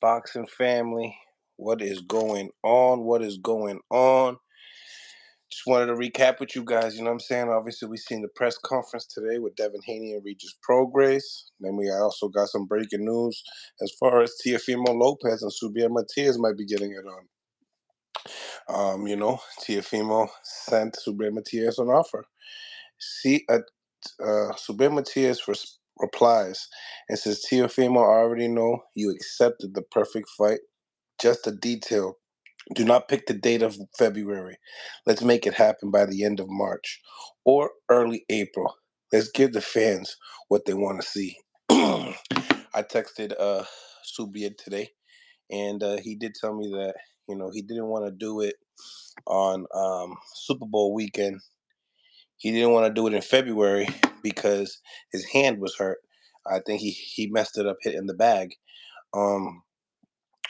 boxing family? What is going on? What is going on? Just wanted to recap with you guys. You know what I'm saying? Obviously, we seen the press conference today with Devin Haney and Regis Prograis. Then we also got some breaking news as far as Teofimo López and Subriel Matias might be getting it on. Teofimo sent Subriel Matias an offer. Subriel Matias replies and says, Teofimo, I already know you accepted the perfect fight. Just a detail. Do not pick the date of February. Let's make it happen by the end of March or early April. Let's give the fans what they want to see. I texted Subriel today, and he did tell me that he didn't want to do it on Super Bowl weekend. He didn't want to do it in February because his hand was hurt. I think he messed it up hitting the bag.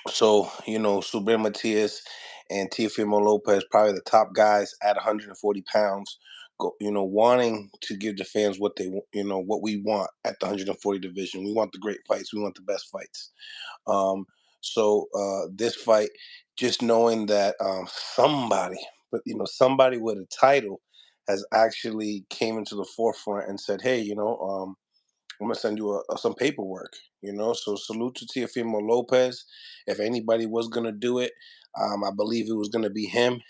Subriel Matias and Teofimo López, probably the top guys at 140 pounds, wanting to give the fans what what we want at the 140 division. We want the great fights. We want the best fights. This fight, just knowing that somebody with a title has actually came into the forefront and said, hey, I'm gonna send you some paperwork, So salute to Teofimo López. If anybody was gonna do it, I believe it was gonna be him.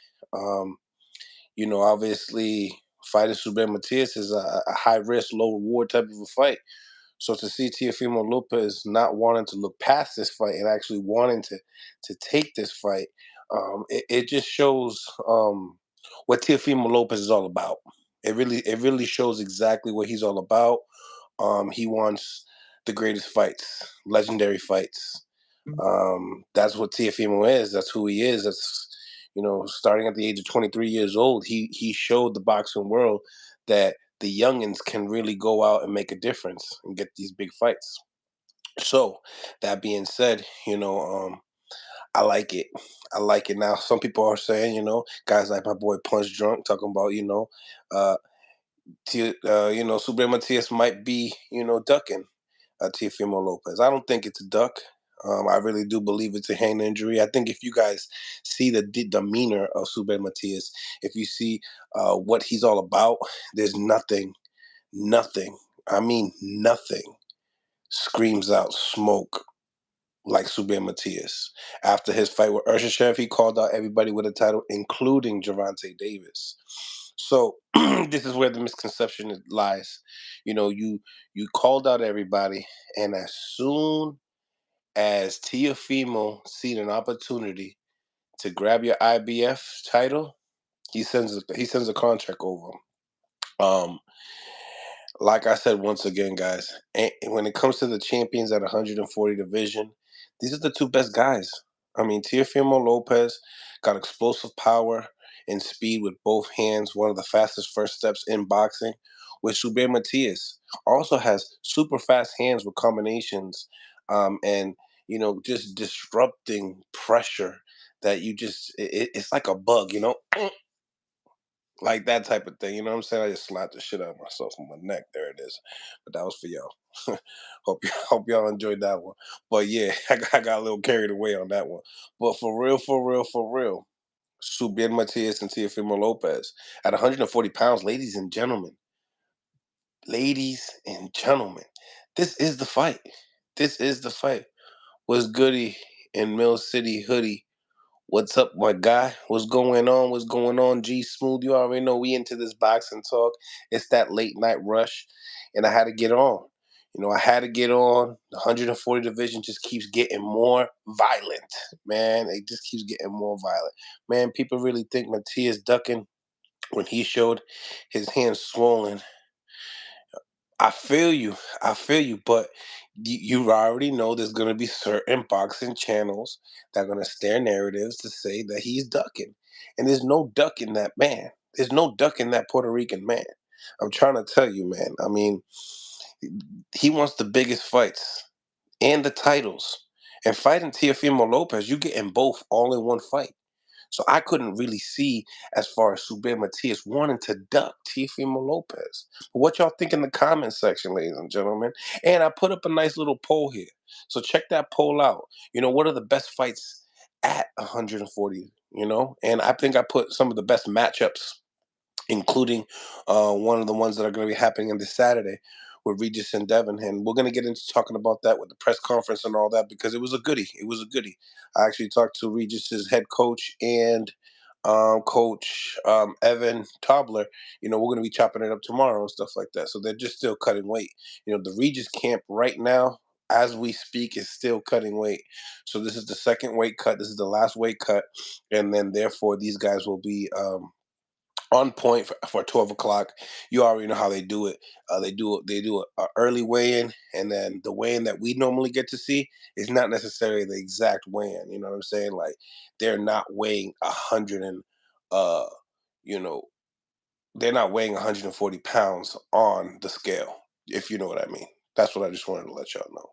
Obviously, fighting Subriel Matias is a high risk, low reward type of a fight. So to see Teofimo López not wanting to look past this fight and actually wanting to take this fight, it just shows what Teofimo López is all about. It really shows exactly what he's all about. He wants the greatest fights, legendary fights. That's what Teofimo is. That's who he is. That's starting at the age of 23 years old, he showed the boxing world that the youngins can really go out and make a difference and get these big fights. So that being said, I like it. I like it. Now, some people are saying, guys like my boy Punch Drunk talking about, uh, Subriel Matias might be, ducking Teofimo López. I don't think it's a duck. I really do believe it's a hand injury. I think if you guys see the demeanor of Subriel Matias, if you see what he's all about, there's nothing, I mean nothing, screams out smoke like Subriel Matias. After his fight with Urshichev, he called out everybody with a title, including Gervonta Davis. So this is where the misconception lies. You called out everybody, and as soon as Teofimo seen an opportunity to grab your IBF title, he sends a contract over. Like I said once again, guys, when it comes to the champions at 140 division, these are the two best guys. I mean, Teofimo López got explosive power and speed with both hands, one of the fastest first steps in boxing. With Subriel Matias, also has super fast hands with combinations, and just disrupting pressure that it's like a bug, like that type of thing. You know what I'm saying? I just slapped the shit out of myself on my neck. There it is. But that was for y'all. hope y'all enjoyed that one. But yeah, I got a little carried away on that one. But for real, Subriel Matias and Teofimo López at 140 pounds, ladies and gentlemen, this is the fight. This is the fight. What's goody in Mill City hoodie? What's up, my guy? What's going on? What's going on? G Smooth, you already know we into this boxing talk. It's that late night rush, and I had to get on. I had to get on. The 140 division just keeps getting more violent, man. It just keeps getting more violent. Man, people really think Matias ducking when he showed his hands swollen. I feel you. I feel you. But you already know there's going to be certain boxing channels that are going to stare narratives to say that he's ducking. And there's no duck in that man. There's no duck in that Puerto Rican man. I'm trying to tell you, man. I mean, he wants the biggest fights and the titles. And fighting Teofimo López, you getting both all in one fight. So I couldn't really see as far as Subriel Matias wanting to duck Teofimo López. What y'all think in the comment section, ladies and gentlemen? And I put up a nice little poll here. So check that poll out. What are the best fights at 140? And I think I put some of the best matchups, including one of the ones that are going to be happening on this Saturday with Regis and Devin. And we're going to get into talking about that with the press conference and all that because it was a goodie. It was a goodie. I actually talked to Regis's head coach and coach Evan Tobler. We're going to be chopping it up tomorrow and stuff like that. So they're just still cutting weight. The Regis camp right now, as we speak, is still cutting weight. So this is the second weight cut. This is the last weight cut. And then therefore these guys will be on point for 12 o'clock. You already know how they do it. They do a early weigh-in, and then the weigh-in that we normally get to see is not necessarily the exact weigh-in. You know what I'm saying? Like they're not weighing 100 and uh, you know, they're not weighing 140 pounds on the scale. If you know what I mean. That's what I just wanted to let y'all know.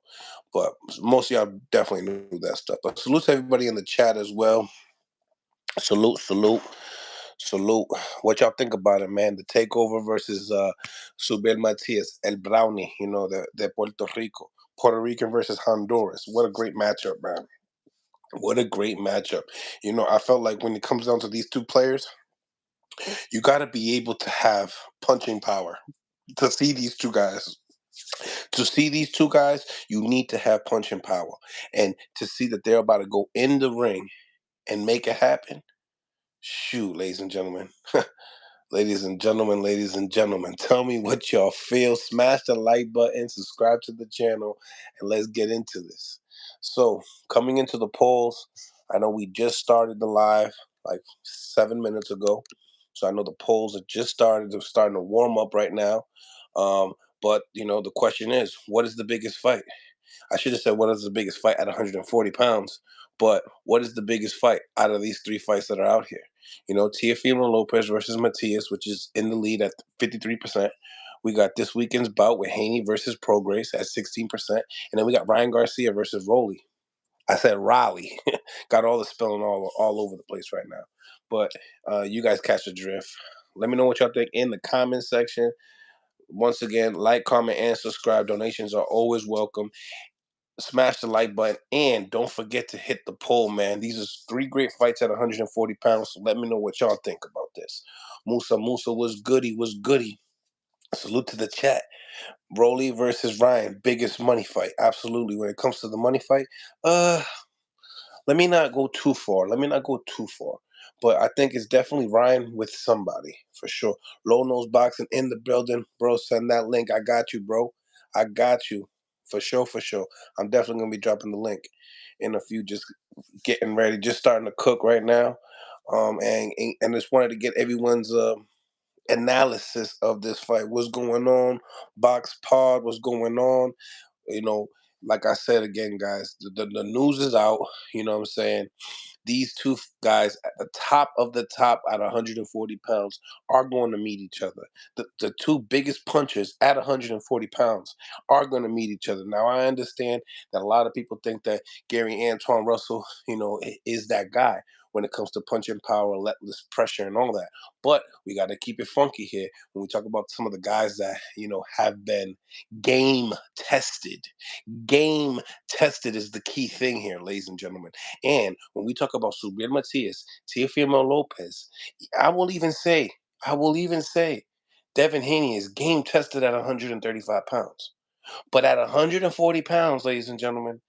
But most of y'all definitely knew that stuff. But salute to everybody in the chat as well. Salute, salute. Salute. What y'all think about it, man? The takeover versus Subriel Matias, El Brownie, the Puerto Rico. Puerto Rican versus Honduras. What a great matchup, man. What a great matchup. I felt like when it comes down to these two players, you got to be able to have punching power to see these two guys. To see these two guys, you need to have punching power. And to see that they're about to go in the ring and make it happen, shoot, ladies and gentlemen. Ladies and gentlemen, tell me what y'all feel. Smash the like button, subscribe to the channel, and let's get into this. So, coming into the polls, I know we just started the live like 7 minutes ago. So I know the polls are just started. They're starting to warm up right now. But the question is, what is the biggest fight? I should have said, what is the biggest fight at 140 pounds? But what is the biggest fight out of these three fights that are out here? Teofimo López versus Matias, which is in the lead at 53%. We got this weekend's bout with Haney versus Prograis at 16%. And then we got Ryan Garcia versus Rolly. I said Raleigh. Got all the spelling all over the place right now. But you guys catch the drift. Let me know what y'all think in the comment section. Once again, like, comment, and subscribe. Donations are always welcome. Smash the like button, and don't forget to hit the poll, man. These are three great fights at 140 pounds, so let me know what y'all think about this. Musa was goody, was goody. Salute to the chat. Broly versus Ryan, biggest money fight. Absolutely. When it comes to the money fight, let me not go too far. But I think it's definitely Ryan with somebody, for sure. Low Nose Boxing in the building. Bro, send that link. I got you, bro. I got you. For sure, for sure. I'm definitely going to be dropping the link in a few, just getting ready, just starting to cook right now. And just wanted to get everyone's analysis of this fight. What's going on? Box Pod, what's going on? You know, like I said again, guys, the news is out. You know what I'm saying? These two guys at the top of the top at 140 pounds are going to meet each other. The two biggest punchers at 140 pounds are going to meet each other. Now, I understand that a lot of people think that Gary Antoine Russell, is that guy when it comes to punching power, relentless pressure, and all that. But we got to keep it funky here when we talk about some of the guys that, have been game tested. Game tested is the key thing here, ladies and gentlemen. And when we talk about Subriel Matias, Teofimo López, I will even say, Devin Haney is game tested at 135 pounds. But at 140 pounds, ladies and gentlemen,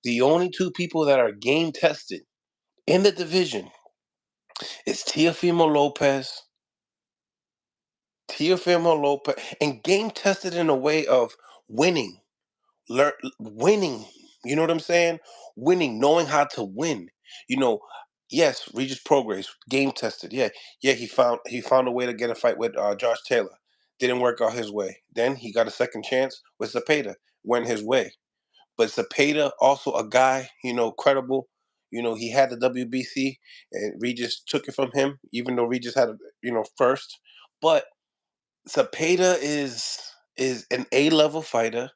the only two people that are game tested in the division is Teofimo López, and game tested in a way of winning. Winning. You know what I'm saying? Winning, knowing how to win. You know, yes, Regis Prograis, game tested. Yeah, he found a way to get a fight with Josh Taylor. Didn't work out his way. Then he got a second chance with Zepeda. Went his way. But Zepeda, also a guy, credible. He had the WBC, and Regis took it from him, even though Regis had it, first. But Zepeda is an A level fighter.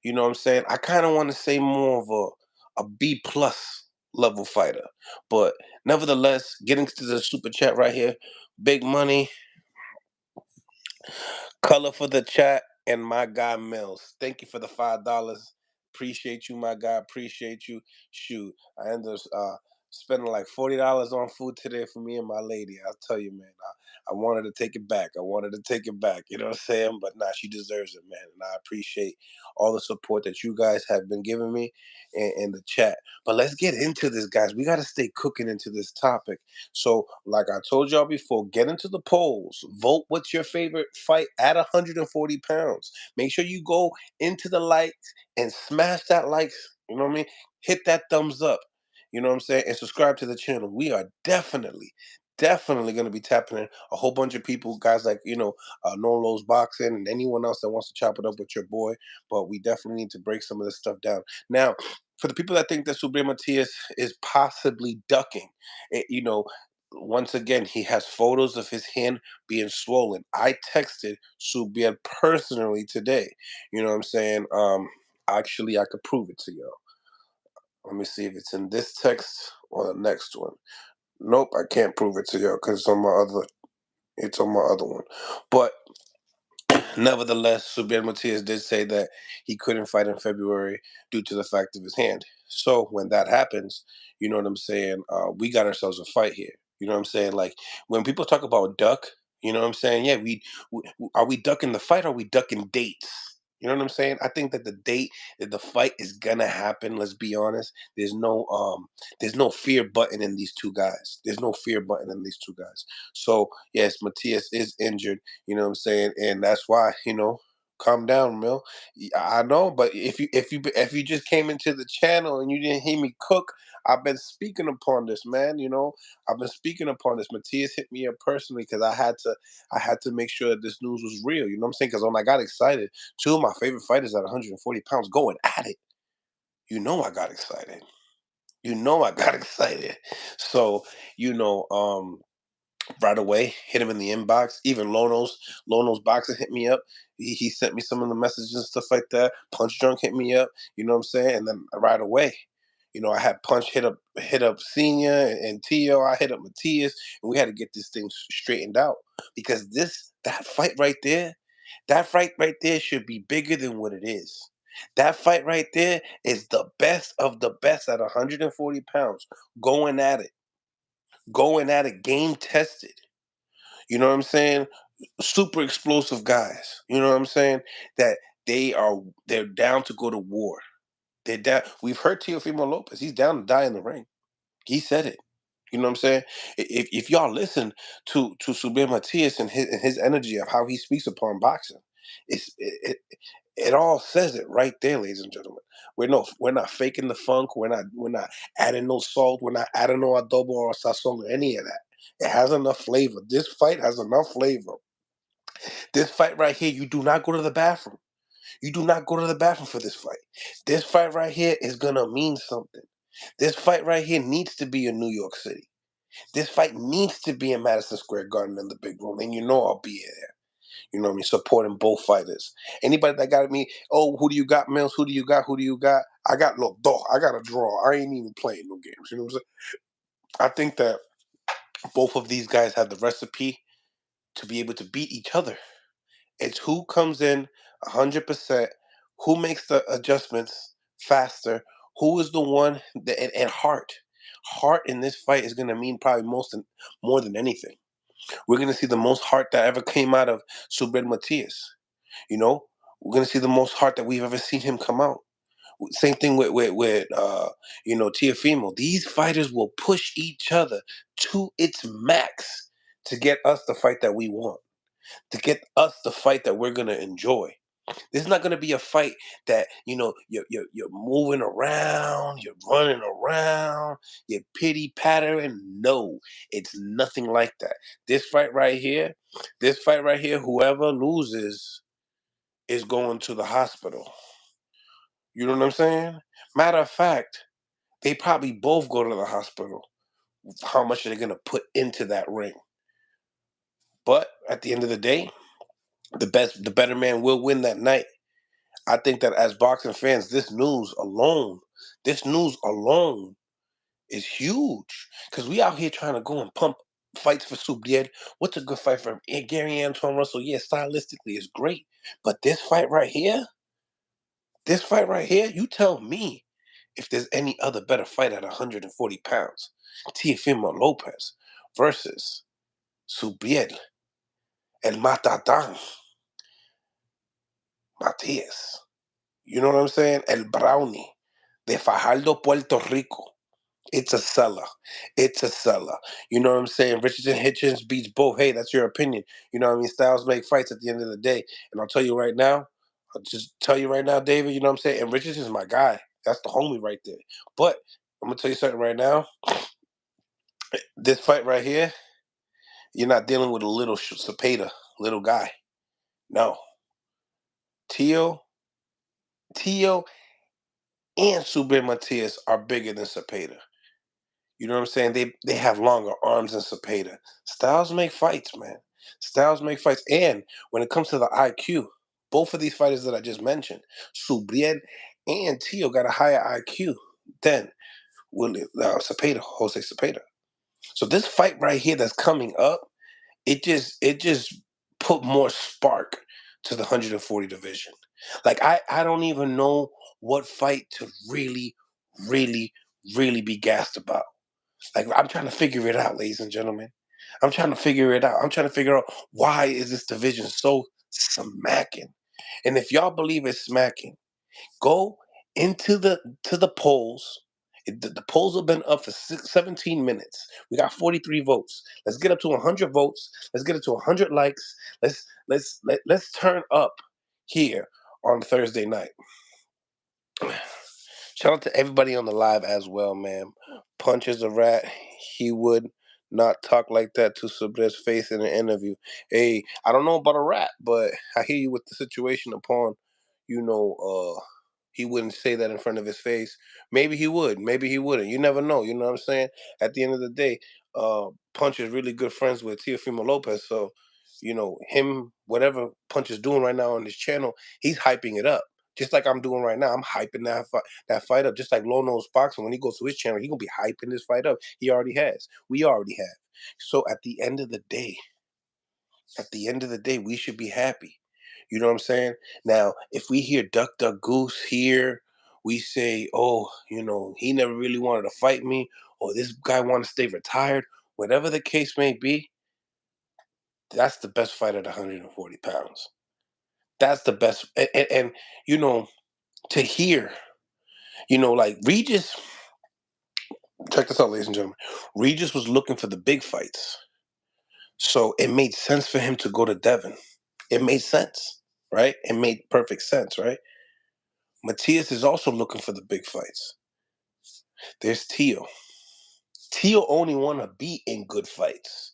You know what I'm saying? I kind of want to say more of a B plus. level fighter. But nevertheless, getting to the super chat right here, Big Money, color for the chat, and my guy Mills. Thank you for the $5. Appreciate you, my guy. Appreciate you. Shoot, I ended up spending like $40 on food today for me and my lady. I'll tell you, man. I wanted to take it back. I wanted to take it back. You know what I'm saying? But nah, she deserves it, man. And I appreciate all the support that you guys have been giving me in the chat. But let's get into this, guys. We got to stay cooking into this topic. So, like I told y'all before, get into the polls. Vote what's your favorite fight at 140 pounds. Make sure you go into the likes and smash that likes. You know what I mean? Hit that thumbs up. You know what I'm saying? And subscribe to the channel. We are definitely going to be tapping in a whole bunch of people, guys like, No Lows Boxing and anyone else that wants to chop it up with your boy. But we definitely need to break some of this stuff down. Now, for the people that think that Subriel Matias is possibly ducking, once again, he has photos of his hand being swollen. I texted Subriel personally today. You know what I'm saying? Actually, I could prove it to y'all. Let me see if it's in this text or the next one. Nope, I can't prove it to y'all because it's on my other one. But nevertheless, Subriel Matias did say that he couldn't fight in February due to the fact of his hand. So when that happens, you know what I'm saying? We got ourselves a fight here. You know what I'm saying? Like when people talk about duck, you know what I'm saying? Yeah, we are we ducking the fight or are we ducking dates? You know what I'm saying? I think that the fight is gonna happen. Let's be honest. There's no fear button in these two guys. There's no fear button in these two guys. So yes, Matias is injured. You know what I'm saying? And that's why, calm down, Mill. I know, but if you just came into the channel and you didn't hear me cook, I've been speaking upon this, man. I've been speaking upon this. Matias hit me up personally because I had to make sure that this news was real. You know what I'm saying? Because when I got excited, two of my favorite fighters at 140 pounds going at it. I got excited. I got excited. So, you know, um, right away, hit him in the inbox. Even Lono's boxer hit me up. He sent me some of the messages and stuff like that. Punch Drunk hit me up. You know what I'm saying? And then right away, I had Punch hit up Senior and Tio. I hit up Matias, and we had to get this thing straightened out because that fight right there should be bigger than what it is. That fight right there is the best of the best at 140 pounds, going at it, game tested. You know what I'm saying? Super explosive guys. You know what I'm saying? That they're down to go to war. They're down. We've heard Teofimo López. He's down to die in the ring. He said it. You know what I'm saying? If y'all listen to Subriel Matias and his energy of how he speaks upon boxing, it all says it right there, ladies and gentlemen. We're not faking the funk. We're not adding no salt. We're not adding no adobo or sazon or any of that. It has enough flavor. This fight has enough flavor. This fight right here, you do not go to the bathroom. You do not go to the bathroom for this fight. This fight right here is gonna mean something. This fight right here needs to be in New York City. This fight needs to be in Madison Square Garden in the big room, and I'll be there. You know what I mean? Supporting both fighters. Anybody that got me, oh, who do you got, Mills? Who do you got? Who do you got? I got I got a draw. I ain't even playing no games. You know what I'm saying? I think that both of these guys have the recipe to be able to beat each other. It's who comes in 100%, who makes the adjustments faster, who is the one that, and heart. Heart in this fight is going to mean probably more than anything. We're going to see the most heart that ever came out of Subriel Matias. We're going to see the most heart that we've ever seen him come out. Same thing with Teofimo. These fighters will push each other to its max to get us the fight that we want, to get us the fight that we're gonna enjoy. This is not gonna be a fight that you're moving around, you're running around, you're pity pattering. No, it's nothing like that. This fight right here, whoever loses is going to the hospital. You know what I'm saying? Matter of fact, they probably both go to the hospital. How much are they gonna put into that ring? But at the end of the day, the better man will win that night. I think that as boxing fans, this news alone is huge. Because we out here trying to go and pump fights for Subriel. What's a good fight for him? Gary Antoine Russell, yeah, stylistically is great. But this fight right here, you tell me if there's any other better fight at 140 pounds. Teofimo López versus Subriel, El Matadán, Matias. You know what I'm saying? El Brownie de Fajardo, Puerto Rico. It's a seller. It's a seller. You know what I'm saying? Richardson Hitchens beats both. Hey, that's your opinion. You know what I mean? Styles make fights at the end of the day. And I'll tell you right now, David, you know what I'm saying? And Richardson's my guy. That's the homie right there. But I'm going to tell you something right now. This fight right here, you're not dealing with a little Cepeda, little guy. No. Tio and Subriel Matias are bigger than Cepeda. You know what I'm saying? They have longer arms than Cepeda. Styles make fights, man. Styles make fights. And when it comes to the IQ, both of these fighters that I just mentioned, Subriel and Tio got a higher IQ than Jose Cepeda. So this fight right here that's coming up, it just put more spark to the 140 division. Like I don't even know what fight to really, really, really be gassed about. Like I'm trying to figure it out, ladies and gentlemen. I'm trying to figure it out. I'm trying to figure out why is this division so smacking. And if y'all believe it's smacking, go into the polls. The polls have been up for 17 minutes. We got 43 votes. Let's get up to 100 votes. Let's get it to 100 likes. Let's turn up here on Thursday night. Shout out to everybody on the live as well, man. Punch is a rat. He would not talk like that to Subriel's face in an interview. Hey, I don't know about a rat, but I hear you with the situation upon, he wouldn't say that in front of his face. Maybe he would. Maybe he wouldn't. You never know. You know what I'm saying? At the end of the day, Punch is really good friends with Teofimo López. So, him, whatever Punch is doing right now on his channel, he's hyping it up. Just like I'm doing right now, I'm hyping that fight up. Just like Low Nose Boxing, when he goes to his channel, he's gonna be hyping this fight up. He already has. We already have. So at the end of the day, we should be happy. You know what I'm saying? Now, if we hear Duck Duck Goose here, we say, oh, he never really wanted to fight me, or this guy wanted to stay retired. Whatever the case may be, that's the best fight at 140 pounds. That's the best. And to hear, like Regis, check this out, ladies and gentlemen. Regis was looking for the big fights. So it made sense for him to go to Devin. It made sense, right? It made perfect sense, right? Matias is also looking for the big fights. There's Tio. Tio only want to be in good fights.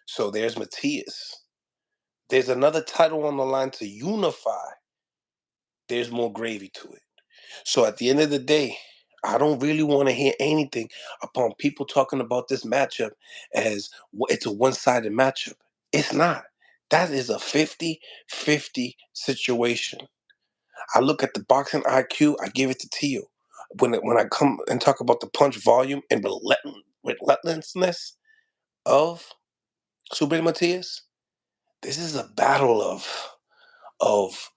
So there's Matias. There's another title on the line to unify. There's more gravy to it. So at the end of the day, I don't really want to hear anything upon people talking about this matchup as it's a one-sided matchup. It's not. That is a 50-50 situation. I look at the boxing IQ, I give it to Tio. When I come and talk about the punch volume and relentlessness of Subriel Matias, this is a battle of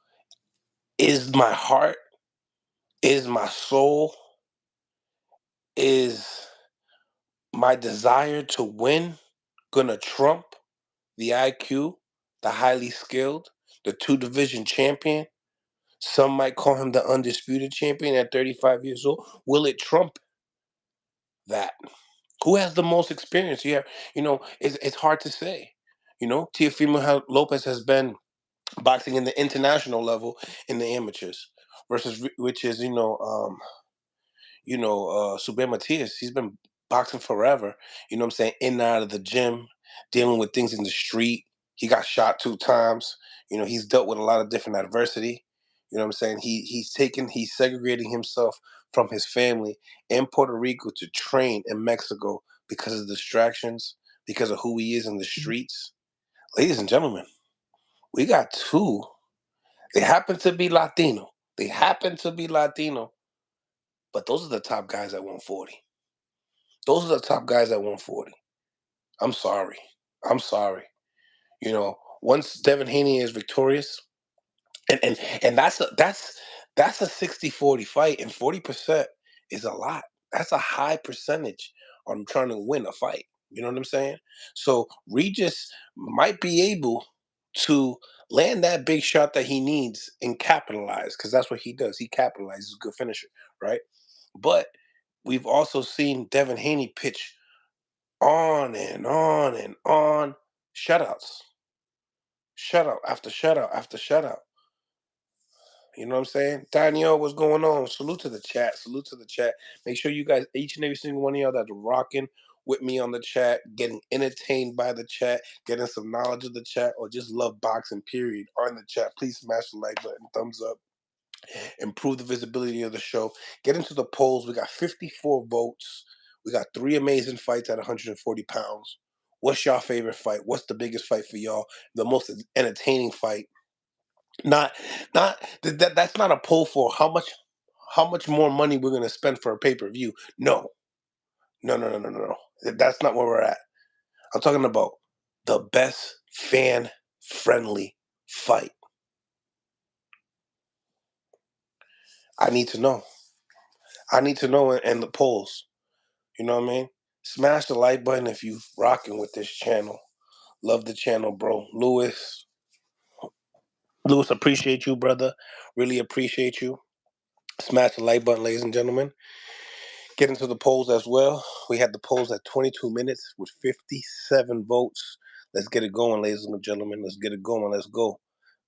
is my heart, is my soul, is my desire to win gonna trump the IQ, the highly skilled, the two-division champion? Some might call him the undisputed champion at 35 years old. Will it trump that? Who has the most experience here? It's hard to say. Teofimo López has been boxing in the international level in the amateurs versus which is Subriel Matias, he's been boxing forever. You know what I'm saying? In and out of the gym, dealing with things in the street. He got shot 2 times. He's dealt with a lot of different adversity. You know what I'm saying? He's segregating himself from his family in Puerto Rico to train in Mexico because of distractions, because of who he is in the streets. Ladies and gentlemen, we got two. They happen to be Latino. But those are the top guys at 140. Those are the top guys at 140. I'm sorry. I'm sorry. Once Devin Haney is victorious, and that's a 60-40 fight, and 40% is a lot. That's a high percentage on trying to win a fight. You know what I'm saying? So Regis might be able to land that big shot that he needs and capitalize, because that's what he does. He capitalizes. He's a good finisher, right? But we've also seen Devin Haney pitch on and on and on, shutouts, shutout after shutout after shutout. You know what I'm saying? Daniel, what's going on? Salute to the chat. Salute to the chat. Make sure you guys, each and every single one of y'all that's rocking with me on the chat, getting entertained by the chat, getting some knowledge of the chat, or just love boxing, period, on the chat. Please smash the like button, thumbs up, improve the visibility of the show. Get into the polls. We got 54 votes. We got 3 amazing fights at 140 pounds. What's y'all favorite fight? What's the biggest fight for y'all? The most entertaining fight? Not, that's not a poll for how much more money we're gonna spend for a pay-per-view. No, no, no, no, no, no, no. That's not where we're at. I'm talking about the best fan-friendly fight. I need to know. I need to know in the polls. You know what I mean? Smash the like button if you rocking with this channel. Love the channel, bro. Lewis, appreciate you, brother. Really appreciate you. Smash the like button, ladies and gentlemen. Get into the polls as well. We had the polls at 22 minutes with 57 votes. Let's get it going, ladies and gentlemen. Let's get it going. Let's go.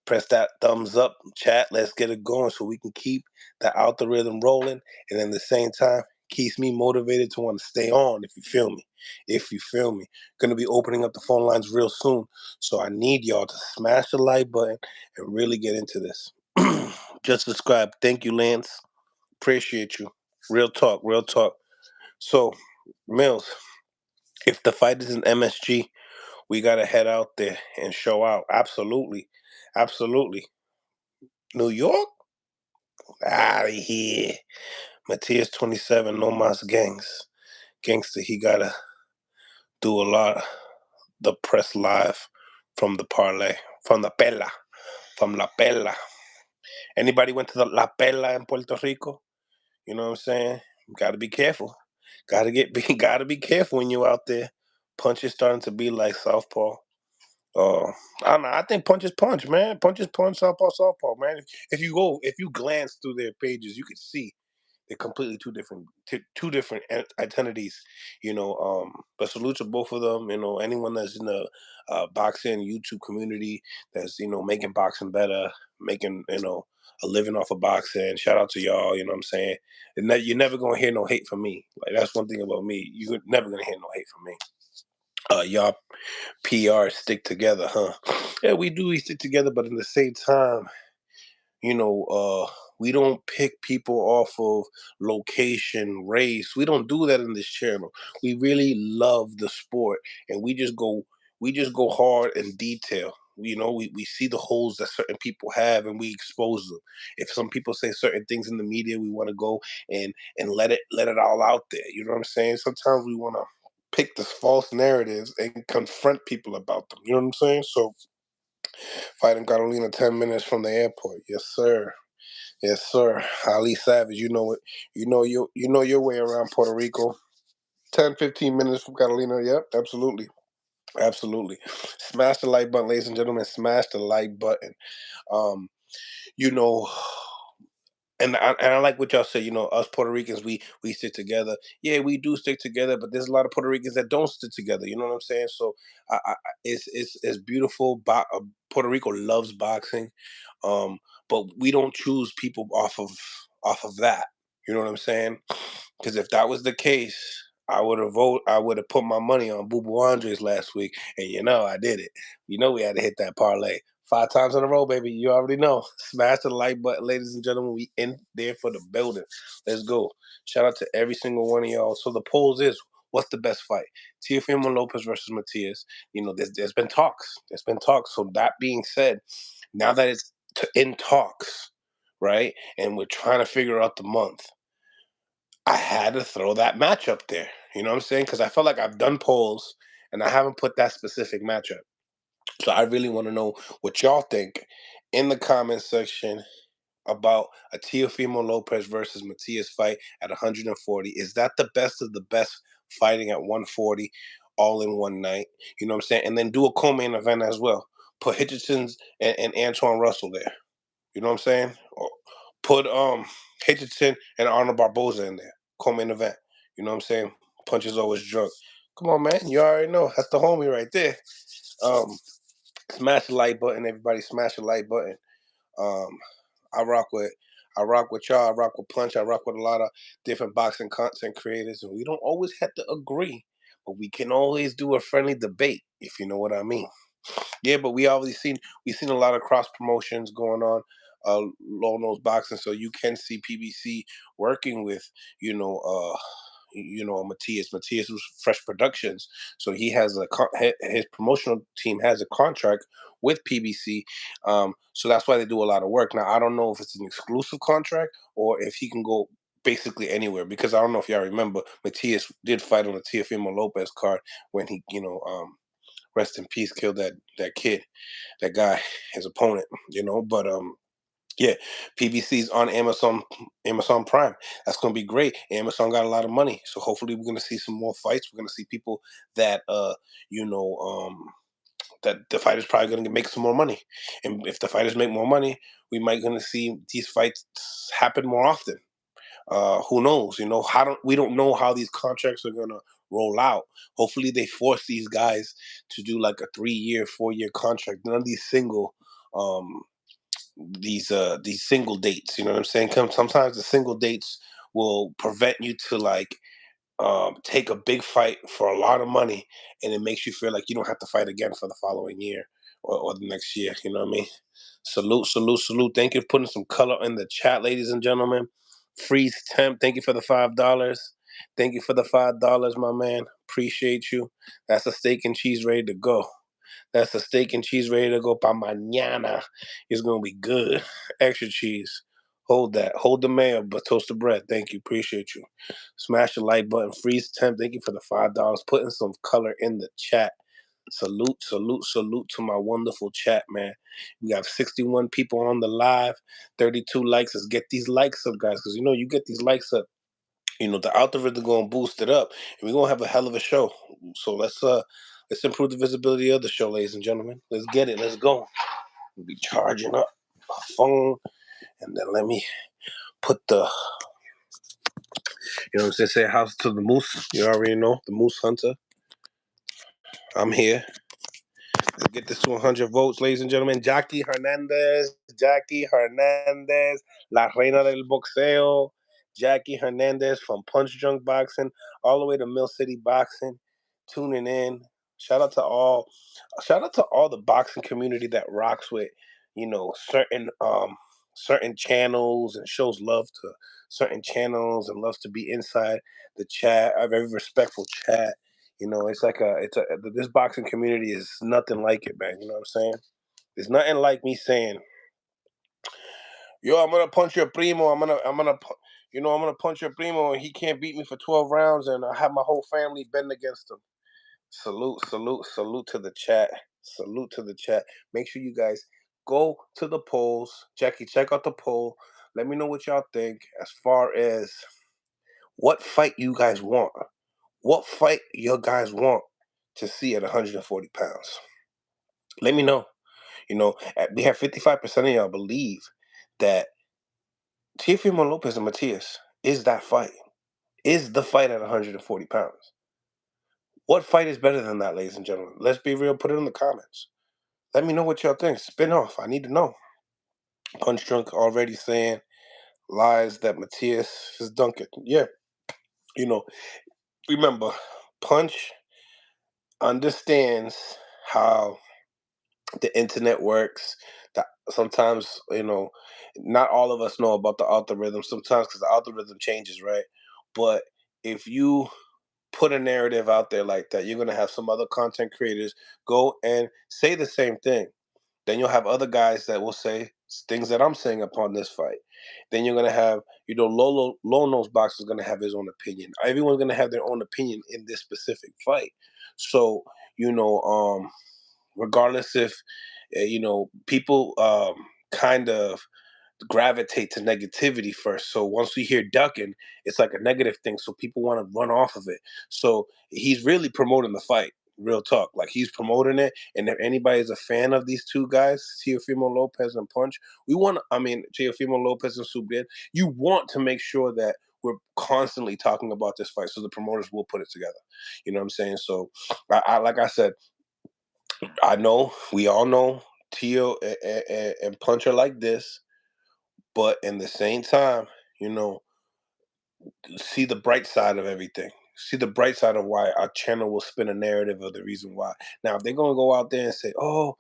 Press that thumbs up, chat. Let's get it going so we can keep the algorithm rolling. And at the same time, keeps me motivated to want to stay on, if you feel me. If you feel me. Going to be opening up the phone lines real soon. So I need y'all to smash the like button and really get into this. Just subscribe. Thank you, Lance. Appreciate you. Real talk, real talk. So, Mills, if the fight is in MSG, we gotta head out there and show out. Absolutely, absolutely. New York, out of here. Matias 27, no mas gangster. He gotta do a lot. The press live from the parlay, from the pela, from la pela. Anybody went to the la pela in Puerto Rico? You know what I'm saying? Got to be careful. Got to be careful when you're out there. Punch is starting to be like southpaw. I don't know. I think punch is punch, man. Punch is punch, southpaw, man. If you glance through their pages, you could see they're completely two different identities. But salute to both of them. Anyone that's in the boxing YouTube community that's making boxing better, making a living off of boxing. Shout out to y'all. You know what I'm saying? And that you're never gonna hear no hate from me. Like, that's one thing about me. You're never gonna hear no hate from me. Y'all PR stick together, huh? Yeah, we do. We stick together, but at the same time, you know, we don't pick people off of location, race. We don't do that in this channel. We really love the sport, and we just go hard in detail. We see the holes that certain people have, and we expose them. If some people say certain things in the media, we want to go and let it all out there. You know what I'm saying? Sometimes we want to pick the false narratives and confront people about them. You know what I'm saying? So, fighting Carolina 10 minutes from the airport. Yes, sir. Yes, sir. Ali Savage, you know it. You know your way around Puerto Rico. 10, 15 minutes from Catalina. Yep, absolutely. Absolutely. Smash the like button, ladies and gentlemen. Smash the like button. Um, you know, and I like what y'all say. Us Puerto Ricans, we stick together. Yeah, we do stick together, but there's a lot of Puerto Ricans that don't stick together. You know what I'm saying? So, it's beautiful. Puerto Rico loves boxing, um, but we don't choose people off of that. You know what I'm saying? Because if that was the case, I would have put my money on Boo Boo Andres last week, and I did it. We had to hit that parlay 5 times in a row, baby. You already know. Smash the like button, ladies and gentlemen. We in there for the building. Let's go. Shout out to every single one of y'all. So the polls is, what's the best fight? Teofimo López versus Matias. There's been talks. There's been talks. So that being said, now that it's in talks, right, and we're trying to figure out the month, I had to throw that match up there. You know what I'm saying? Because I felt like I've done polls and I haven't put that specific matchup. So I really want to know what y'all think in the comment section about a Teofimo López versus Matias fight at 140. Is that the best of the best fighting at 140 all in one night? You know what I'm saying? And then do a co-main event as well. Put Hitcherson's and Antoine Russell there. You know what I'm saying? Or put Hitcherson and Arnold Barboza in there. Co-main event. You know what I'm saying? Punch is always drunk. Come on, man. You already know. That's the homie right there. Um, Smash the like button, everybody. Smash the like button. Um, I rock with y'all. I rock with Punch. I rock with a lot of different boxing content creators, and we don't always have to agree, but we can always do a friendly debate, if you know what I mean. Yeah, but we've seen a lot of cross promotions going on, low nose boxing, so you can see PBC working with, you know, Matias. Matias was Fresh Productions, so he has his promotional team has a contract with PBC. So that's why they do a lot of work. Now I don't know if it's an exclusive contract or if he can go basically anywhere, because I don't know if y'all remember, Matias did fight on the Teofimo López card when he, rest in peace, killed that kid, that guy, his opponent, but yeah, PBC's on Amazon Prime. That's going to be great. Amazon got a lot of money, so hopefully we're going to see some more fights. We're going to see people that that the fighters probably going to make some more money, and if the fighters make more money, we might going to see these fights happen more often. Who knows? We don't know how these contracts are going to roll out. Hopefully they force these guys to do like a 3-year, 4-year contract. None of these um these single dates. You know what I'm saying? Sometimes the single dates will prevent you to like take a big fight for a lot of money, and it makes you feel like you don't have to fight again for the following year or the next year. You know what I mean? Salute, salute, salute. Thank you for putting some color in the chat, ladies and gentlemen. Freeze Temp, thank you for the $5. Thank you for the $5, my man. Appreciate you. That's a steak and cheese ready to go. That's a steak and cheese ready to go pa mañana. It's gonna be good. Extra cheese. Hold that. Hold the mayo, but toast the bread. Thank you. Appreciate you. Smash the like button. Freeze Temp. Thank you for the $5. Putting some color in the chat. Salute, salute, salute to my wonderful chat, man. We got 61 people on the live, 32 likes. Let's get these likes up, guys, because you get these likes up, the algorithm gonna boost it up, and we're gonna have a hell of a show. So let's improve the visibility of the show, ladies and gentlemen. Let's get it. Let's go. We'll be charging up my phone, and then let me put say house to the moose. You already know the moose hunter. I'm here. Let's get this to 100 votes, ladies and gentlemen. Jackie Hernandez, La Reina del Boxeo, Jackie Hernandez from Punch Drunk Boxing, all the way to Millcityboxing, tuning in. Shout out to all the boxing community that rocks with, certain channels and shows love to certain channels and loves to be inside the chat, a very respectful chat. It's like this boxing community is nothing like it, man. You know what I'm saying? It's nothing like me saying, "Yo, I'm gonna punch your primo. I'm gonna punch your primo, and he can't beat me for 12 rounds, and I have my whole family betting against him." Salute, salute, salute to the chat. Salute to the chat. Make sure you guys go to the polls. Jackie, check out the poll. Let me know what y'all think as far as what fight you guys want. What fight your guys want to see at 140 pounds? Let me know. We have 55% of y'all believe that Teofimo López and Matias is that fight, is the fight at 140 pounds. What fight is better than that, ladies and gentlemen? Let's be real. Put it in the comments. Let me know what y'all think. Spin off. I need to know. Punch Drunk already saying lies that Matias is dunking. Yeah. Remember, Punch understands how the internet works. That sometimes, not all of us know about the algorithm sometimes, because the algorithm changes, right? But if you put a narrative out there like that, you're going to have some other content creators go and say the same thing. Then you'll have other guys that will say things that I'm saying upon this fight. Then you're gonna have, low nose boxer is gonna have his own opinion. Everyone's gonna have their own opinion in this specific fight. So, you know, regardless if people kind of gravitate to negativity first. So once we hear ducking, it's like a negative thing. So people want to run off of it. So he's really promoting the fight. Real talk. Like he's promoting it. And if anybody is a fan of these two guys, Teofimo López and Punch, Teofimo López and Subriel, you want to make sure that we're constantly talking about this fight. So the promoters will put it together. You know what I'm saying? So like I said, I know, we all know Tio and Punch are like this, but in the same time, you know, see the bright side of everything. See the bright side of why our channel will spin a narrative of the reason why. Now, if they're gonna go out there and say, "Oh,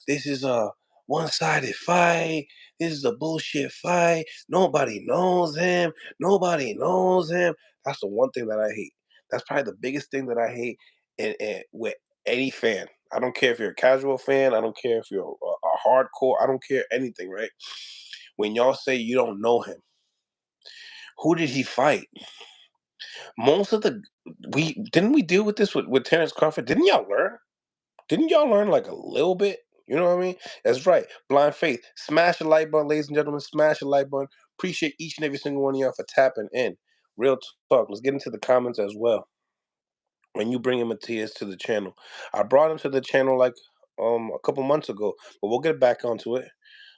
this is a one-sided fight. This is a bullshit fight. Nobody knows him. Nobody knows him." That's the one thing that I hate. That's probably the biggest thing that I hate, and with any fan. I don't care if you're a casual fan. I don't care if you're a hardcore. I don't care anything. Right? When y'all say you don't know him, who did he fight? Most of the we deal with this with Terrence Crawford? Didn't y'all learn? Didn't y'all learn like a little bit? You know what I mean? That's right. Blind faith. Smash the like button, ladies and gentlemen. Smash the like button. Appreciate each and every single one of y'all for tapping in. Real talk. Let's get into the comments as well. When you bring in Matias to the channel, I brought him to the channel like a couple months ago, but we'll get back onto it.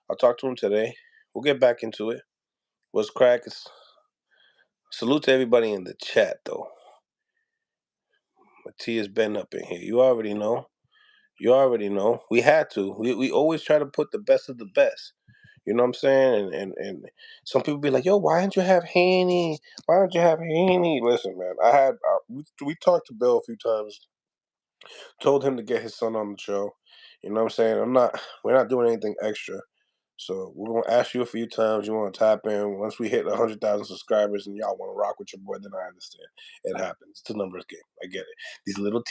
I'll talk to him today. We'll get back into it. What's crack? Salute to everybody in the chat though. Matias been up in here. You already know. You already know. We had to. We always try to put the best of the best. You know what I'm saying? And some people be like, "Yo, why didn't you have Haney? Why don't you have Haney?" Listen, man. We talked to Bill a few times. Told him to get his son on the show. You know what I'm saying? We're not doing anything extra. So we're gonna ask you a few times. You want to tap in. Once we hit 100,000 subscribers and y'all want to rock with your boy, then I understand. It happens. It's a numbers game. I get it. These little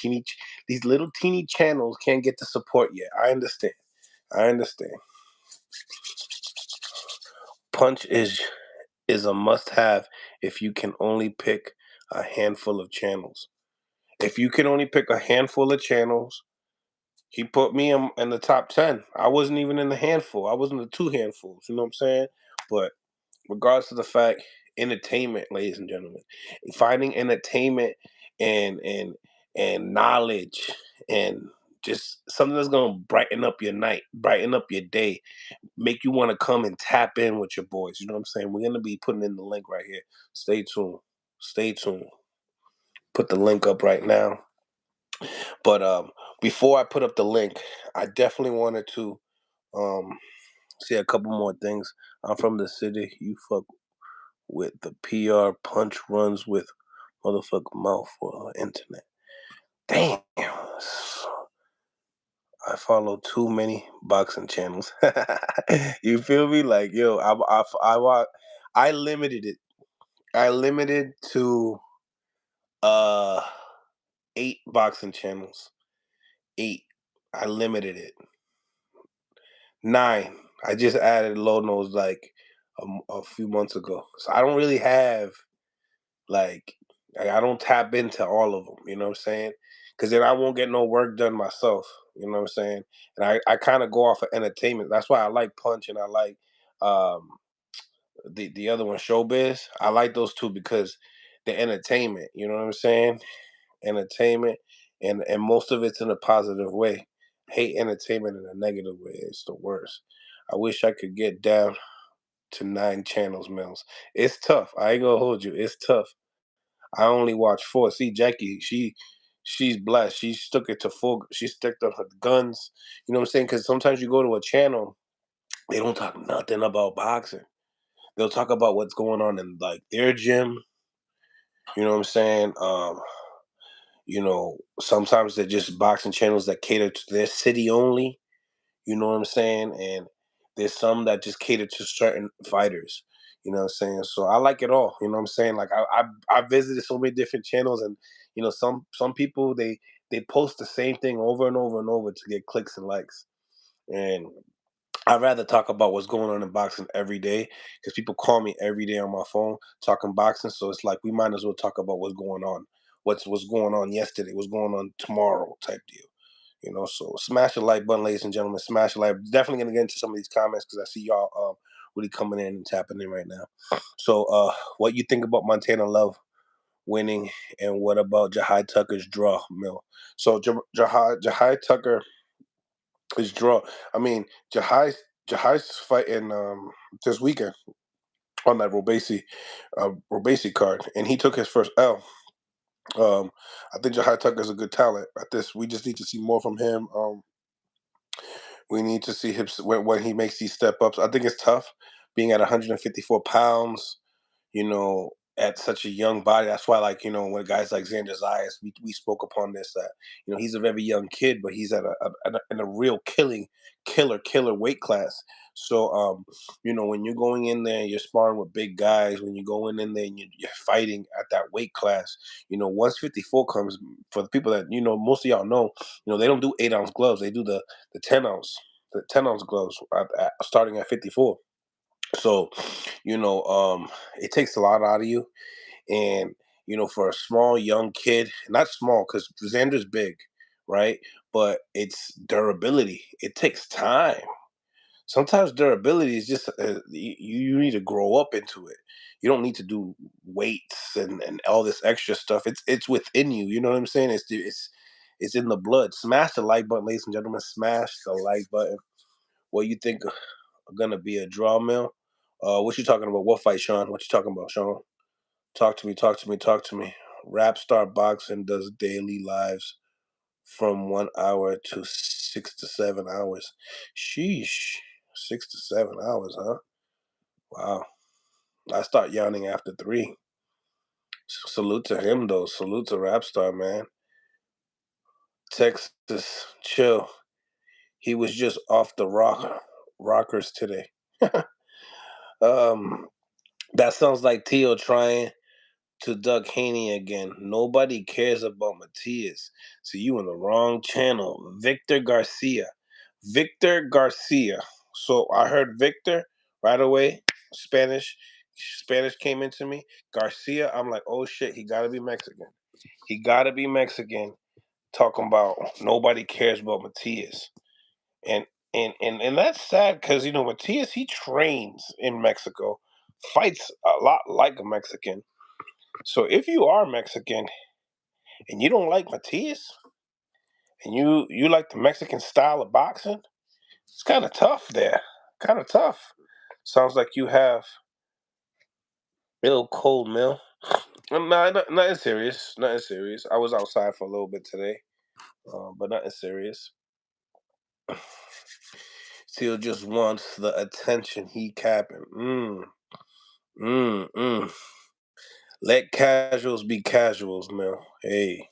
teeny channels can't get the support yet. I understand. I understand. Punch is a must-have if you can only pick a handful of channels. If you can only pick a handful of channels, he put me in the top 10. I wasn't even in the handful. I was in the two handfuls. You know what I'm saying? But regardless of the fact, entertainment, ladies and gentlemen, finding entertainment and knowledge and just something that's gonna brighten up your night, brighten up your day, make you want to come and tap in with your boys. You know what I'm saying? We're gonna be putting in the link right here. Stay tuned. Stay tuned. Put the link up right now. But before I put up the link, I definitely wanted to say a couple more things. I'm from the city. You fuck with the PR. Punch runs with motherfucker mouth for internet. Damn. I follow too many boxing channels. You feel me? Like, yo, I limited it. I limited to 8 boxing channels. 8. I limited it. 9. I just added low nose like a few months ago. So I don't really have like I don't tap into all of them. You know what I'm saying? Because then I won't get no work done myself. You know what I'm saying? And I kind of go off of entertainment. That's why I like Punch and I like um, the other one, Showbiz. I like those two because the entertainment. You know what I'm saying? Entertainment, and most of it's in a positive way. Hate entertainment in a negative way. It's the worst. I wish I could get down to 9 channels, Mills. It's tough. I ain't gonna hold you. It's tough. I only watch 4. See, Jackie, she's blessed. She stuck it to full. She stuck to her guns. You know what I'm saying? Because sometimes you go to a channel, they don't talk nothing about boxing. They'll talk about what's going on in like their gym. You know what I'm saying? Sometimes they're just boxing channels that cater to their city only. You know what I'm saying? And there's some that just cater to certain fighters. You know what I'm saying? So I like it all. You know what I'm saying? Like I visited so many different channels, and some people they post the same thing over and over and over to get clicks and likes. and I'd rather talk about what's going on in boxing every day because people call me every day on my phone talking boxing. So it's like we might as well talk about what's going on, what's going on yesterday, what's going on tomorrow, type deal. So smash the like button, ladies and gentlemen. Smash the like. Definitely gonna get into some of these comments because I see y'all really coming in and tapping in right now. So what you think about Montana Love winning, and what about Jahai Tucker's draw, Mill? So Jahai Tucker is draw. I mean, Jahai's fighting this weekend on that Robesi card, and he took his first L. I think Jahai Tucker is a good talent. At this, we just need to see more from him. We need to see him when he makes these step ups. I think it's tough being at 154 pounds, at such a young body. That's why, like, when guys like Xander Zayas, we spoke upon this, that, he's a very young kid, but he's at in a real killer weight class. So, when you're going in there, you're sparring with big guys. When you're going in there and you're fighting at that weight class, once 54 comes, for the people that, most of y'all know, they don't do 8-ounce gloves. They do the 10-ounce gloves starting at 54. So, it takes a lot out of you. And, for a small, young kid, not small, because Xander's big, right? But it's durability. It takes time. Sometimes durability is just, you need to grow up into it. You don't need to do weights and all this extra stuff. It's within you. You know what I'm saying? It's in the blood. Smash the like button, ladies and gentlemen. Smash the like button. What you think are gonna be a draw, Mill? What you talking about? What fight, Sean? What you talking about, Sean? Talk to me, talk to me, talk to me. Rap Star Boxing does daily lives from 1 hour to 6 to 7 hours. Sheesh. 6 to 7 hours, huh? Wow. I start yawning after 3. Salute to him, though. Salute to Rap Star, man. Texas, chill. He was just off the rockers today. um, that sounds like Tio trying to Doug Haney again. Nobody cares about Matias. So you in the wrong channel. Victor Garcia. Victor Garcia. So I heard Victor right away. Spanish came into me. Garcia, I'm like, oh shit, he gotta be Mexican. He gotta be Mexican. Talking about nobody cares about Matias. And and that's sad because Matias, he trains in Mexico, fights a lot like a Mexican. So if you are Mexican and you don't like Matias and you like the Mexican style of boxing, it's kind of tough there. Kind of tough. Sounds like you have Bill Cold Mill. Nothing serious. Nothing serious. I was outside for a little bit today, but nothing serious. Still just wants the attention. He capping. Mm, mm. Let casuals be casuals, Mill. Hey,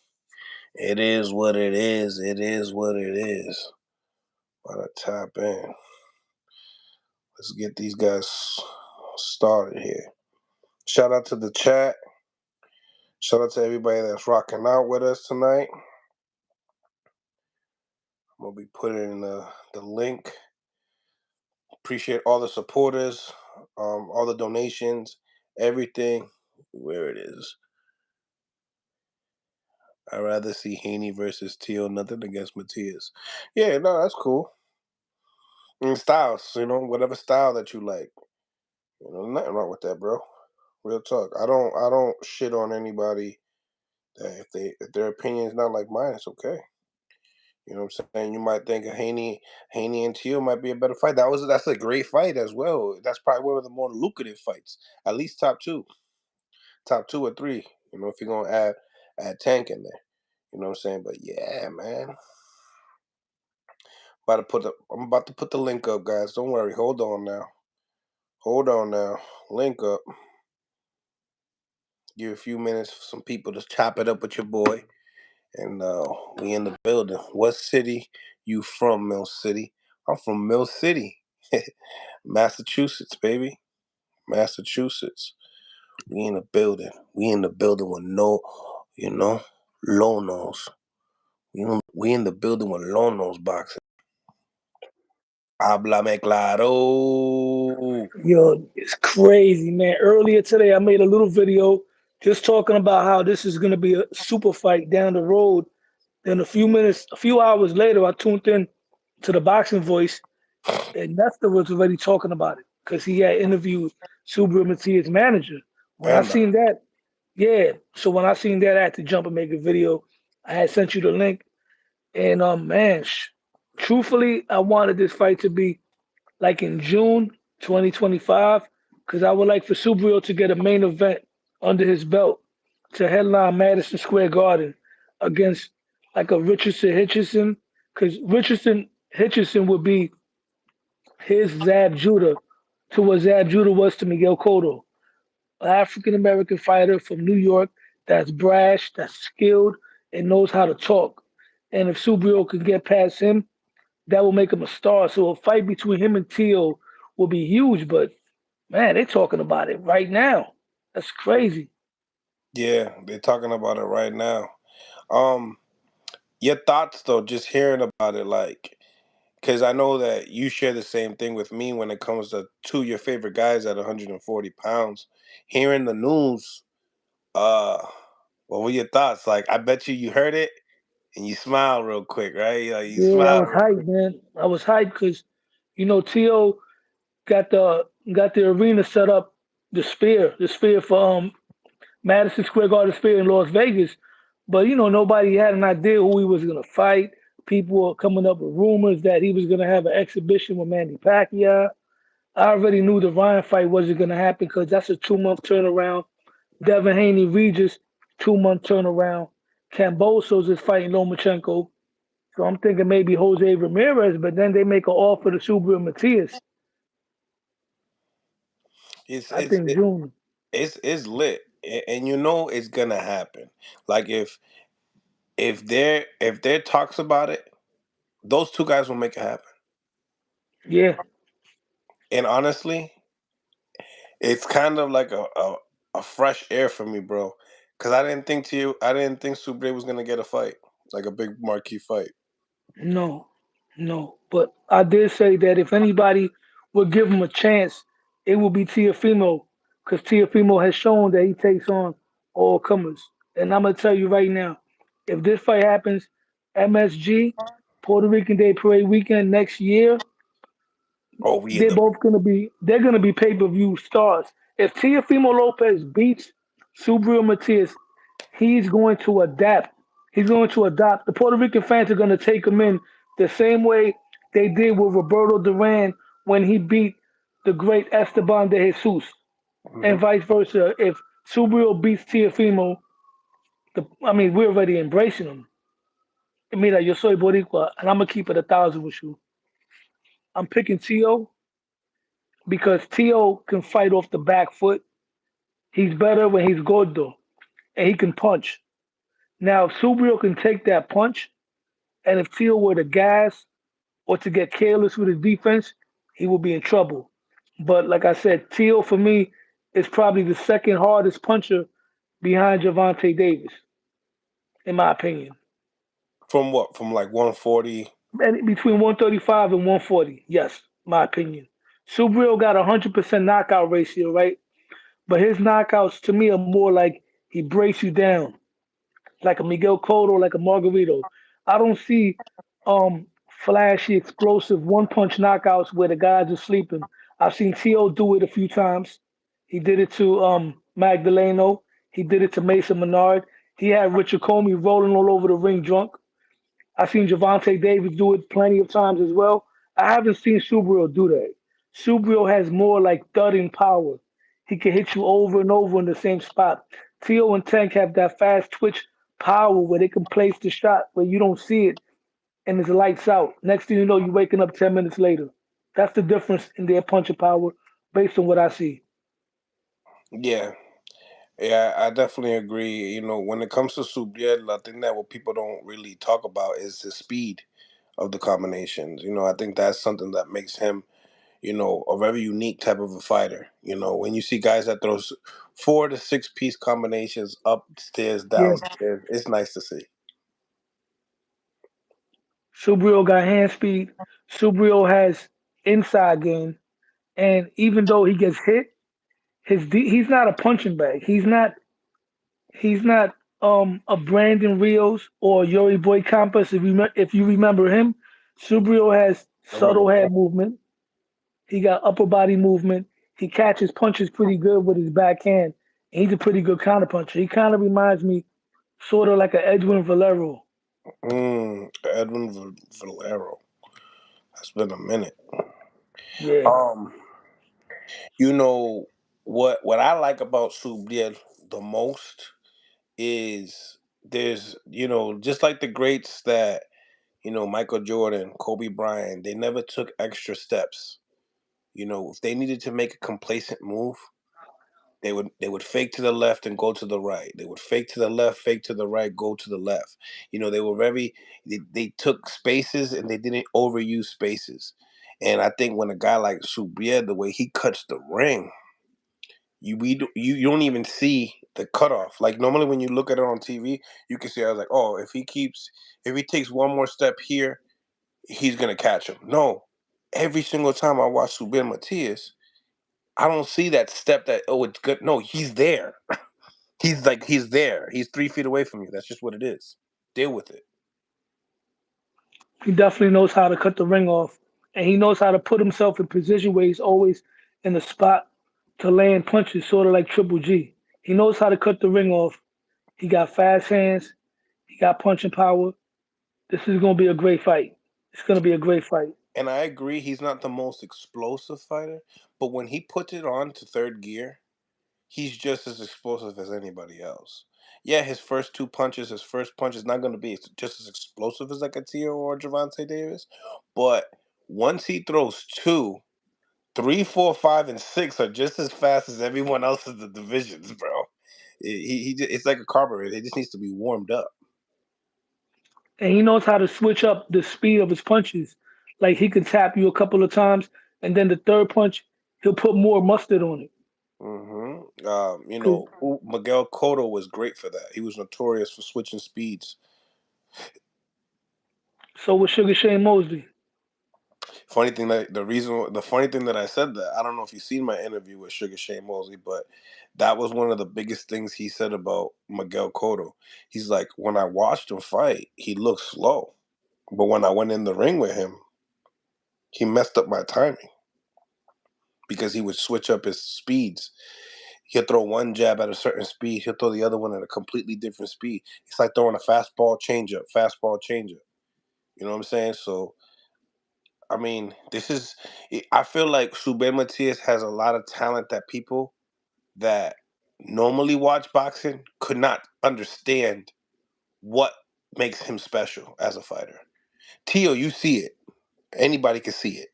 it is what it is. It is what it is. Gotta tap in. Let's get these guys started here. Shout out to the chat. Shout out to everybody that's rocking out with us tonight. I'm gonna be putting in the link. Appreciate all the supporters, all the donations, everything. Where it is. I'd rather see Haney versus Teal. Nothing against Matias. Yeah, no, that's cool. And styles, whatever style that you like. Nothing wrong with that, bro. Real talk. I don't shit on anybody that if their opinion is not like mine, it's okay. You know what I'm saying? You might think Haney and Teal might be a better fight. That's a great fight as well. That's probably one of the more lucrative fights. At least top two or three. If you're gonna add Tank in there. You know what I'm saying? But yeah, man. I'm about to put the link up, guys. Don't worry. Hold on now. Hold on now. Link up. Give a few minutes for some people to chop it up with your boy. And we in the building. What city you from, Mill City? I'm from Mill City. Massachusetts, baby. Massachusetts. We in the building. We in the building with no, low nose. We in the building with low nose boxing. Háblame claro. Yo, it's crazy, man. Earlier today, I made a little video just talking about how this is going to be a super fight down the road. Then a few hours later, I tuned in to the Boxing Voice, and Nestor was already talking about it because he had interviewed Subriel Matias' manager. When I Panda. seen that, yeah. So when I seen that, I had to jump and make a video. I had sent you the link, and man, truthfully, I wanted this fight to be like in June 2025, because I would like for Subriel to get a main event under his belt to headline Madison Square Garden against like a Richardson Hitchison, because Richardson Hitchison would be his Zab Judah to what Zab Judah was to Miguel Cotto, an African American fighter from New York that's brash, that's skilled, and knows how to talk. And if Subriel can get past him, that will make him a star. So a fight between him and Tio will be huge. But man, they're talking about it right now. That's crazy. Yeah, they're talking about it right now. Um, your thoughts though, just hearing about it, like, because I know that you share the same thing with me when it comes to two of your favorite guys at 140 pounds. Hearing the news, uh, what were your thoughts? Like, I bet you heard it and you smile real quick, right? Like, you Yeah, I smile was real quick. hyped, man. I was hyped because Tio got the arena set up, the sphere for Madison Square Garden Sphere in Las Vegas. But nobody had an idea who he was gonna fight. People were coming up with rumors that he was gonna have an exhibition with Manny Pacquiao. I already knew the Ryan fight wasn't gonna happen because that's a 2 month turnaround. Devin Haney, Regis, 2 month turnaround. Cambosos is fighting Lomachenko. So I'm thinking maybe Jose Ramirez, but then they make an offer to Subriel Matias. It's I it's think it, June. it's lit, and you know it's gonna happen. Like if there talks about it, those two guys will make it happen. Yeah, And honestly, it's kind of like a fresh air for me, bro. Cause I didn't think Subre was gonna get a fight, like a big marquee fight. no, no. But I did say that if anybody would give him a chance, it will be Teofimo, because Teofimo has shown that he takes on all comers. And I'm gonna tell you right now, if this fight happens, MSG, Puerto Rican Day Parade weekend next year, Oh, we in they're the both gonna be pay-per-view stars. If Teofimo Lopez beats Subriel Matias, he's going to adapt. He's going to adopt. The Puerto Rican fans are gonna take him in the same way they did with Roberto Duran when he beat the great Esteban de Jesus, and Mhm. vice versa. If Subriel beats Teofimo, I mean, we're already embracing him. Mira, yo soy Boricua, and I'm gonna keep it 1,000 with you. I'm picking Tio because Tio can fight off the back foot. He's better when he's gordo, and he can punch. Now, if Subriel can take that punch, and if Tio were to gas or to get careless with his defense, he will be in trouble. But like I said, Tio for me is probably the second hardest puncher behind Javante Davis, in my opinion. From what? From like 140. And between 135 and 140, yes, my opinion. Subriel got 100% knockout ratio, right? But his knockouts to me are more like he breaks you down, like a Miguel Cotto, like a Margarito. I don't see flashy, explosive one punch knockouts where the guys are sleeping. I've seen T.O. do it a few times. He did it to Magdaleno. He did it to Mason Menard. He had Richard Comey rolling all over the ring drunk. I've seen Javante Davis do it plenty of times as well. I haven't seen Subriel do that. Subriel has more like thudding power. He can hit you over and over in the same spot. Tio and Tank have that fast twitch power where they can place the shot where you don't see it and it's lights out. Next thing you know, you're waking up 10 minutes later. That's the difference in their punching power based on what I see. Yeah, yeah, I definitely agree. You know, when it comes to Subriel, I think that what people don't really talk about is the speed of the combinations. You know, I think that's something that makes him, you know, a very unique type of a fighter. You know, when you see guys that throw 4 to 6 piece combinations upstairs, Yeah. downstairs, it's nice to see. Subriel got hand speed. Subriel has inside game. And even though he gets hit, he's not a punching bag. He's not a Brandon Rios or Yuri Boy Campos. If you remember him, Subriel has I remember. subtle head movement. He got upper body movement. He catches punches pretty good with his backhand. And he's a pretty good counterpuncher. He kind of reminds me sort of like a Edwin Valero. Edwin Valero. It's been a minute. Yeah. Um, you know what I like about Subriel the most is there's just like the greats that Michael Jordan, Kobe Bryant, they never took extra steps. If they needed to make a complacent move, they would fake to the left and go to the right. They would fake to the left, fake to the right, go to the left. They were they took spaces and they didn't overuse spaces. And I think when a guy like Subriel, the way he cuts the ring, you don't even see the cutoff. Like normally when you look at it on TV, you can see I was like, oh, if he takes one more step here, he's gonna catch him. No, every single time I watch Subriel Matias, I don't see that step that it's good. No, he's there. He's there. He's 3 feet away from you. That's just what it is. Deal with it. He definitely knows how to cut the ring off. And he knows how to put himself in position where he's always in the spot to land punches, sort of like Triple G. He knows how to cut the ring off. He got fast hands. He got punching power. This is going to be a great fight. It's going to be a great fight. And I agree, he's not the most explosive fighter, but when he puts it on to third gear, he's just as explosive as anybody else. Yeah, his first punch is not going to be just as explosive as like a Tio or Javante Davis, but once he throws two, three, four, five, and six are just as fast as everyone else in the divisions, bro. It's like a carburetor. It just needs to be warmed up. And he knows how to switch up the speed of his punches. Like he can tap you a couple of times, and then the third punch, he'll put more mustard on it. Miguel Cotto was great for that. He was notorious for switching speeds. So with Sugar Shane Mosley, The funny thing that I said that, I don't know if you've seen my interview with Sugar Shane Mosley, but that was one of the biggest things he said about Miguel Cotto. He's like, when I watched him fight, he looked slow, but when I went in the ring with him, he messed up my timing because he would switch up his speeds. He'll throw one jab at a certain speed. He'll throw the other one at a completely different speed. It's like throwing a fastball changeup, fastball changeup. You know what I'm saying? So, I mean, I feel like Subriel Matias has a lot of talent that people that normally watch boxing could not understand what makes him special as a fighter. Tio, you see it. Anybody can see it.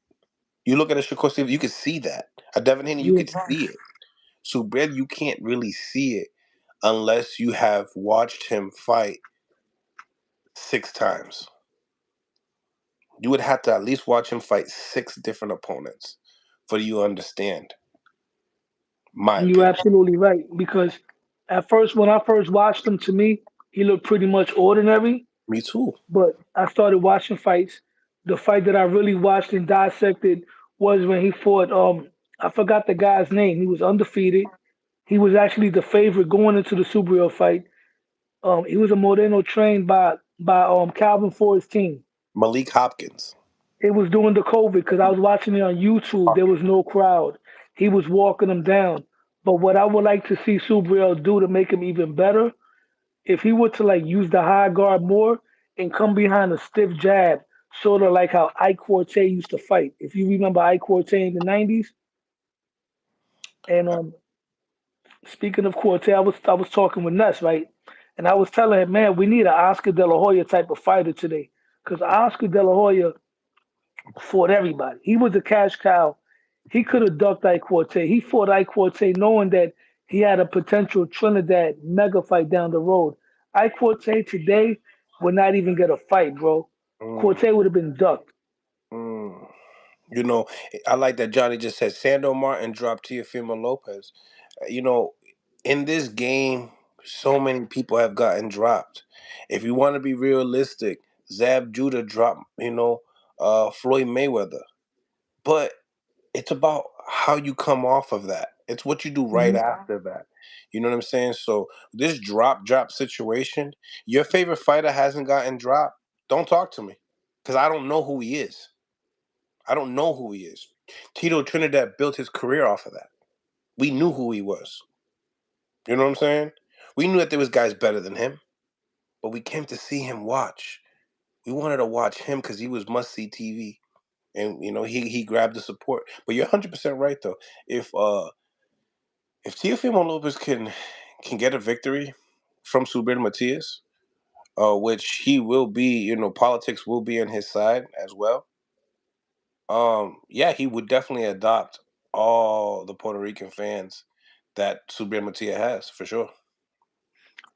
You look at a Shakur Stevens, you can see that. A Devin Haney, you yeah, can see it. Subriel, you can't really see it unless you have watched him fight 6 times. You would have to at least watch him fight 6 different opponents for you to understand. My and you're opinion. absolutely right. Because at first, when I first watched him, to me, he looked pretty much ordinary. Me too. But I started watching fights. The fight that I really watched and dissected was when he fought. I forgot the guy's name. He was undefeated. He was actually the favorite going into the Subriel fight. He was a Moreno trained by Calvin Ford's team. Malik Hopkins. It was during the COVID because I was watching it on YouTube. There was no crowd. He was walking them down. But what I would like to see Subriel do to make him even better, if he were to like use the high guard more and come behind a stiff jab, sort of like how Ike Forte used to fight. If you remember Ike Forte in the '90s, and speaking of Cortez, I was talking with Nuss, right? And I was telling him, man, we need an Oscar De La Hoya type of fighter today. Because Oscar De La Hoya fought everybody. He was a cash cow. He could have ducked Ike Forte. He fought Ike Forte knowing that he had a potential Trinidad mega fight down the road. Ike Forte today would not even get a fight, bro. Mm, Corte would have been ducked. mm. You know, I like that Johnny just said Sando Martin dropped Teofimo López. You know, in this game, so many people have gotten dropped. If you want to be realistic, Zab Judah dropped, Floyd Mayweather. but it's about how you come off of that. It's what you do right Hmm. after that. You know what I'm saying? So this drop situation, your favorite fighter hasn't gotten dropped. Don't talk to me because I don't know who he is. I don't know who he is. Tito Trinidad built his career off of that. We knew who he was. You know what I'm saying? We knew that there was guys better than him, but we came to see him watch. We wanted to watch him because he was must see TV, and he grabbed the support. But you're 100% right though. If Teofimo Lopez can get a victory from Subriel Matias, which he will be, politics will be on his side as well. Yeah, he would definitely adopt all the Puerto Rican fans that Subriel Matias has for sure.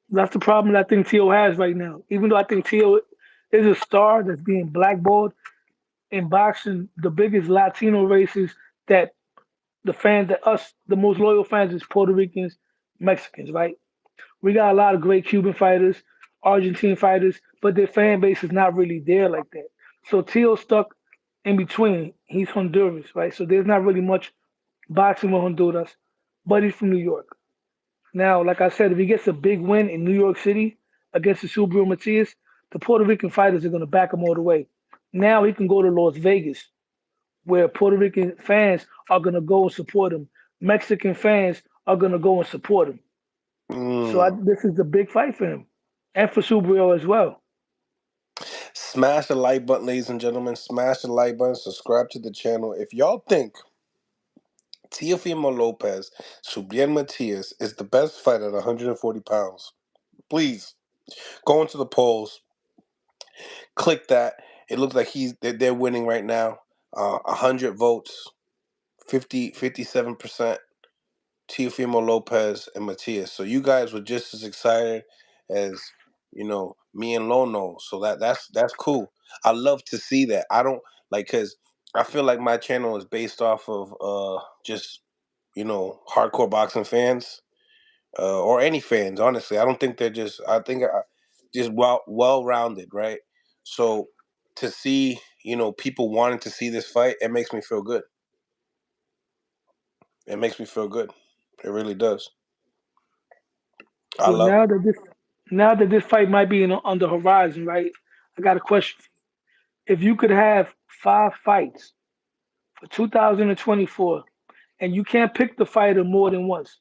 That's the problem that I think Tio has right now. Even though I think Tio is a star that's being blackballed in boxing, the biggest Latino races that the fans that us, the most loyal fans is Puerto Ricans, Mexicans, right? We got a lot of great Cuban fighters, Argentine fighters, but their fan base is not really there like that. So Tio's stuck in between. He's Honduras, right? So there's not really much boxing with Honduras, but he's from New York. Now, like I said, if he gets a big win in New York City against the Subriel Matias, the Puerto Rican fighters are going to back him all the way. Now he can go to Las Vegas, where Puerto Rican fans are going to go and support him. Mexican fans are going to go and support him. So Mm. this is a big fight for him and for Subriel as well. Smash the like button, ladies and gentlemen. Smash the like button. Subscribe to the channel. If y'all think Teofimo Lopez, Subriel Matias is the best fighter at 140 pounds, please go into the polls. Click that. It looks like they're winning right now. 100 votes, 57% Teofimo Lopez and Matias. So you guys were just as excited as me and Lono. So that's cool. I love to see that. I don't like because I feel like my channel is based off of just hardcore boxing fans or any fans. Honestly, I don't think they're just. I think just well rounded, right? So to see people wanting to see this fight, it makes me feel good. It makes me feel good. It really does. I So love it. now that this fight might be on the horizon, right? I got a question. If you could have 5 fights for 2024, and you can't pick the fighter more than once.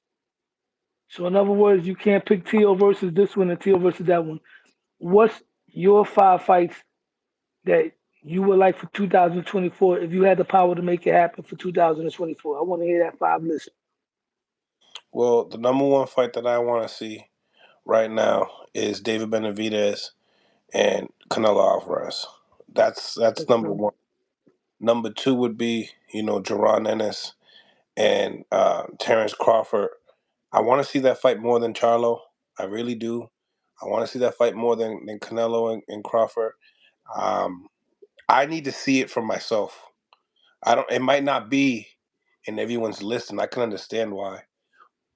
So in other words, you can't pick Tio versus this one and Tio versus that one. What's your 5 fights that you would like for 2024 if you had the power to make it happen for 2024? I want to hear that 5 list. Well, the number one fight that I want to see right now is David Benavidez and Canelo Alvarez. That's number Okay. one. Number two would be Jerron Ennis and Terrence Crawford. I want to see that fight more than Charlo. I really do. I want to see that fight more than Canelo and Crawford. Um, I need to see it for myself. I don't. It might not be in everyone's list, and I can understand why.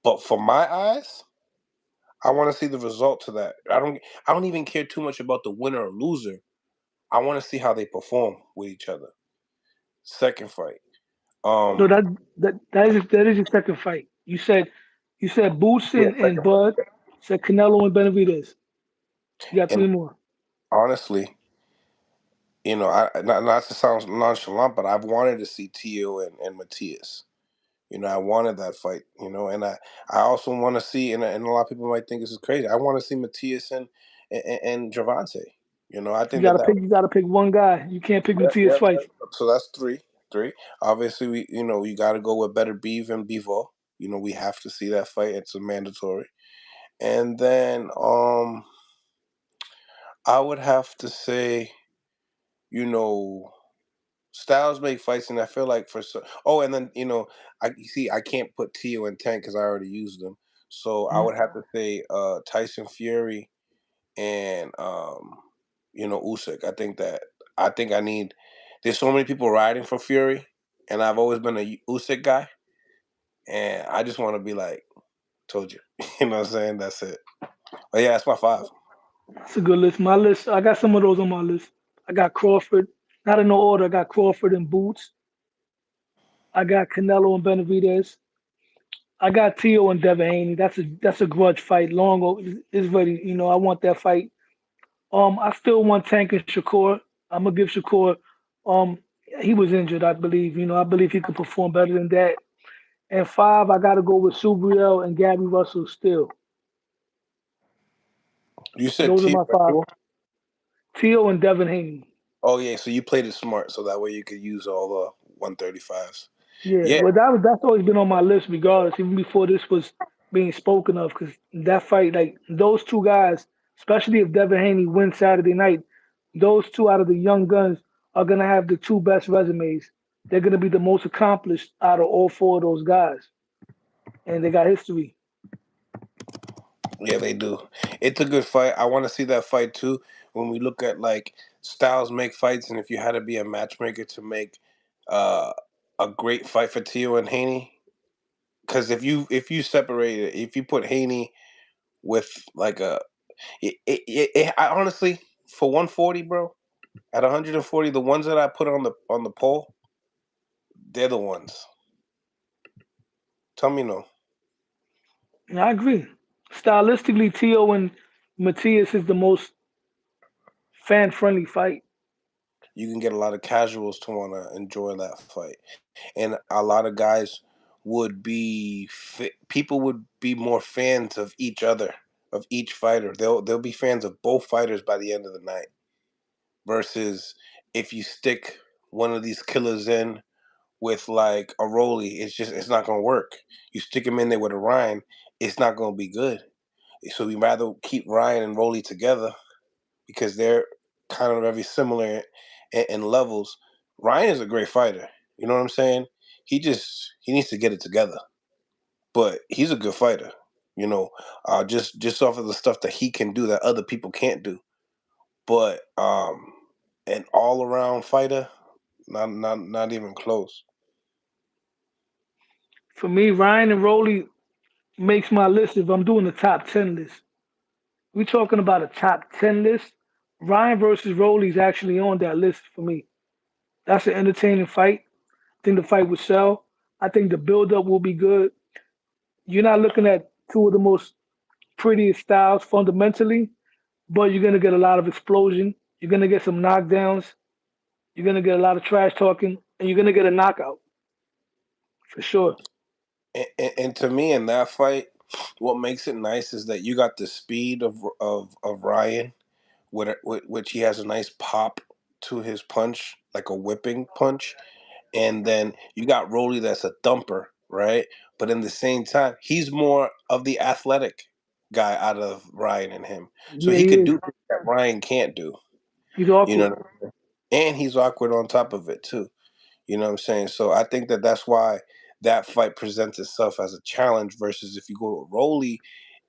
But for my eyes, I want to see the result to that. I don't even care too much about the winner or loser. I want to see how they perform with each other. Second fight. No, Um. that is your second fight. You said Boots Yeah. and Second fight. Bud. Said Canelo and Benavidez. You got And three more. honestly, not to sound nonchalant, but I've wanted to see Tio and Matias. I wanted that fight. And I also want to see, and a lot of people might think this is crazy. I want to see Matias and Javante. I You think that gotta that pick. You gotta pick one guy. You can't pick yeah, Matias yeah, twice. yeah. So that's three. Three. Obviously, you got to go with better Beef and Bevo. We have to see that fight. It's a mandatory. And then I would have to say, you know, styles make fights, and I feel like oh, and then I you see I can't put Tio in Tank because I already used them. So I Mhm. would have to say Tyson Fury and Usyk. I think I need. There's so many people riding for Fury, and I've always been a Usyk guy, and I just want to be like, told you, you know what I'm saying? That's it. But yeah, that's my five. That's a good list. My list. I got some of those on my list. I got Crawford. Not in no order. I got Crawford and Boots. I got Canelo and Benavidez. I got Tio and Devin Haney. That's a grudge fight. Is ready. I want that fight. I still want Tank and Shakur. I'm gonna give Shakur. Um, he was injured, I believe. I believe he could perform better than that. And five, I gotta go with Subriel and Gabby Russell still. You said Those are T. my five. Tio and Devin Haney. Oh yeah, so you played it smart, so that way you could use all the 135s. Yeah, Yeah, well, that's always been on my list, regardless, even before this was being spoken of, because that fight, like those two guys, especially if Devin Haney wins Saturday night, those two out of the young guns are gonna have the two best resumes. They're gonna be the most accomplished out of all four of those guys, and they got history. yeah, they do. It's a good fight. I want to see that fight too. When we look at like styles make fights, and if you had to be a matchmaker to make uh, a great fight for Tio and Haney, because if you separate it, if you put Haney with like I honestly for 140, bro, at 140, the ones that I put on the poll, they're the ones. Tell me no. And I agree. Stylistically, Tio and Matias is the most fan friendly fight. You can get a lot of casuals to want to enjoy that fight, and a lot of guys people would be more fans of each other, of each fighter. They'll be fans of both fighters by the end of the night. Versus if you stick one of these killers in with like a Rolly, it's not gonna work. You stick him in there with a Ryan, it's not gonna be good. So we rather keep Ryan and Rolly together because they're kind of very similar in levels. Ryan is a great fighter. You know what I'm saying? He needs to get it together, but he's a good fighter. You know, just off of the stuff that he can do that other people can't do. But an all around fighter, not even close. For me, Ryan and Rolly makes my list if I'm doing the top 10 list. We talking about a top 10 list. Ryan versus Rolly is actually on that list for me. That's an entertaining fight. I think the fight will sell. I think the build up will be good. You're not looking at two of the most prettiest styles fundamentally, but you're gonna get a lot of explosion. You're gonna get some knockdowns. You're gonna get a lot of trash talking, and you're gonna get a knockout for sure. And to me, in that fight, what makes it nice is that you got the speed of Ryan, which he has a nice pop to his punch, like a whipping punch, and then you got Rolly that's a thumper, right? But in the same time, he's more of the athletic guy out of Ryan and him, so Yeah, he he could is. do things that Ryan can't do. He's You awkward. know, and he's awkward on top of it too. You know what I'm saying? So I think that that's why that fight presents itself as a challenge versus if you go with Rolly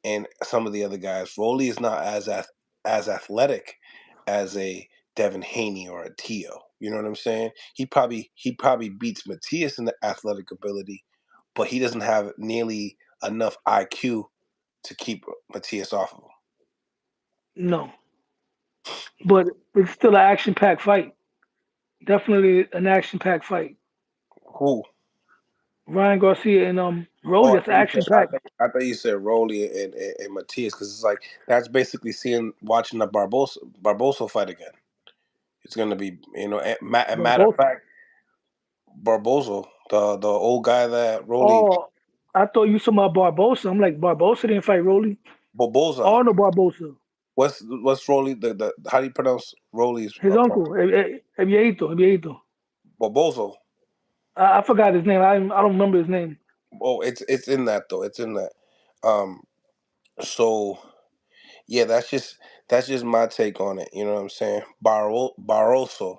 and some of the other guys. Rolly is not as athletic as a Devin Haney or a Tio. You know what I'm saying? He probably beats Matias in the athletic ability, but he doesn't have nearly enough IQ to keep Matias off of him. No, but it's still an action packed fight. Definitely an action packed fight. Who? Ryan Garcia and Oh, Rolly. That's action packed. I thought you said Rolly and Matias because it's like that's basically watching the Barbosa fight again. It's gonna be a But matter of both. fact, Barbosa, the old guy that Rolly Oh, I thought you talking about Barbosa. I'm like Barbosa didn't fight Rolly. Barbosa. Oh no, Barbosa. What's Rolly the how do you pronounce Rolly's His uncle, Eviito. Barbosa? I forgot his name. I don't remember his name. Oh, it's in that though. It's in that. Um, so yeah, that's just my take on it. You know what I'm saying? Barroso.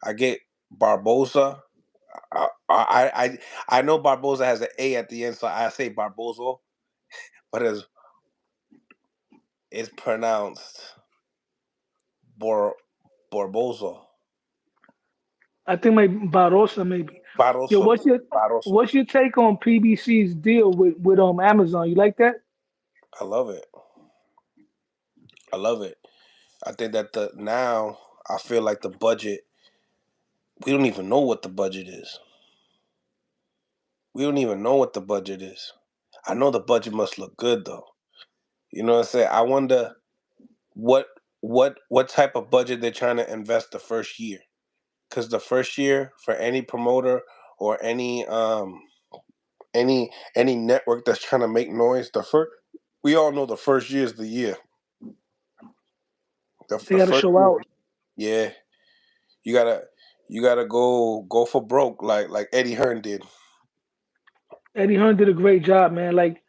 I get Barbosa. I know Barbosa has an A at the end, so I say Barboso, but it's pronounced Bor Borboso. I think maybe Barbosa maybe. Yo, Barroso. Barroso. what's your take on PBC's deal with Amazon? You like that? I love it. I love it. I think that the now I feel like the budget. We don't even know what the budget is. We don't even know what the budget is. I know the budget must look good though. You know what I'm saying? I wonder what what type of budget they're trying to invest the first year. Because the first year for any promoter or any network that's trying to make noise, the first we all know the first year is the year. They The got to first show year, out. yeah, you gotta go for broke like Eddie Hearn did. Eddie Hearn did a great job, man. Like,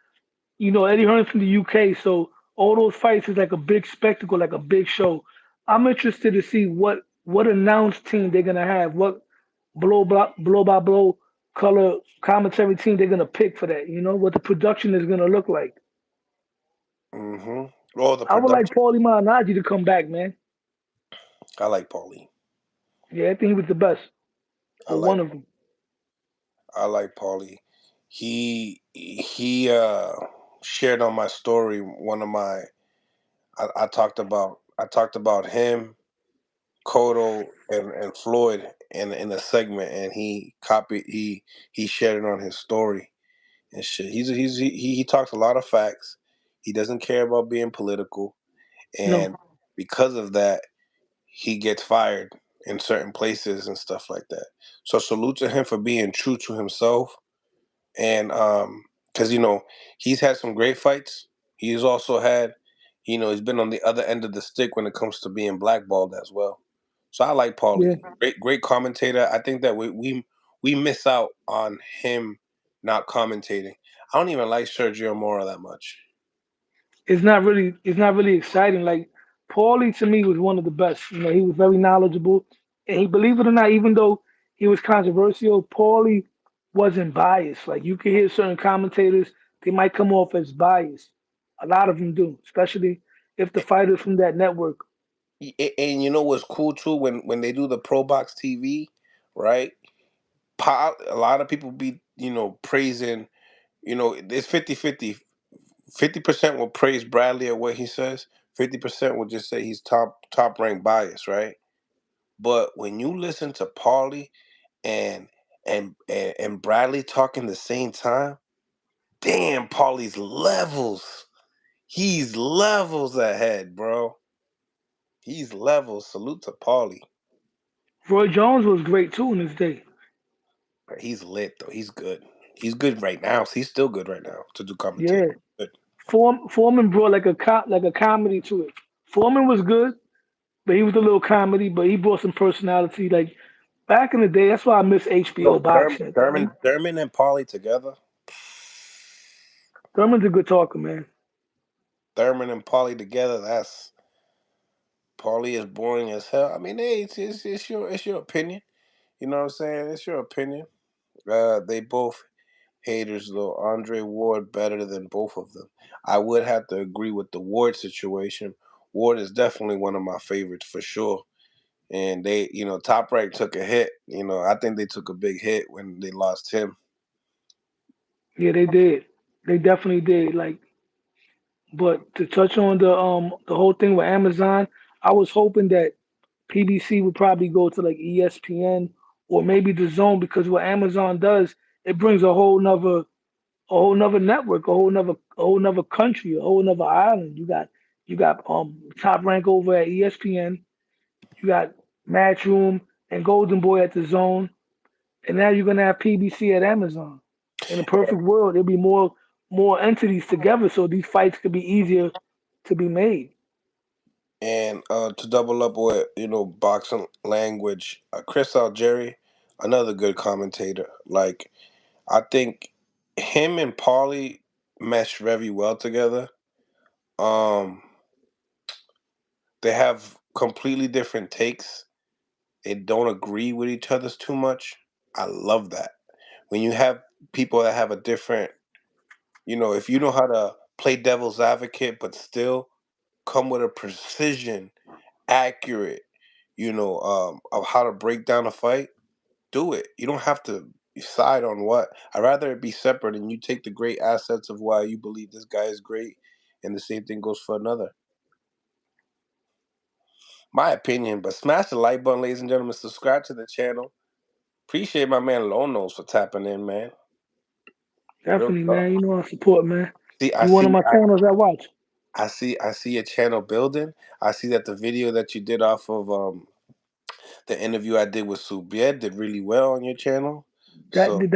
Eddie Hearn's from the UK, so all those fights is like a big spectacle, like a big show. I'm interested to see what announced team they're gonna have, what blow by blow color commentary team they're gonna pick for that. What the production is gonna look like. Mm-hmm. Oh, the I would like production. Paulie Malignaggi to come back, man. I like Paulie. Yeah, I think he was the best I or like one of them. I like Paulie. He shared on my story one of my I talked about him, Cotto, and Floyd in a segment, and he shared it on his story and shit. He talks a lot of facts. He doesn't care about being political, No, and because of that, he gets fired in certain places and stuff like that. So salute to him for being true to himself, and because he's had some great fights. He's also had, he's been on the other end of the stick when it comes to being blackballed as well. So I like yeah, Paulie, great commentator. I think that we miss out on him not commentating. I don't even like Sergio Mora that much. it's not really exciting. Like Paulie to me was one of the best. He was very knowledgeable, and he, believe it or not, even though he was controversial, Paulie wasn't biased. Like you can hear certain commentators, they might come off as biased. A lot of them do, especially if the fighters from that network. And you know what's cool too, when they do the Pro Box TV, right? A lot of people be praising. It's 50-50. 50% will praise Bradley or what he says. 50% will just say he's top ranked bias, right? But when you listen to Paulie and and Bradley talking the same time, damn, Paulie's levels. He's levels ahead, bro. He's levels. Salute to Paulie. Roy Jones was great too in his day. He's lit though. He's good. He's good right now. He's still good right now to do commentating. Yeah, Good. Foreman brought like a comedy to it. Foreman was good, but he was a little comedy, but he brought some personality. Like back in the day, that's why I miss HBO Yo, boxing. Thurman and Paulie together. Thurman's a good talker, man. Thurman and Paulie together. That's Paulie is boring as hell. I mean, hey, it's your opinion. You know what I'm saying? It's your opinion. They both haters though. Andre Ward better than both of them. I would have to agree with the Ward situation. Ward is definitely one of my favorites for sure. And they, Top Rank took a hit. I think they took a big hit when they lost him. Yeah, they did. They definitely did. Like, but to touch on the whole thing with Amazon, I was hoping that PBC would probably go to like ESPN or maybe the Zone because what Amazon does, it brings a whole nother network, a whole nother country, a whole nother island. You got Top Rank over at ESPN. You got Matchroom and Golden Boy at the Zone, and now you're gonna have PBC at Amazon. In a perfect world, there'll be more entities together, so these fights could be easier to be made. And to double up with boxing language, Chris Algieri, another good commentator. Like I think him and Paulie mesh very well together. Um, they have completely different takes. They don't agree with each other's too much. I love that. When you have people that have a different, if you know how to play devil's advocate, but still come with a precision, accurate, of how to break down a fight, do it. You don't have to decide on what. I'd rather it be separate and you take the great assets of why you believe this guy is great, and the same thing goes for another. My opinion, but smash the like button, ladies and gentlemen. Subscribe to the channel. Appreciate my man Lonos for tapping in, man. Real Definitely, talk. man. You know I support, man. See, I You one of see, my channels I watch. I see a channel building. I see that the video that you did off of the interview I did with Subriel did really well on your channel. That So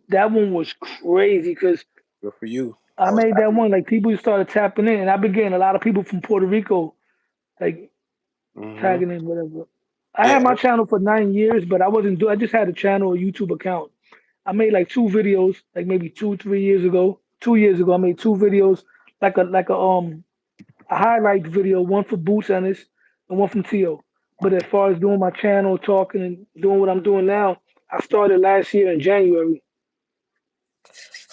that one was crazy because good for you. I I was made that happy. one like people started tapping in, and I've been getting a lot of people from Puerto Rico like Hmm. tagging in whatever. I Yeah, had my channel for 9 years, but I wasn't do. I just had a channel, a YouTube account. I made like two videos, like maybe 2, 3 years ago. 2 years ago, I made two videos, like a highlight video, one for Boots Ennis and one from Tio. But as far as doing my channel, talking and doing what I'm doing now, I started last year in January.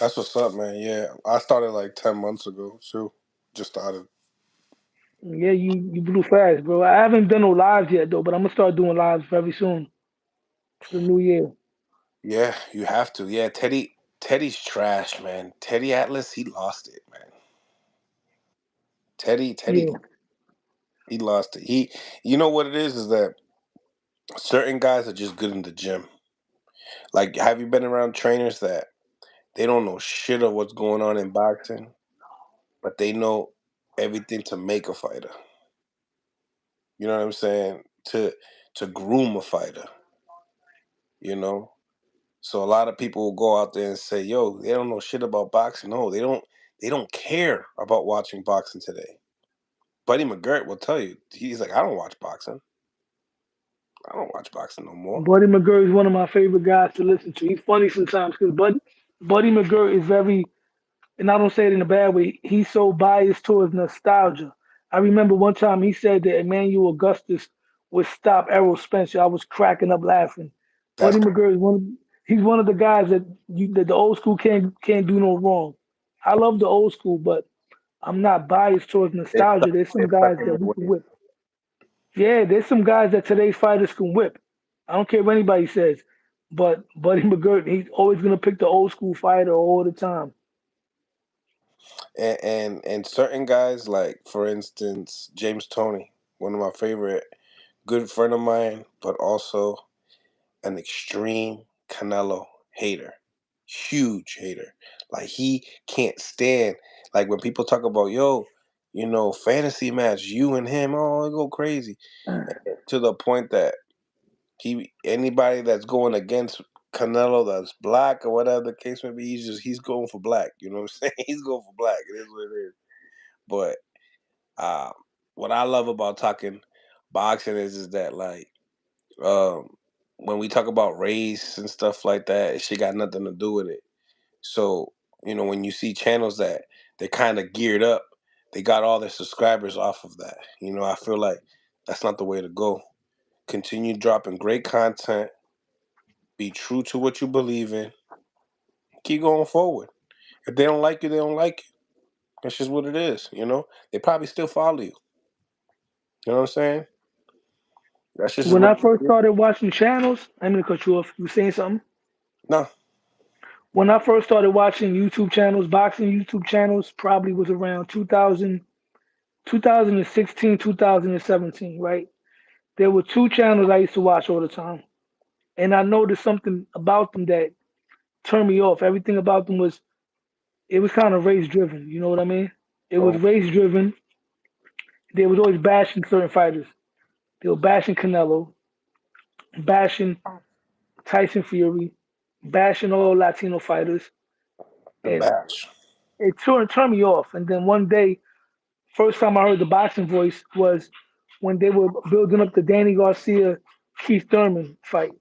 that's what's up, man. Yeah, I started like 10 months ago too. Just started. Yeah, you blew fast, bro. I haven't done no lives yet though, but I'm gonna start doing lives very soon for the new year. Yeah, you have to. Yeah, Teddy's trash, man. Teddy Atlas, he lost it, man. Teddy, Yeah. he lost it. You know what it is that certain guys are just good in the gym. Like, have you been around trainers that they don't know shit of what's going on in boxing, but they know everything to make a fighter? You know what I'm saying? To groom a fighter. You know. So a lot of people will go out there and say, "Yo, they don't know shit about boxing." No, they don't. They don't care about watching boxing today. Buddy McGirt will tell you. He's like, "I don't watch boxing. I don't watch boxing no more." Buddy McGirt is one of my favorite guys to listen to. He's funny sometimes because Buddy McGirt is very, and I don't say it in a bad way. He's so biased towards nostalgia. I remember one time he said that Emmanuel Augustus would stop Errol Spencer. I was cracking up laughing. That's Buddy McGirt is one. He's one of the guys that the old school can't do no wrong. I love the old school, but I'm not biased towards they're nostalgia. stuck. There's some They're stuck guys in that their we can ways. whip. Yeah, there's some guys that today's fighters can whip. I don't care what anybody says. But Buddy McGirt, he's always gonna pick the old school fighter all the time. And certain guys, like for instance, James Tony, one of my favorite, good friend of mine, but also an extreme Canelo hater, huge hater. Like he can't stand. Like when people talk about, yo, fantasy match, you and him, oh, it go crazy to the point that anybody that's going against Canelo that's black or whatever the case may be, he's going for black. You know what I'm saying? He's going for black. It is what it is. But um, what I love about talking boxing is that like um, when we talk about race and stuff like that, she got nothing to do with it. So when you see channels that they're kind of geared up, they got all their subscribers off of that. I feel like that's not the way to go. Continue dropping great content. Be true to what you believe in. Keep going forward. If they don't like you, they don't like you. That's just what it is. They probably still follow you. You know what I'm saying? That's just When what I it first is. started watching channels, I'm gonna cut you off. You were saying something? No, When I first started watching YouTube channels, boxing YouTube channels, probably was around 2000, 2016, 2017, right? There were two channels I used to watch all the time. And I noticed something about them that turned me off. Everything about them it was kind of race driven. You know what I mean? It was oh, race driven. They was always bashing certain fighters. They were bashing Canelo, bashing Tyson Fury, bashing all Latino fighters, the and bash. it turned me off. And then one day, first time I heard the boxing voice was when they were building up the Danny Garcia Keith Thurman fight.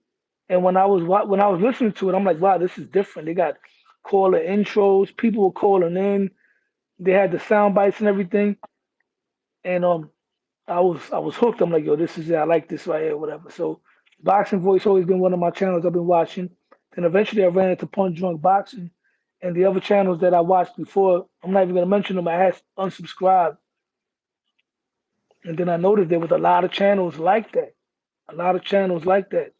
And when I was listening to it, I'm like, wow, this is different. They got caller intros, people were calling in, they had the sound bites and everything, and I was hooked. I'm like, yo, this is it. I like this right here, whatever. So boxing voice always been one of my channels I've been watching. Then eventually I ran into Punch Drunk Boxing and the other channels that I watched before. I'm not even gonna mention them. I had unsubscribed, and then I noticed there was a lot of channels like that. A lot of channels like that.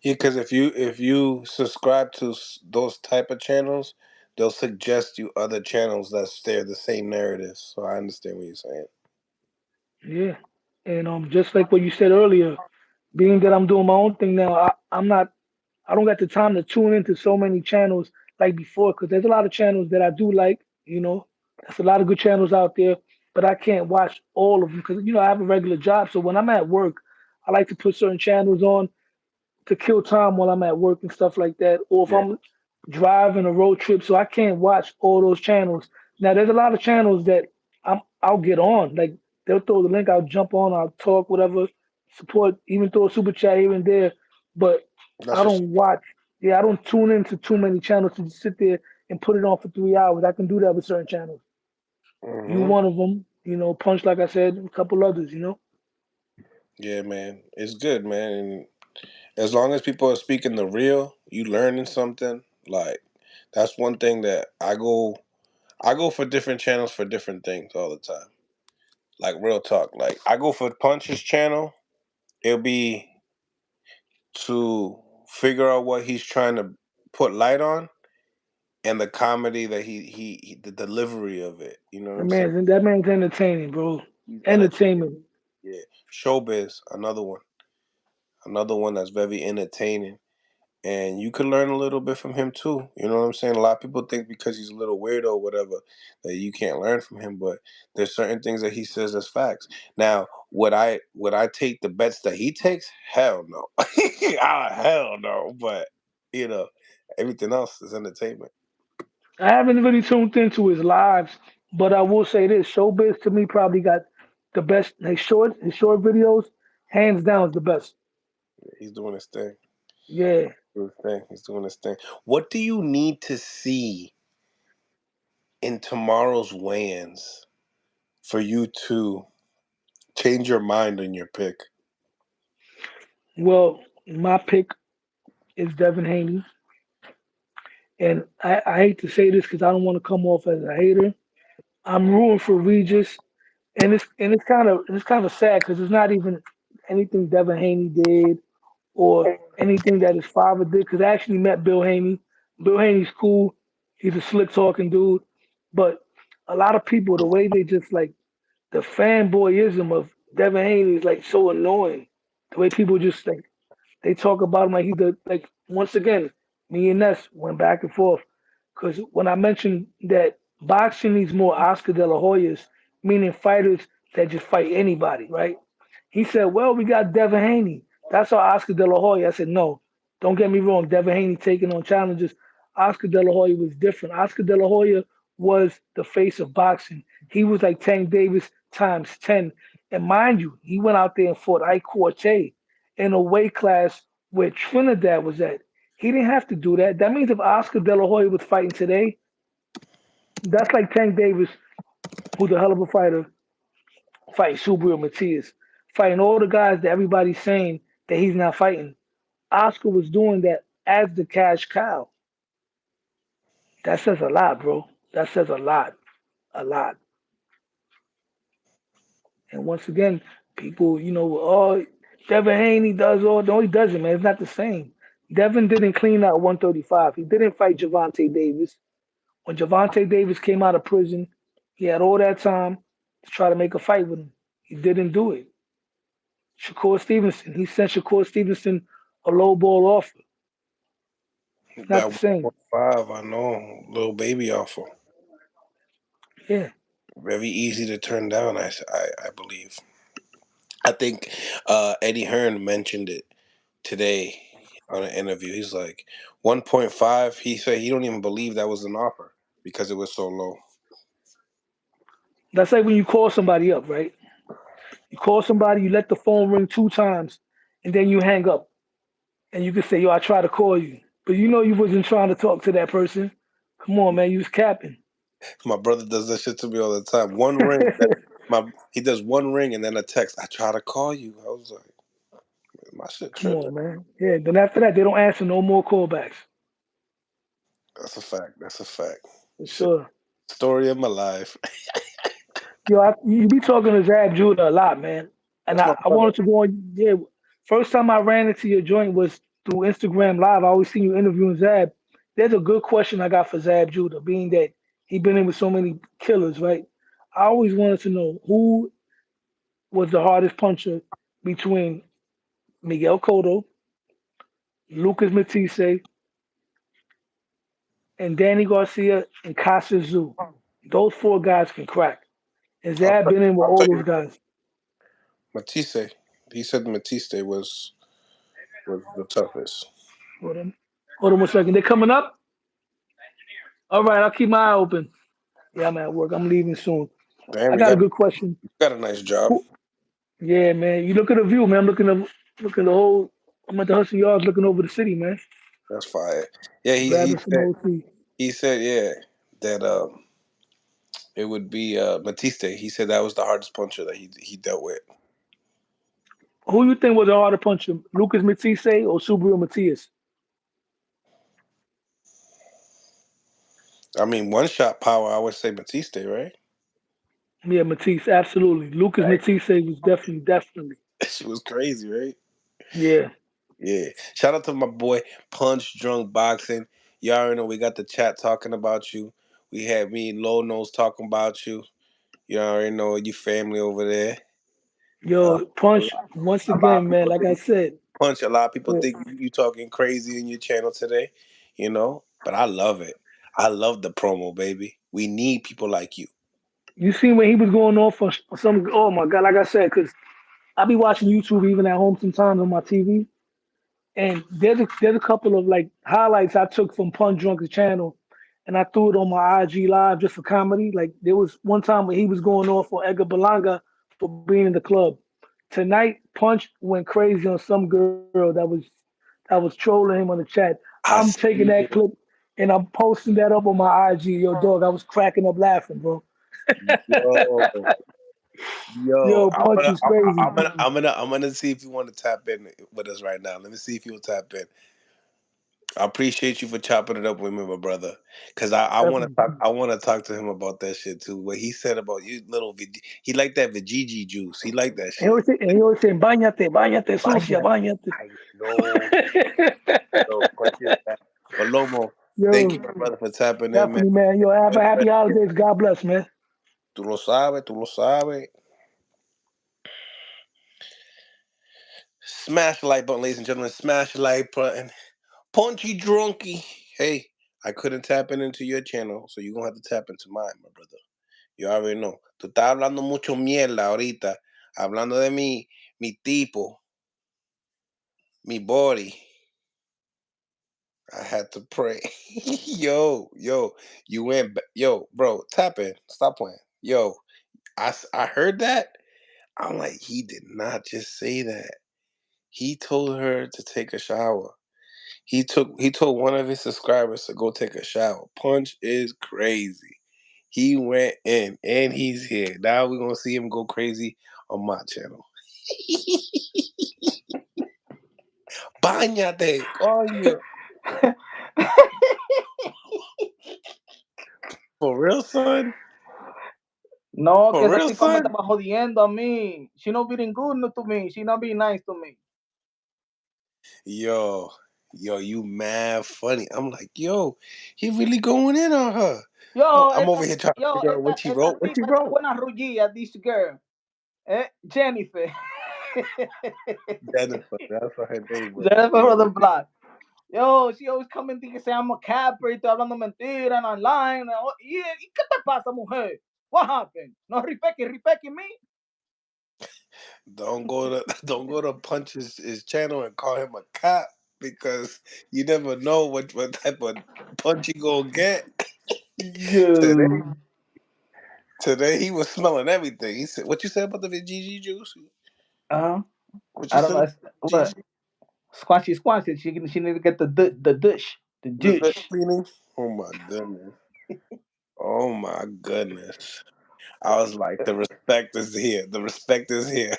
Yeah, because if you subscribe to those type of channels, they'll suggest you other channels that share the same narrative. So I understand what you're saying. Yeah. And just like what you said earlier, being that I'm doing my own thing now, I don't got the time to tune into so many channels like before, because there's a lot of channels that I do like. There's a lot of good channels out there, but I can't watch all of them because I have a regular job. So when I'm at work, I like to put certain channels on to kill time while I'm at work and stuff like that, or if Yeah, I'm driving a road trip, so I can't watch all those channels. Now, there's a lot of channels that I'll get on, like they'll throw the link, I'll jump on, I'll talk, whatever, support, even throw a super chat here and there, but I that's what's. don't watch. Yeah, I don't tune into too many channels to just sit there and put it on for 3 hours. I can do that with certain channels. You Hmm. one of them, Punch, like I said, a couple others. Yeah, man, it's good, man. And as long as people are speaking the real, you learning something. Like that's one thing that I go for different channels for different things all the time. Like real talk. Like I go for Punch's channel. It'll be to figure out what he's trying to put light on and the comedy that the delivery of it. You know what I'm saying? That man's entertaining, bro. He's entertaining. Entertainment. Yeah. Showbiz, another one that's very entertaining. And you can learn a little bit from him too. You know what I'm saying? A lot of people think because he's a little weirdo or whatever that you can't learn from him, but there's certain things that he says as facts. Now, would I take the bets that he takes? Hell no. Hell no. But you know, everything else is entertainment. I haven't really tuned into his lives, but I will say this: Showbiz to me probably got the best. His short videos, hands down, is the best. He's doing his thing. Yeah. Doing his thing. He's doing his thing. What do you need to see in tomorrow's weigh-ins for you to change your mind on your pick? Well, my pick is Devin Haney, and I hate to say this because I don't want to come off as a hater. I'm rooting for Regis, and it's kind of sad because it's not even anything Devin Haney did or anything that his father did. Because I actually met Bill Haney. Bill Haney's cool. He's a slick talking dude, but a lot of people, the way they just like the fanboyism of Devin Haney is like so annoying. The way people just like they talk about him like he's the like once again, me and Ness went back and forth. Because when I mentioned that boxing needs more Oscar De La Hoyas, meaning fighters that just fight anybody, right? He said, "Well, we got Devin Haney. That's our Oscar De La Hoya." I said, "No, don't get me wrong. Devin Haney taking on challenges. Oscar De La Hoya was different. Oscar De La Hoya was the face of boxing. He was like Tank Davis times 10. And mind you, he went out there and fought Ike Corte in a weight class where Trinidad was at. He didn't have to do that. That means if Oscar De La Hoya was fighting today, that's like Tank Davis, who's a hell of a fighter, fighting Subriel Matias, fighting all the guys that everybody's saying that he's not fighting. Oscar was doing that as the cash cow. That says a lot, bro. That says a lot, a lot. And once again, people, oh, Devin Haney does all. No, he doesn't, man. It's not the same. Devin didn't clean out 135. He didn't fight Javante Davis. When Javante Davis came out of prison, he had all that time to try to make a fight with him. He didn't do it. Shakur Stevenson, he sent Shakur Stevenson a low ball offer. It's not That the same. 1.5, I know, little baby offer. Yeah. Very easy to turn down, I believe. I think Eddie Hearn mentioned it today on an interview. He's like 1.5. He said he don't even believe that was an offer because it was so low. That's like when you call somebody up, right? You call somebody, you let the phone ring 2 times, and then you hang up. And you can say, yo, I tried to call you. But you know you wasn't trying to talk to that person. Come on, man, you was capping. My brother does that shit to me all the time. One ring, he does one ring and then a text. I try to call you. I was like, my shit Come tripping. on, man. Yeah, then after that, they don't answer no more callbacks. That's a fact. That's a fact. For Shit. sure. Story of my life. Yo, you be talking to Zab Judah a lot, man. And That's my I brother. wanted to go on. Yeah, first time I ran into your joint was through Instagram Live. I always seen you interviewing Zab. There's a good question I got for Zab Judah, being that he been in with so many killers, right? I always wanted to know who was the hardest puncher between Miguel Cotto, Lucas Matisse, and Danny Garcia and Casa Zoo. Those four guys can crack. And Zab been in with I'll all tell you, those guys. Matisse. He said Matisse was the toughest. Hold on. Hold on 1 second. They coming up? All right, I'll keep my eye open. Yeah, I'm at work. I'm leaving soon. Damn, I got a good question. you got a nice job. Who, yeah, man. You look at the view, man. I'm looking the whole. I'm at the Hudson Yards looking over the city, man. That's fire. Yeah, Grabbing some OT. he said yeah that it would be Matiste. He said that was the hardest puncher that he dealt with. Who you think was a harder puncher, Lucas Matisse or Subriel Matias? I mean, one shot power. I would say Matiste, right? Yeah, Matisse, absolutely. Lucas Right. Matisse was definitely. She was crazy, right? Yeah. Yeah. Shout out to my boy Punch Drunk Boxing. You already know we got the chat talking about you. We had me and Low Nose talking about you. You already know you family over there. Uh, Yo, a Punch, lot, once a lot of again, man, people like I think said, Punch. A lot of people yeah, think you talking crazy in your channel today. You know, but I love it. I love the promo, baby. We need people like you. you seen when he was going off for some, oh my God, like I said, because I be watching YouTube even at home sometimes on my TV. And there's a couple of like highlights I took from Punch Drunk's channel, and I threw it on my IG live just for comedy. Like there was one time when he was going off on Edgar Berlanga for being in the club. Tonight, Punch went crazy on some girl that was trolling him on the chat. I'm I taking see that clip it. and I'm posting that up on my IG. Yo, dog, I was cracking up laughing, bro. Yo, yo, Yo, Punch is crazy. I'm gonna see if you want to tap in with us right now. Let me see if you'll tap in. I appreciate you for chopping it up with me, my brother. Cause I want to Definitely. talk. I want to talk to him about that shit too. What he said about you, he liked that Vijiji juice. He liked that shit. And he always say, bañate, bañate, sucia, Bañate. bañate. I know. So punches that. But Lomo, thank you, Yo, my brother, for tapping in, man. definitely, man. Yo, have a happy holidays. God bless, man. Tú lo sabes, tú lo sabes. Smash the like button, ladies and gentlemen. Smash the like button. Punchy drunky. Hey, I couldn't tap into your channel, so you're gonna have to tap into mine, my brother. You already know. Tú estás hablando mucho mierda ahorita. Hablando de mi tipo, mi body. I had to pray. yo, you went, yo, bro, tap in. Stop playing. Yo, I heard that. I'm like, he did not just say that. He told her to take a shower. He told one of his subscribers to go take a shower. Punch is crazy. He went in and he's here. Now we're gonna see him go crazy on my channel. Báñate, coño. For real, son? No, que For esa real, tipa me son? estaba jodiendo a mí. She not being good to me. She not being nice to me. Yo, you mad funny. I'm like, yo, he really going in on her. Yo, I'm over here trying to figure out what she esta wrote. What she tipa está wrote? buena rullía, this girl. Jennifer. Jennifer. That's what her name was. Jennifer Yeah. from the block. Yo, she always coming to say I'm a capper y estoy hablando mentira and online. ¿Y qué te pasa, mujer? What happened? No respecting me? Don't go to Punch his channel and call him a cop because you never know what type of punch you gonna get. today Yo. today he was smelling everything. He said, "What you said about the GG juice? Uh-huh. What you I don't said know. about What? GG? Squashy. She need to get the dish. The The dish dish. cleaning? Oh my goodness! Oh my goodness!" I was like, "The respect is here. The respect is here."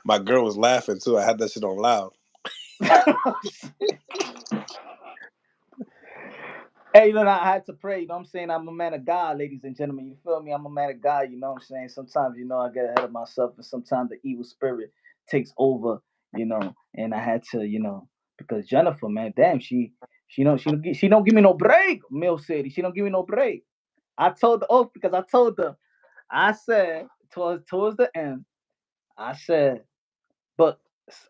My girl was laughing too. I had that shit on loud. Hey, you know, I had to pray. You know what I'm saying? I'm a man of God, ladies and gentlemen. You feel me? I'm a man of God. You know what I'm saying? Sometimes, I get ahead of myself, and sometimes the evil spirit takes over, and I had to, because Jennifer, man, damn, she don't give me no break, Mill City. She don't give me no break. I told the because I told her, I said, towards the end, I said, but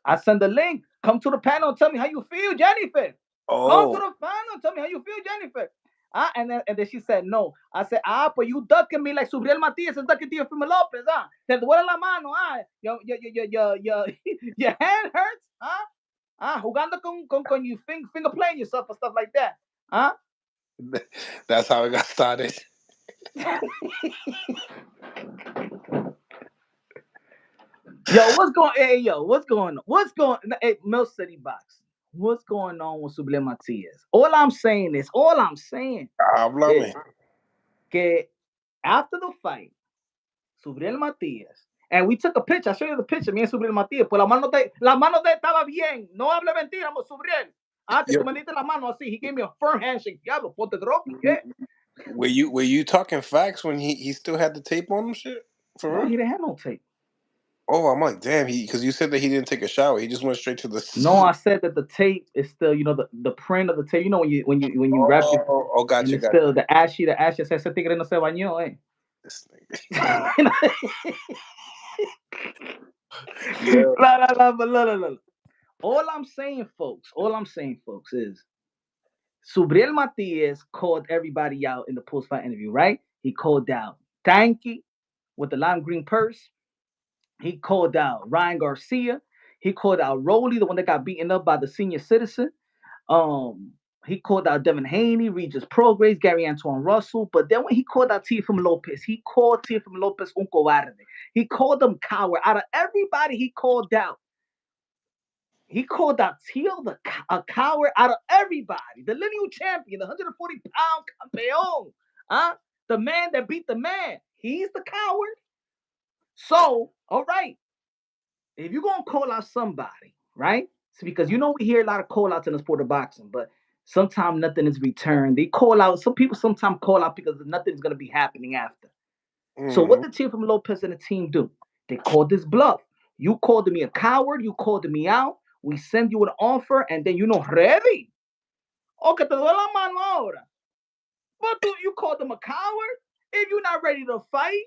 I send the link. Come to the panel and tell me how you feel, Jennifer. Come to Oh, the panel and tell me how you feel, Jennifer. And then she said, no. I said, pues you ducking me like Subriel Matias is ducking Teofimo López, Te duele la mano, your hand hurts, jugando con you finger playing yourself and stuff like that, That's how it got started. What's going? Hey, what's going on? Hey, Millcityboxing. What's going on with Subriel Matias? All I'm saying is que after the fight, Subriel Matias, and we took a picture. I show you the picture. Me and Subriel Matias. Pues la mano de estaba bien. No hable mentira, Subriel. Que tú me diste la mano así. He gave me a firm handshake. Diablo, ponte droga. Were you talking facts when he still had the tape on him? Shit, for real? No, he didn't have no tape. Oh, I'm like, damn. Because you said that he didn't take a shower. He just went straight to the. No, I said that the tape is still, the print of the tape. You know when you wrap it. Oh, gotcha, and it's still the ashy. Ese tigre no se bañó, eh. This nigga. Yeah. All I'm saying, folks, is Subriel Matias called everybody out in the post-fight interview, right? He called out Tanky with the lime green purse. He called out Ryan Garcia. He called out Rolly, the one that got beaten up by the senior citizen. He called out Devin Haney, Regis Prograis, Gary Antoine Russell. But then when he called out Teofimo López, he called Teofimo López un cobarde. He called him coward. Out of everybody he called out, he called out Tio a coward out of everybody. The lineal champion, the 140-pound campeón. The man that beat the man. He's the coward. So, all right. If you're going to call out somebody, right? It's because we hear a lot of call outs in the sport of boxing, but sometimes nothing is returned. They call out, some people sometimes call out because nothing's going to be happening after. So what did Teofimo López and the team do? They called this bluff. You called me a coward. You called me out. We send you an offer, and then ready. Okay, te doy la mano ahora. But you called them a coward? If you're not ready to fight,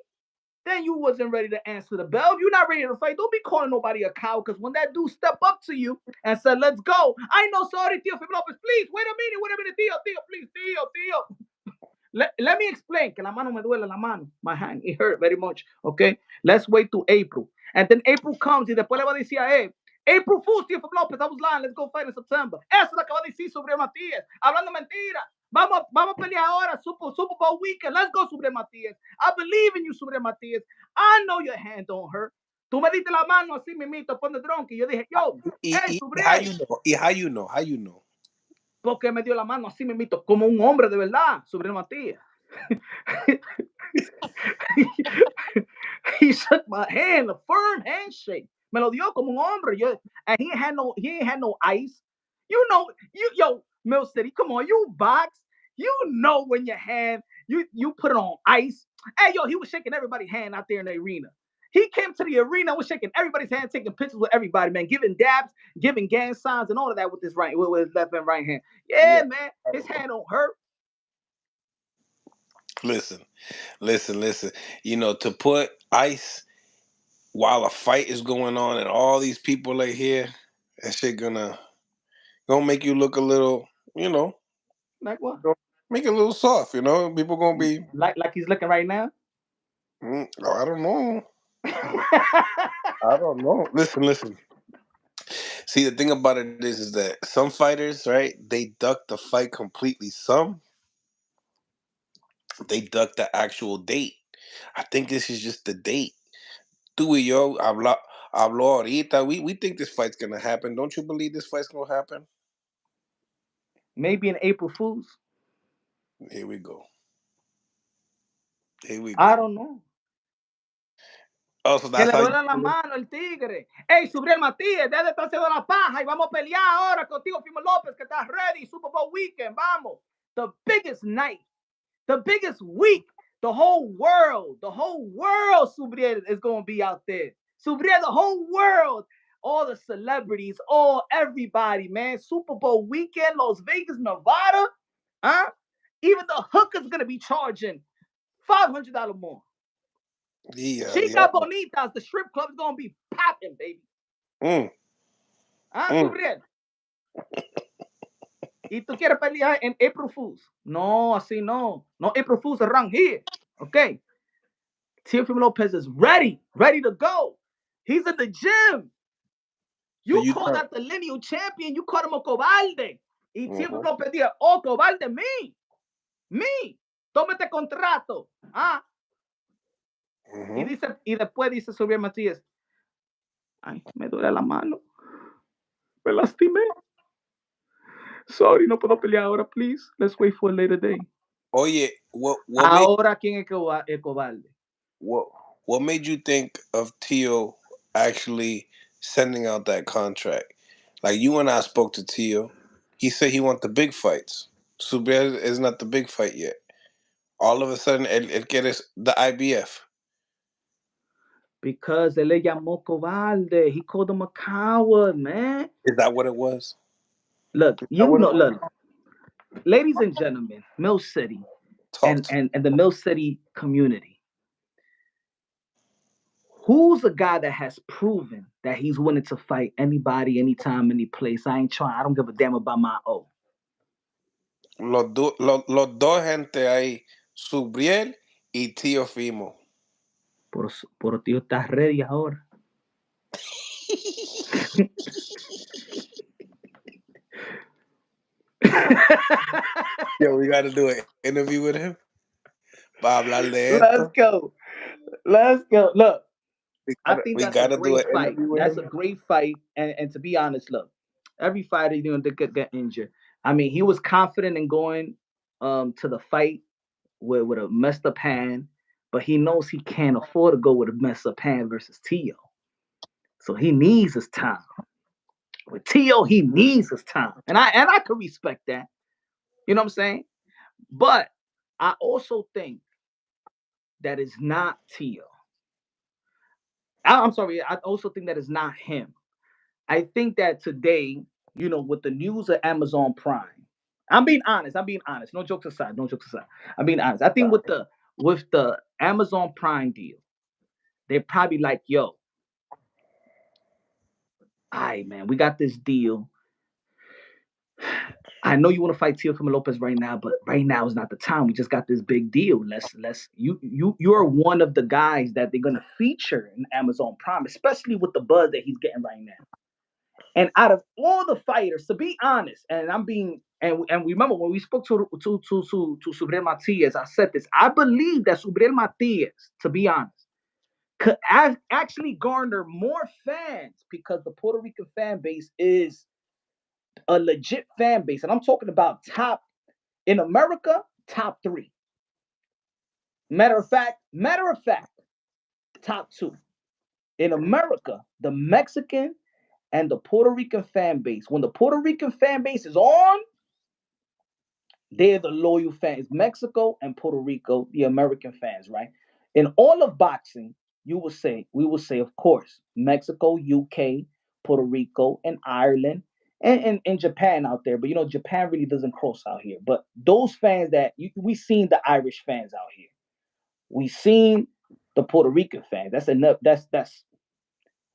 then you wasn't ready to answer the bell. If you're not ready to fight, don't be calling nobody a coward, because when that dude step up to you and said, let's go, I know, sorry, Teofimo López, please, wait a minute, Tio, please, Tio. Let me explain. Que la mano me duele, la mano. My hand, it hurt very much. Okay? Let's wait till April. And then April comes y después le va a decir a él, April Fool's, Teofimo López, I was lying, let's go fight in September. Eso es lo que va a decir Subriel Matias. Hablando mentira. Vamos a pelear ahora, Super Bowl weekend. Let's go, Subriel Matias. I believe in you, Subriel Matias. I know your hand don't hurt. Tú me diste la mano así, mimito, pon the drunk. Y yo dije, hey, Subriel. How you know? Porque me dio la mano así, mimito, como un hombre de verdad, Subriel Matias. He shook my hand, a firm handshake. Me lo dio como un hombre. And he ain't had no ice. Mill City, come on, you box. You know when your hand, you put it on ice. Hey, he was shaking everybody's hand out there in the arena. He came to the arena, was shaking everybody's hand, taking pictures with everybody, man, giving dabs, giving gang signs, and all of that with his left and right hand. Yeah, man, his hand don't hurt. Listen. To put ice while a fight is going on and all these people are here, that shit gonna make you look a little, like what? Make it a little soft, People gonna be like he's looking right now. I don't know. I don't know. Listen. See, the thing about it is that some fighters, right? They duck the fight completely. Some they duck the actual date. I think this is just the date. Tú y yo habló ahorita. We think this fight's gonna happen. Don't you believe this fight's gonna happen? Maybe in April Fools. Here we go. I don't know. Oh, so that's que le duele la mano el tigre. Hey, Subriel Matias, deja de estar haciendo la paja y vamos a pelear ahora con Teofimo López, que está ready. Super Bowl weekend, vamos. The biggest night, the biggest week, the whole world, Subriel is going to be out there. Subriel, the whole world, all the celebrities, everybody, man. Super Bowl weekend, Las Vegas, Nevada. Even the hooker's going to be charging $500 more. Chica Bonitas, the strip club's gonna be popping, baby. Subriel. Y tú quieres pelear en April Fools. No, así no. No April Fools around here. Okay. Teofimo López is ready to go. He's in the gym. So You you called tell. out the lineal champion. You called him a cobarde. Y Teofimo Mhm. López dijo, oh, cobarde, me. Toma este contrato. Ah. Mhm. Y después dice Subriel Matías, ay, me duele la mano. Me lastimé. Sorry, no puedo pelear ahora, please. Let's wait for a later day. Oye, what made Ahora, ¿quién es el cobarde? what what made you think of Tio actually sending out that contract? Like you and I spoke to Tio. He said he want the big fights. Subriel is not the big fight yet. All of a sudden, el quieres the IBF. Because él le llamó cobarde. He called him a coward, man. Is that what it was? Look, Is that you what it know, was? look, ladies and gentlemen, Mill City Talk to me. and the Mill City community. Who's a guy that has proven that he's willing to fight anybody, anytime, any place? I ain't trying. I don't give a damn about my O. Los dos gente ahí, Subriel y Teofimo. Por tío, estás ready ahora. Yo, we got to do an interview with him para hablar de Let's esto. go. Let's go. Look, We I gotta, think we that's a gotta do great an fight. interview with That's him. a great fight. And to be honest, look, every fighter you know that get injured. I mean, he was confident in going to the fight with a messed up hand, but he knows he can't afford to go with a messed up hand versus Tio. So he needs his time. With Tio, he needs his time. And I could respect that. You know what I'm saying? But I also think that is not Tio. I'm sorry, I also think that is not him. I think that today, with the news of Amazon Prime, I'm being honest. I'm being honest. No jokes aside. No jokes aside. I'm being honest. I think with the Amazon Prime deal, they're probably like, yo, all right, man, we got this deal. I know you want to fight Teofimo Lopez right now, but right now is not the time. We just got this big deal. You are one of the guys that they're gonna feature in Amazon Prime, especially with the buzz that he's getting right now. And out of all the fighters, to be honest, and I'm being and remember when we spoke to Subriel Matias, I said this. I believe that Subriel Matias, to be honest, could actually garner more fans because the Puerto Rican fan base is a legit fan base, and I'm talking about top in America, top three. Matter of fact, top two in America, the Mexican and the Puerto Rican fan base. When the Puerto Rican fan base is on, they're the loyal fans. Mexico and Puerto Rico, the American fans, right? In all of boxing, we will say, of course, Mexico, UK, Puerto Rico, and Ireland, and Japan out there. But Japan really doesn't cross out here. But those fans we seen the Irish fans out here. We seen the Puerto Rican fans. That's enough. That's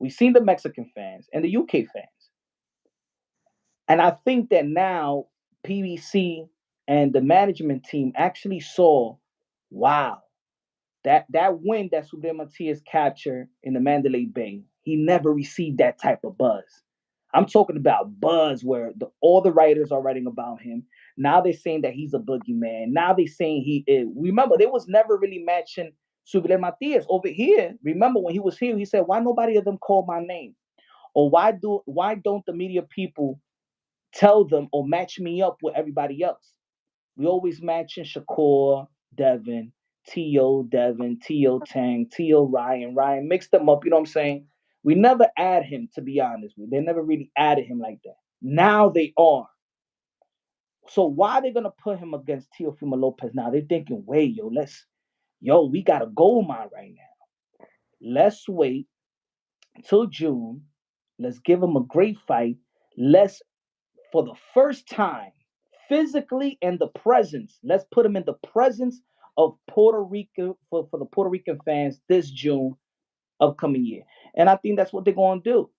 we seen the Mexican fans and the UK fans. And I think that now PBC and the management team actually saw, wow, that win that Subriel Matias captured in the Mandalay Bay, he never received that type of buzz. I'm talking about buzz where all the writers are writing about him. Now they're saying that he's a boogeyman. Now they're saying he is. Remember, they was never really matching Subriel Matias over here. Remember when he was here, he said, "Why nobody of them call my name? Or why don't the media people tell them or match me up with everybody else?" We always matching Shakur, Devin, T.O. Devin, T.O. Tang, T.O. Ryan, mix them up, you know what I'm saying? We never add him, to be honest. They never really added him like that. Now they are. So why are they gonna put him against Teofimo Lopez now? They're thinking, wait, we got a gold mine right now. Let's wait till June. Let's give him a great fight. Let's for the first time, physically in the presence. Let's put him in the presence of Puerto Rico for the Puerto Rican fans this June upcoming year. And I think that's what they're gonna do.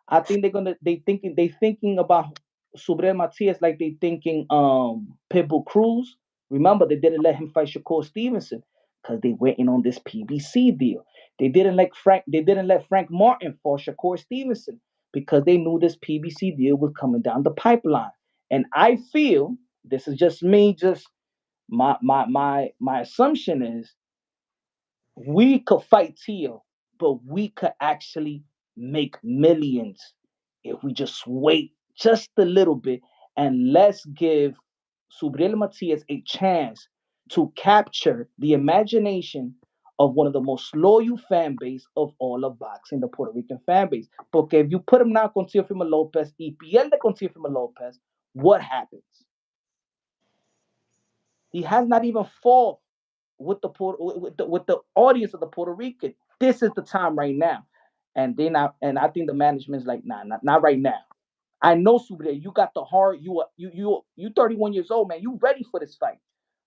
I think they thinking about Subriel Matias like they thinking Pitbull Cruz. Remember, they didn't let him fight Shakur Stevenson because they waiting on this PBC deal. They didn't let Frank Martin for Shakur Stevenson because they knew this PBC deal was coming down the pipeline. And I feel this is just me, just my assumption is we could fight Tio, but we could actually make millions if we just wait just a little bit and let's give Subriel Matias a chance to capture the imagination of one of the most loyal fan base of all of boxing, the Puerto Rican fan base. Porque if you put him now con Teofimo López y pierde con Teofimo López, what happens? He has not even fought with the audience of the Puerto Rican. This is the time right now, and I think the management's like, nah, not right now. I know Subriel, you got the heart. You 31 years old, man. You ready for this fight?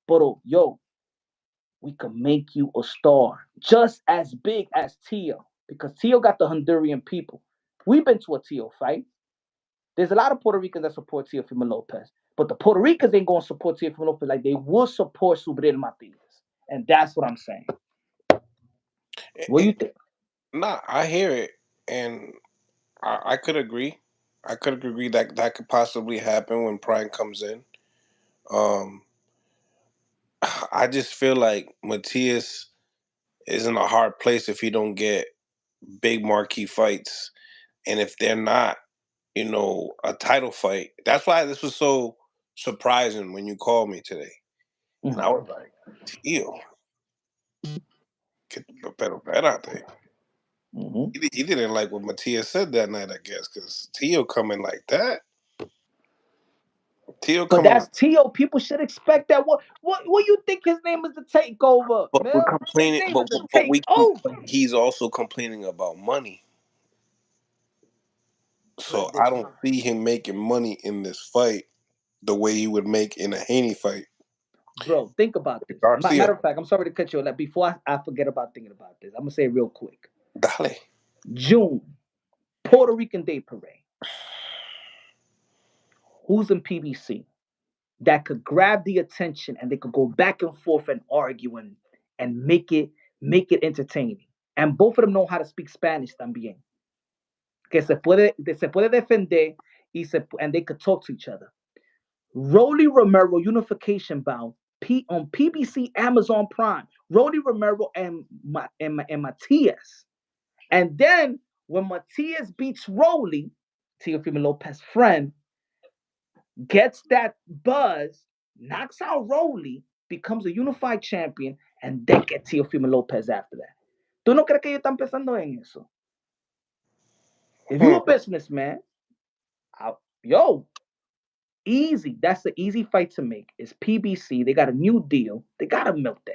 But yo, we can make you a star just as big as Tio because Tio got the Honduran people. We've been to a Tio fight. There's a lot of Puerto Ricans that support Teofimo López, but the Puerto Ricans ain't going to support Teofimo López like they will support Subriel Matias. And that's what I'm saying. What do you think? Nah, I hear it, and I could agree. I could agree that that could possibly happen when Prime comes in. Um, I just feel like Matias is in a hard place if he don't get big marquee fights, and if they're not, a title fight. That's why this was so surprising when you called me today, and I was like, "Tio, get the better bet out there." He didn't like what Matias said that night, I guess, because Tio coming like that. Tio But coming that's like, Tio. People should expect that. What you think his name is the takeover, but we're Mill? His complaining, name but is the but we takeover. he's also complaining about money. So I don't see him making money in this fight the way he would make in a Haney fight. Bro, think about this. Garcia, Matter of fact, I'm sorry to cut you. Like before I forget about thinking about this, I'm gonna say it real quick. dale. June, Puerto Rican Day Parade. Who's in PBC that could grab the attention and they could go back and forth and argue and make it entertaining. And both of them know how to speak Spanish también. Que se puede defender and they could talk to each other. Rolly Romero Unification Bound on PBC Amazon Prime. Rolly Romero and Matias. And then when Matias beats Rolly, Teofimo Lopez's friend, gets that buzz, knocks out Rolly, becomes a unified champion, and then get Teofimo Lopez after that. ¿Tú no crees que ellos están pensando en eso? If you're a businessman, yo, easy. That's the easy fight to make. It's PBC. They got a new deal. They gotta milk that.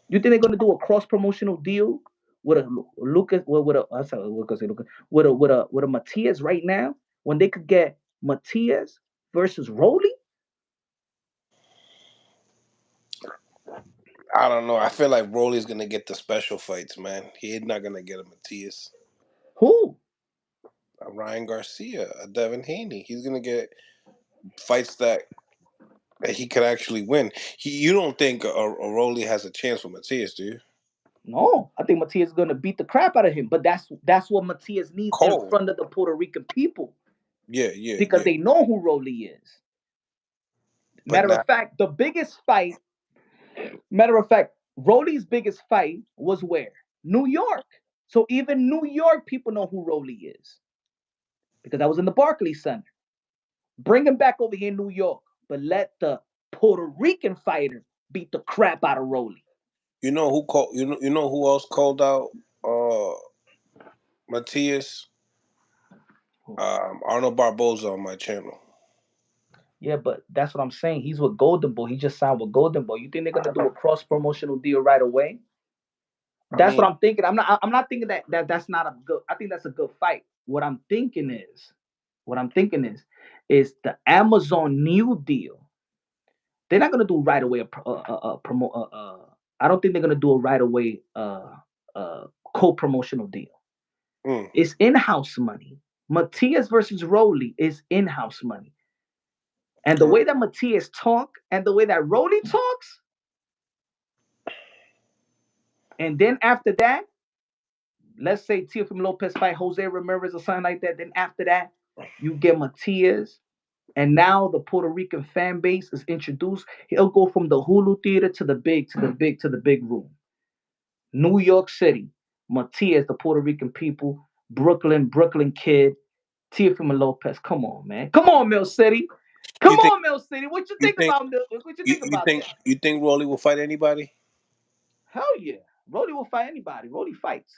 You think they're gonna do a cross promotional deal with a Lucas, with a I'm sorry, Lucas, with a Matias right now when they could get Matias versus Rolly? I don't know. I feel like Rolly's gonna get the special fights, man. He's not gonna get a Matias, Who? a Ryan Garcia, a Devin Haney. He's gonna get fights that he could actually win. You don't think a Rolly has a chance with Matias, do you? No, I think Matias is gonna beat the crap out of him. But that's what Matias needs in Cole. front of the Puerto Rican people Yeah, yeah, because yeah. they know who Rolly is. But Matter now, of fact, the biggest fight. Matter of fact, Rolly's biggest fight was where? New York. So even New York people know who Rolly is because I was in the Barclays Center. Bring him back over here in New York, but let the Puerto Rican fighter beat the crap out of Rolly. you know who called. You know who else called out Matias? Arnold Barboza on my channel. Yeah, but that's what I'm saying. He's with Golden Boy. He just signed with Golden Boy. You think they're gonna do a cross promotional deal right away? I That's mean, what I'm thinking. I'm not thinking that's not a good. I think that's a good fight. What I'm thinking is the Amazon new deal. They're not gonna do right away a promo. I don't think they're gonna do a right away co-promotional deal. mm, It's in-house money. Matias versus Rolly is in-house money. And the Mm. way that Matias talk and the way that Rolly talks, and then after that, let's say Teofimo Lopez fight Jose Ramirez or something like that. Then after that, you get Matias, and now the Puerto Rican fan base is introduced. He'll go from the Hulu theater to the big, to the big, to the big room. New York City, Matias, the Puerto Rican people, Brooklyn kid, Teofimo Lopez. Come on, man. Come on, Mill City. Come You think on, Mill City. What you you think think about what you think about that? you think Rolly will fight anybody? Hell yeah. Rolly will fight anybody. Rolly fights.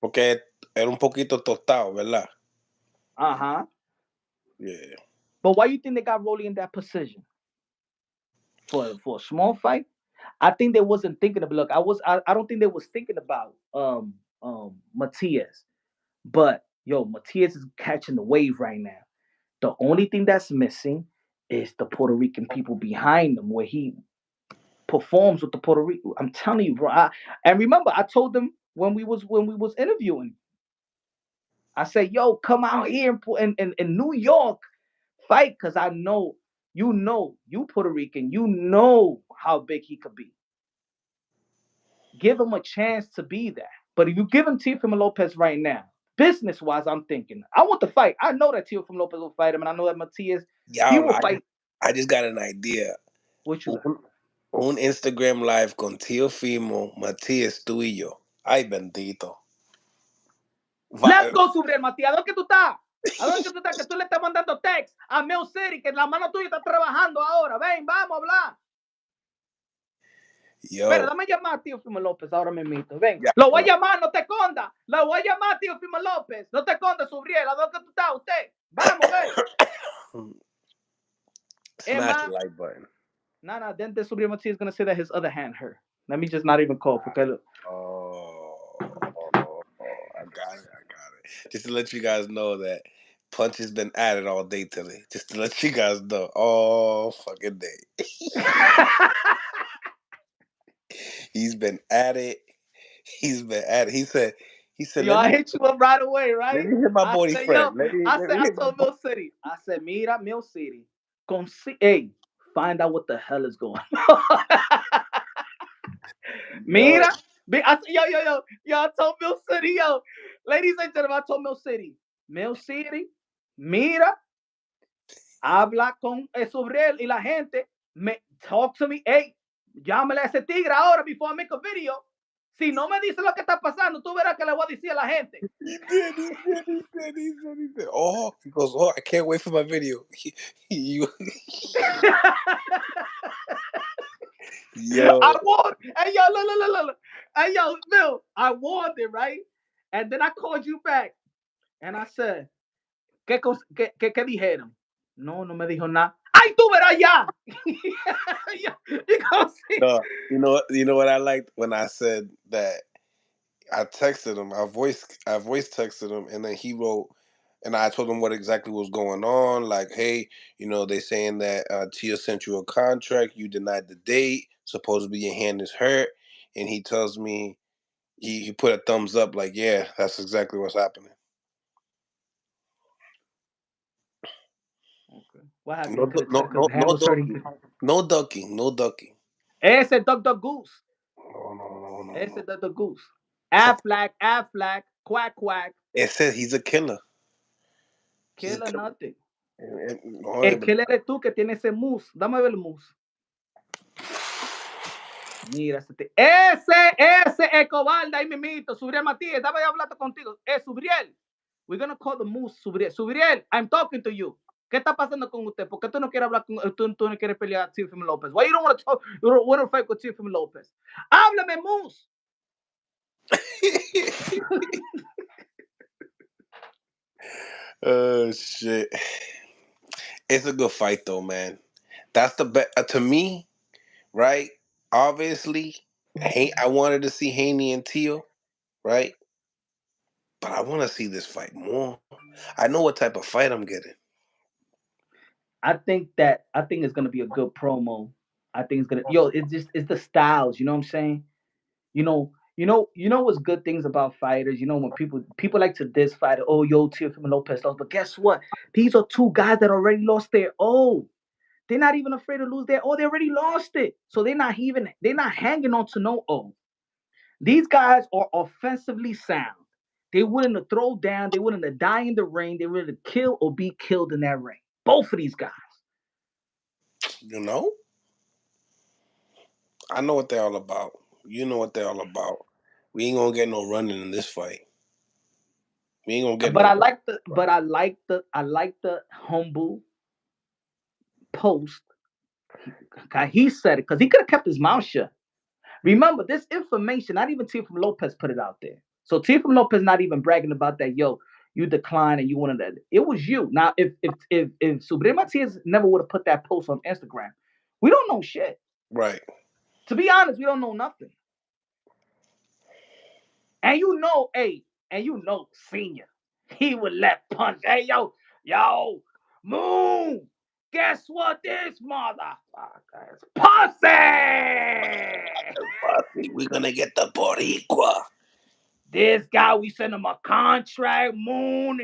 Porque era un poquito tostado, ¿verdad? Uh-huh. Yeah. But why you think they got Rolly in that position? For a small fight? I think they wasn't thinking about look, I don't think they was thinking about Matias. But yo, Matias is catching the wave right now. The only thing that's missing is the Puerto Rican people behind him, where he performs with the Puerto Rico. I'm telling you, bro. And remember, I told them when we was interviewing, I said, "Yo, come out here in New York, fight, because I know, you Puerto Rican, you know how big he could be. Give him a chance to be that. But if you give him Teofimo Lopez right now, business wise, I'm thinking I want to fight. I know that Teofimo Lopez will fight him, and I know that Matias he Yeah, will fight. I just got an idea. What you got? Un Instagram live con Teofimo, Matías, tú y yo. Ay, bendito. Let's go, Subriel, Matías. ¿A dónde que tú estás? ¿A dónde que tú estás? Que tú le estás mandando text a Millcity, que la mano tuya está trabajando ahora. Ven, vamos a hablar. Espera, Yo. dame llamar a Teofimo López ahora mismo. Ven, Ya, lo voy a llamar, no te escondas. Lo voy a llamar a Teofimo López. No te escondas, Subriel. ¿A dónde que tú estás, usted? Vamos, ven. Smash the Emma. like button. Nah, then the Subriel Matias is going to say that his other hand hurt. Let me just not even call. Porque look. I got it. Just to let you guys know that Punch has been at it all day today. Just to let you guys know. All fucking day. He's been at it. He's been at it. He said, Yo, I hit you up right away, let right? me hit my I boy said, friend. yo, Let me I hit my told boy. Mill City. I said, mira, Mill City. Hey, find out what the hell is going on. Yo, Mira. I said, yo, I told Mill City, yo. Ladies and gentlemen, I told Mill City. Mill City, mira, habla con Subriel y la gente. Talk to me. Hey, llámale a ese tigre ahora before I make a video. Si no me dice lo que está pasando, tú verás que le voy a decir a la gente. he did. Oh, he goes, oh, I can't wait for my video. You, I yo, warned. Hey, yo, look. Hey, yo, Bill, I warned it, right? And then I called you back. And I said, ¿qué dijeron? No me dijo nada. ¡Ay, tú verás ya! You gonna see? no, you know what I liked when I said that I texted him, I voice texted him, and then he wrote, and I told him what exactly was going on. Like, hey, they saying that Tia sent you a contract, you denied the date, supposedly your hand is hurt, and he tells me he put a thumbs up, like, yeah, that's exactly what's happening. Okay. What happened? No, He could have no, checked because no, the hand no was hurting. ducking, no ducking, no ducking. Ese Dr. Goose. No. Ese Dr. Goose. So Aflac, quack. it said he's a killer. He's a Killer killer. nothing. No, El killer eres tú que tienes ese mousse. Dame ver el mousse. Mira, ese es cobarde ahí mimito. Subriel Matías, dame hablando contigo. Subriel. We're gonna call the moose Subriel. Subriel, I'm talking to you. ¿Qué está pasando con usted? ¿Por qué tú no quieres hablar con tú no quieres pelear a Teofimo López? Why you don't want to talk? You don't want to fight with Teofimo López? Háblame, moose. Oh shit. It's a good fight though, man. That's the best to me, right? Obviously, I wanted to see Haney and Tio, right? But I want to see this fight more. I know what type of fight I'm getting. I think it's gonna be a good promo. I think it's gonna it's the styles, you know what I'm saying? You know what's good things about fighters. You know when people like to diss fighter. Oh, yo, Teofimo López lost, but guess what? These are two guys that already lost their O. They're not even afraid to lose their O. They already lost it, so they're not hanging on to no O. These guys are offensively sound. They're willing to throw down. They're willing to die in the ring. They're willing to kill or be killed in that ring. Both of these guys. You know, I know what they're all about. You know what they're all about. We ain't gonna get no running in this fight. We ain't gonna get But no. I like the humble post. He said it because he could have kept his mouth shut. Remember, this information, not even Teofimo López put it out there. So Teofimo López not even bragging about that, yo, you declined and you wanted that. It was you. Now, if Subriel Matias never would have put that post on Instagram, we don't know shit. Right. To be honest, we don't know nothing. And Senior, he would let punch. Hey, yo, Moon, guess what this motherfucker is? Pussy! We're gonna get the Boricua. This guy, we sent him a contract, Moon,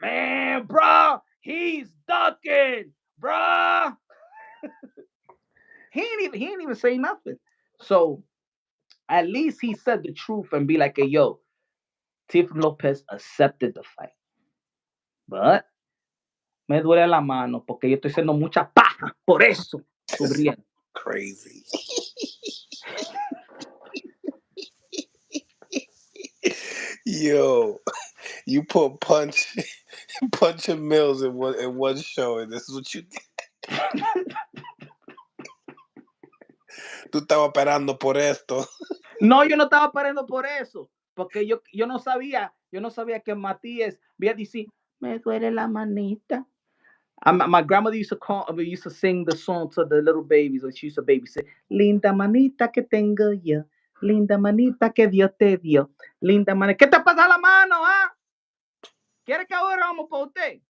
and bruh, he's ducking, bruh. he ain't even say nothing. So at least he said the truth and be like, hey, yo, Teofimo López accepted the fight. But me duele la mano porque yo estoy haciendo mucha paja. Por eso, Subriel. Crazy. Yo, you put punch and Mills in one show, and this is what you get. Tú estabas esperando por esto. No, yo no estaba esperando por eso. Porque yo no sabía que Matías iba a decir, me duele la manita. My grandmother used to sing the song to the little babies. She used to babysit. Linda manita que tengo yo. Linda manita que Dios te dio. Linda manita. ¿Qué te pasa la mano, ah? ¿Quiere que ahora vamos para usted?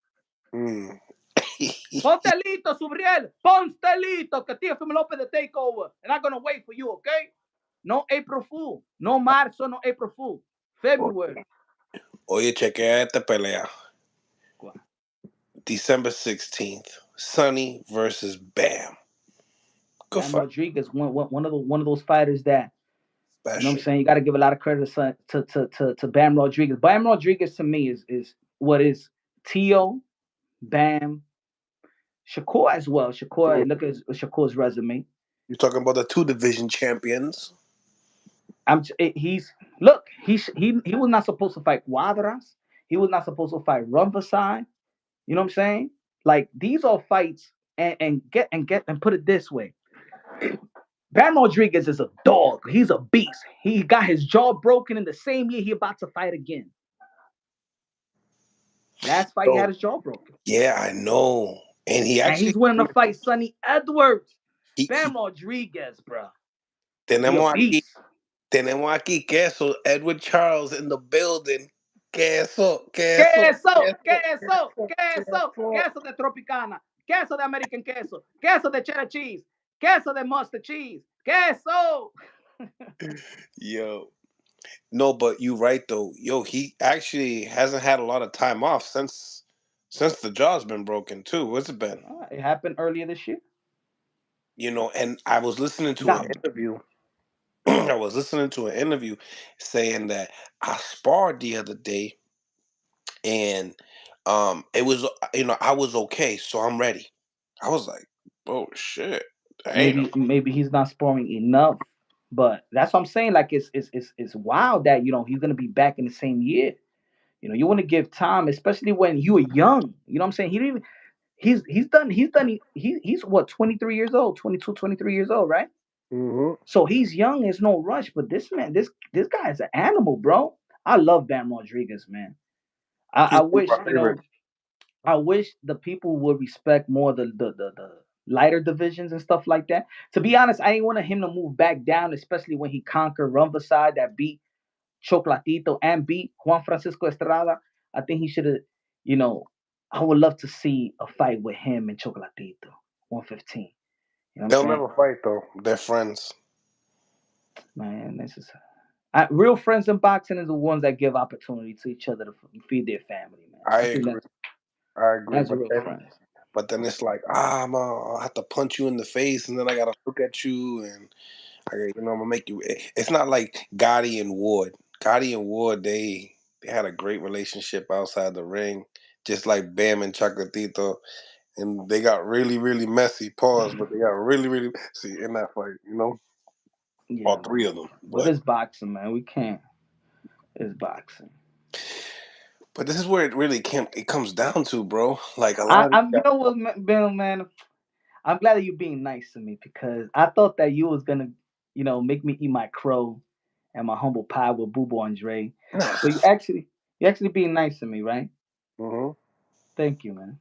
Ponte listo, Subriel. Ponte listo, que Teofimo López de takeover. And I'm going to wait for you, okay? No April Fool. No marzo, no April Fool. February. Oye, chequea esta pelea. December 16th. Sonny versus Bam. Good Bam fight. Rodriguez, one of those fighters that, special. You know what I'm saying? You got to give a lot of credit to Bam Rodriguez. Bam Rodriguez to me is what is Tio, Bam, Shakur as well. Shakur, look at Shakur's resume. You're talking about the 2 division champions. He was not supposed to fight Cuadras. He was not supposed to fight Rumberside. You know what I'm saying? Like these are fights, and put it this way. Bam Rodriguez is a dog. He's a beast. He got his jaw broken in the same year he about to fight again. Last fight, he had his jaw broken. Yeah, I know. And he's winning the fight, Sonny Edwards. Bam Rodriguez, bro. Tenemos aquí queso, Edward Charles in the building. Queso de Tropicana, queso de American queso, queso de cheddar cheese, queso de mustard cheese, queso. Yo. No, but you right though. Yo, he actually hasn't had a lot of time off since the jaw's been broken too. What's it been? It happened earlier this year. You know, and I was listening to an interview. I was listening to an interview saying that I sparred the other day, and it was I was okay, so I'm ready. I was like, oh shit. Maybe he's not sparring enough. But that's what I'm saying. Like it's wild that he's gonna be back in the same year. You want to give time, especially when you were young. You know what I'm saying? He's what 23 years old, 22, 23 years old, right? Mm-hmm. So he's young. There's no rush. But this man, this guy is an animal, bro. I love Bam Rodriguez, man. I wish I wish the people would respect more the lighter divisions and stuff like that. To be honest, I ain't want him to move back down, especially when he conquered Rumberside that beat Chocolatito and beat Juan Francisco Estrada. I think he should have, I would love to see a fight with him and Chocolatito, 115. They'll never fight though. They're friends. Man, this is Real friends in boxing is the ones that give opportunity to each other to feed their family, man. I I think agree. I agree. that's real friends. But then it's like, I have to punch you in the face, and then I gotta look at you, and I'm gonna make you. It's not like Gotti and Ward. Gotti and Ward, they had a great relationship outside the ring, just like Bam and Chocolatito, and they got really, really messy. Pause, but they got really, really messy in that fight. Yeah, All man. three of them. But it's boxing, man. We can't. It's boxing. But this is where it comes down to, bro. Like a lot of these I'm. You guys. know what, Bill, man. I'm glad that you're being nice to me because I thought that you was gonna, make me eat my crow and my humble pie with Boo Boo Andre. But you actually being nice to me, right? Hmm. Thank you, man.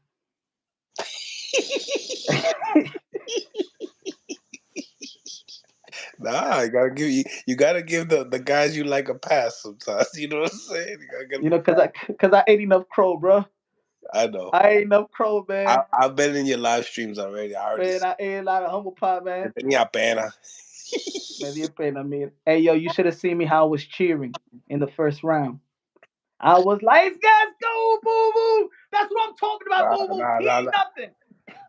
Nah, you gotta give the guys you like a pass sometimes. You know what I'm saying? You gotta give them a Cause I ate enough crow, bro. I know. I ate enough crow, man. I've been in your live streams already. I already Man, see. I ate a lot of humble pie, man. Tenía pena. Me dio pena, man. Hey, yo, you should have seen me how I was cheering in the first round. I was like, let's go, Boo Boo. That's what I'm talking about, Nah, Boo Boo. nah, He nah, ain't nah. nothing.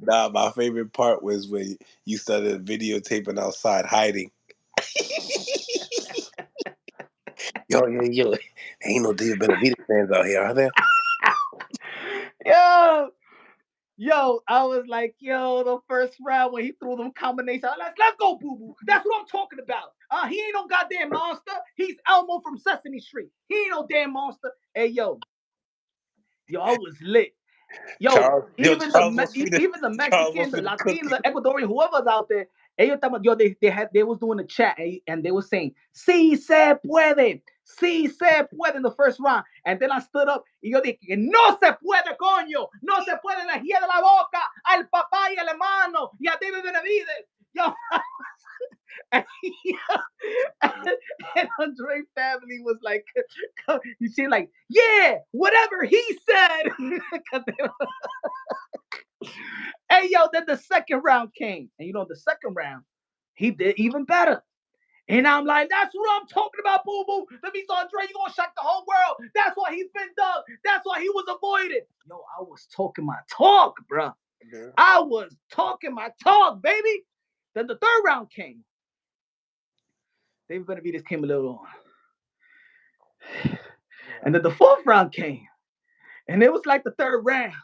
Nah, my favorite part was when you started videotaping outside hiding. Yo. Ain't no David Benavidez fans out here, are there? Yo, I was like, the first round when he threw them combinations, let's go, Boo Boo. That's what I'm talking about. He ain't no goddamn monster. He's Elmo from Sesame Street. He ain't no damn monster. Hey, I was lit. Charles must be the Even the Charles Mexican, must the be the Latino, cookie. the Ecuadorian, whoever's out there, they was doing the chat and they were saying, "Si se puede, si se puede" in the first round, and then I stood up y yo dije, "No se puede, coño, no se puede la de la boca al papá y al hermano y a David Benavidez." Yo, and, and Andre family was like, you see, like, yeah, whatever he said. Hey, then the second round came. And the second round, he did even better. And I'm like, that's what I'm talking about, Boo Boo. That means Andre, you're going to shock the whole world. That's why he's been dug. That's why he was avoided. I was talking my talk, bro. Yeah. I was talking my talk, baby. Then the third round came. David Benavidez came a little on. And then the fourth round came. And it was like the third round.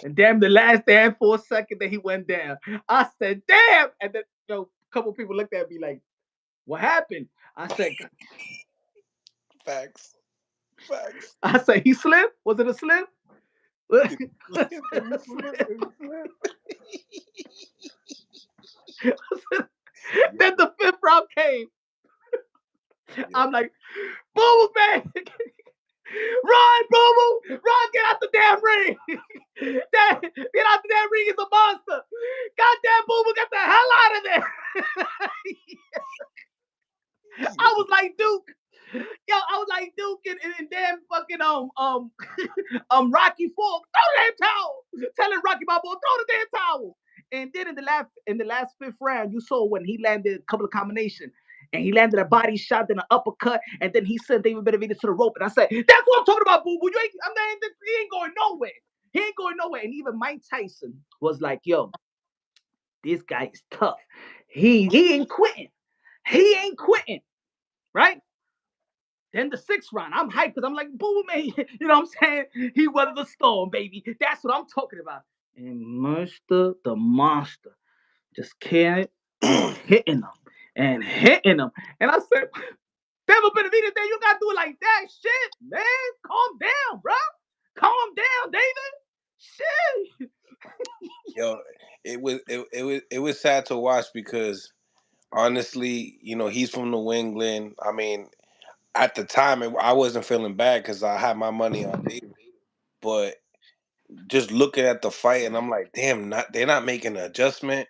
And damn, the last damn 4 seconds that he went down. I said, damn. And then a couple people looked at me like, what happened? I said, Facts. he slipped? Was it a slip? It was Then the fifth round came. I'm like, Boo man. Run, Boo Boo! Run, get out the damn ring! Get out the damn ring, it's a monster! Goddamn Boo Boo, get the hell out of there! I was like Duke. I was like Duke and damn fucking Rocky Fork, throw the damn towel! Telling Rocky Balboa, throw the damn towel! And then in the last fifth round, you saw when he landed a couple of combinations. And he landed a body shot, then an uppercut, and then he sent David Benavidez to the rope. And I said, that's what I'm talking about, Boo Boo. He ain't going nowhere. He ain't going nowhere. And even Mike Tyson was like, yo, this guy is tough. He ain't quitting. He ain't quitting. Right? Then the sixth round, I'm hyped because I'm like, Boo man, you know what I'm saying? He weathered the storm, baby. That's what I'm talking about. And Monster, the monster, just kept on hitting them and hitting them. And I said, Devin Benavidez, you gotta do it like that. Shit, man. Calm down, bro. Calm down, David. Shit. Yo, it was sad to watch because honestly, he's from New England. I mean, at the time, I wasn't feeling bad because I had my money on David. But just looking at the fight, and I'm like, damn, they're not making an adjustment,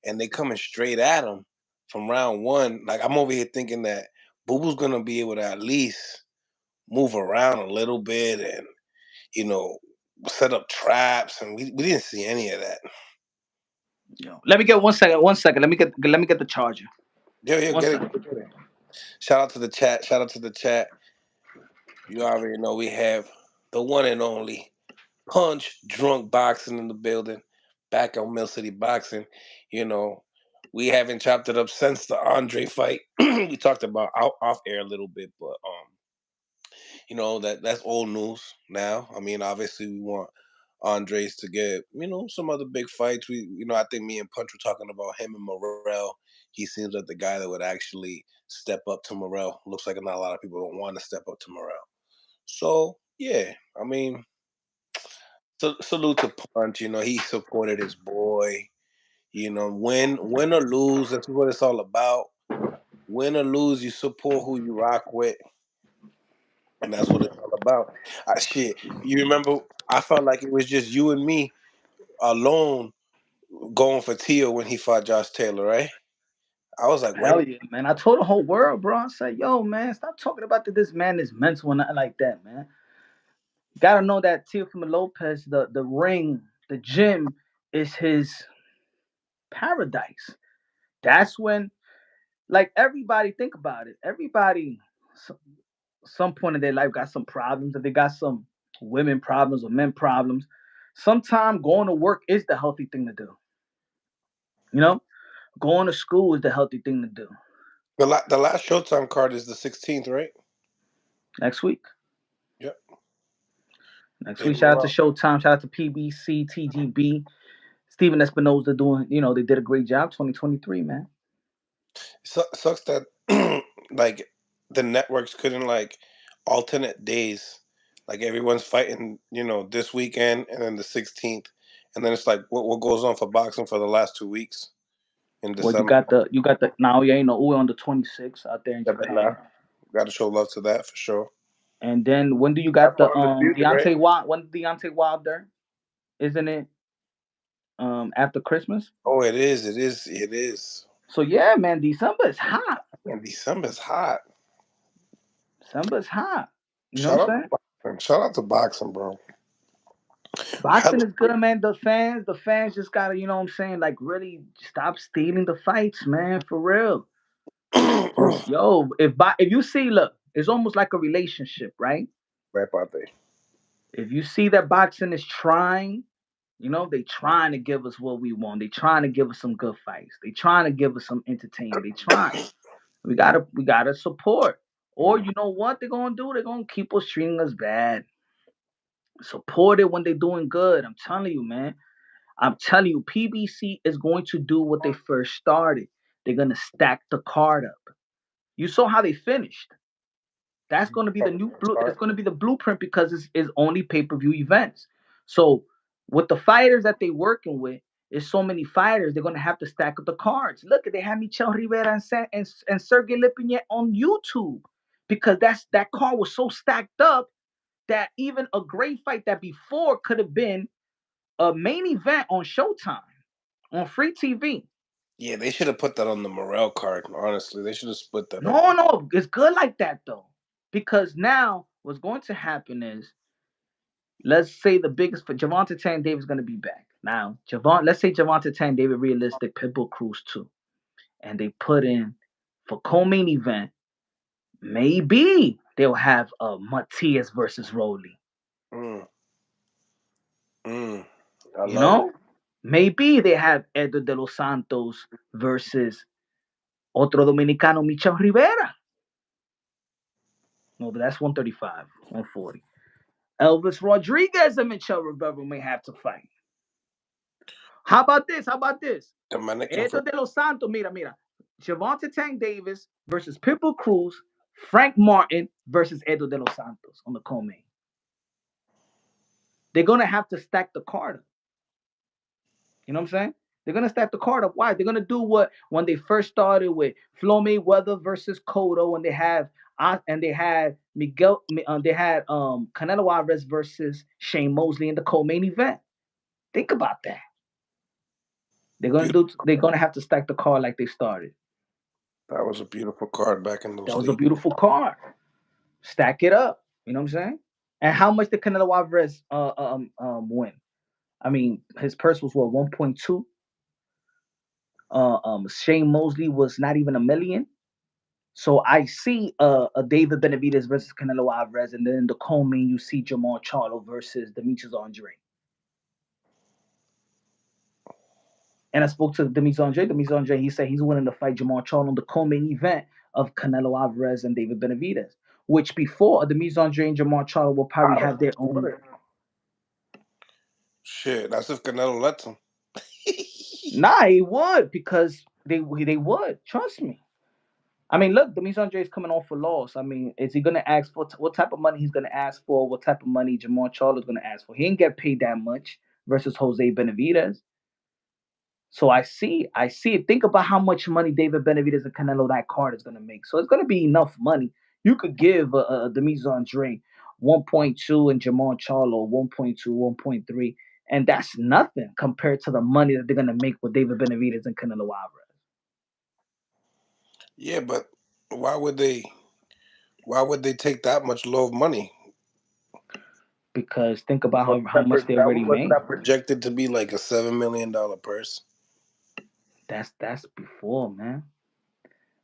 and they coming straight at him from round one. Like I'm over here thinking that Boo Boo's gonna be able to at least move around a little bit and you know set up traps, and we didn't see any of that. Yo, let me get 1 second. 1 second. Let me get the charger. Yeah, One get it, second. get it. Shout out to the chat. Shout out to the chat. You already know we have the one and only Punch Drunk Boxing in the building. Back on Mill City Boxing. You know, we haven't chopped it up since the Andre fight. We talked about off air a little bit, but that's old news now. I mean, obviously we want Andres to get some other big fights. I think me and Punch were talking about him and Morrell. He seems like the guy that would actually step up to Morrell. Looks like not a lot of people don't want to step up to Morrell. So yeah, I mean, salute to Punch. He supported his boy. Win or lose, that's what it's all about. Win or lose, you support who you rock with, and that's what it's all about. Shit, you remember? I felt like it was just you and me alone going for Tio when he fought Josh Taylor, right? I was like, Hell when? yeah, man. I told the whole world, bro. I said, yo, man, stop talking about this man is mental and nothing like that, man. Gotta know that Teofimo López, the ring, the gym is his paradise. That's when, like, everybody think about it. Everybody, some point in their life got some problems. If they got some women problems or men problems, sometimes going to work is the healthy thing to do. You know, going to school is the healthy thing to do. The last Showtime card is the 16th, right? Next week. Yep. Next In week, shout out to Morocco. Showtime, shout out to PBC, TGB, Steven Espinoza doing, they did a great job 2023, man. Sucks that like the networks couldn't like alternate days. Like everyone's fighting, this weekend and then the 16th, and then it's like what goes on for boxing for the last 2 weeks in Well, December. you got the now you ain't know Uwe on the 26th out there in Yeah, but nah, Japan. got to show love to that for sure. And then when do you That's got the all undisputed, right? Deontay Wilder? Isn't it after Christmas? Oh, it is. It is. It is. So yeah, man, December is hot. And December's hot. December is hot. You know Shout what I'm out saying? to boxing. Shout out to boxing, bro. Boxing is good, man. The fans just gotta, you know what I'm saying, like really stop stealing the fights, man, for real. Cause yo, if you see, look, it's almost like a relationship, right? Right about there. If you see that boxing is trying, they trying to give us what we want. They trying to give us some good fights. They trying to give us some entertainment. They trying. We gotta support. Or you know what they're gonna do? They're gonna keep us treating us bad. Support it when they're doing good. I'm telling you, man. I'm telling you, PBC is going to do what they first started. They're gonna stack the card up. You saw how they finished. That's going to be the new blue. That's going to be the blueprint because it's only pay-per-view events. So with the fighters that they working with, there's so many fighters. They're going to have to stack up the cards. Look, they have Michel Rivera and Sergey Lipinets on YouTube because that card was so stacked up that even a great fight that before could have been a main event on Showtime on free TV. Yeah, they should have put that on the Morel card. Honestly, they should have split that up. No, it's good like that though, because now what's going to happen is, let's say the biggest for Javante Tank Davis is going to be back. Now, let's say Javante Tank Davis realistic Pitbull Cruz too, and they put in for co-main event. Maybe they'll have a Matias versus Rolly. Mm, mm, I You love it. know, maybe they have Edo de los Santos versus otro dominicano Michel Rivera. No, but that's 135, 140. Elvis Rodriguez and Michel Rivera may have to fight. How about this? How about this? Dominican Edo for de los Santos, mira. Javante Tank Davis versus Pitbull Cruz, Frank Martin versus Edo de los Santos on the co-main. They're gonna have to stack the card up. You know what I'm saying? They're gonna stack the card up. Why? They're gonna do what when they first started with Floyd Mayweather versus Cotto, and they had Canelo Alvarez versus Shane Mosley in the co-main event. Think about that. beautiful. They're gonna have to stack the card like they started. That was a beautiful card back in That those was a days. beautiful card. Stack it up. You know what I'm saying? And how much did Canelo Alvarez win? I mean, his purse was what, 1.2. Shane Mosley was not even a million. So I see a David Benavidez versus Canelo Alvarez, and then in the co-main you see Jamal Charlo versus Demetrius Andre. And I spoke to Demetrius Andre. Demetrius Andre, he said he's willing to fight Jamal Charlo in the co-main event of Canelo Alvarez and David Benavidez. Which before Demetrius Andre and Jamal Charlo will probably have their own. Shit, that's if Canelo lets him. Nah, he would because they would trust me. I mean, look, Demetrius Andre is coming off a loss. I mean, is he gonna ask for what type of money he's gonna ask for? What type of money Jamal Charlo is gonna ask for? He ain't get paid that much versus Jose Benavidez. So I see it. Think about how much money David Benavidez and Canelo that card is gonna make. So it's gonna be enough money. You could give Demetrius Andre 1.2 and Jamal Charlo 1.2, 1.3, and that's nothing compared to the money that they're gonna make with David Benavidez and Canelo Alvarez. Yeah, but why would they? Why would they take that much low of money? Because think about how much they already made. That projected to be like a $7 million purse. That's before, man.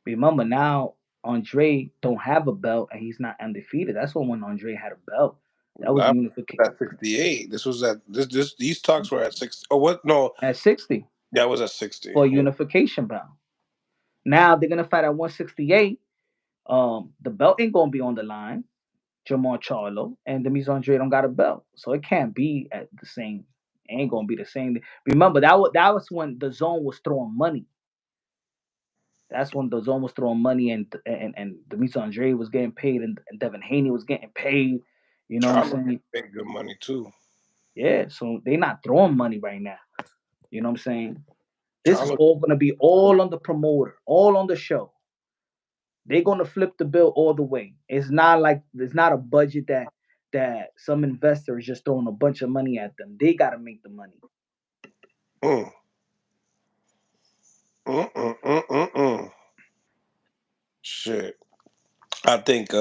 Remember now, Andre don't have a belt and he's not undefeated. That's when Andre had a belt. That was Not unification at 68. This was at this. These talks were at 6. Oh, what? No, at 60 that was at 60. for a unification bout. Now they're gonna fight at 168. The belt ain't gonna be on the line. Jamal Charlo and Demetrius Andre don't got a belt, so it can't be at the same. It ain't gonna be the same. Remember that was when the zone was throwing money. That's when the zone was throwing money and Demetrius Andre was getting paid and Devin Haney was getting paid. You know what I'm Charlo saying? paid good money too. Yeah, so they not throwing money right now. You know what I'm saying? This is Charlo, all gonna be all on the promoter, all on the show. They're gonna flip the bill all the way. It's not like it's not a budget that some investor is just throwing a bunch of money at them. They gotta make the money. mm, mm, mm, mm, mm, mm. Shit, I think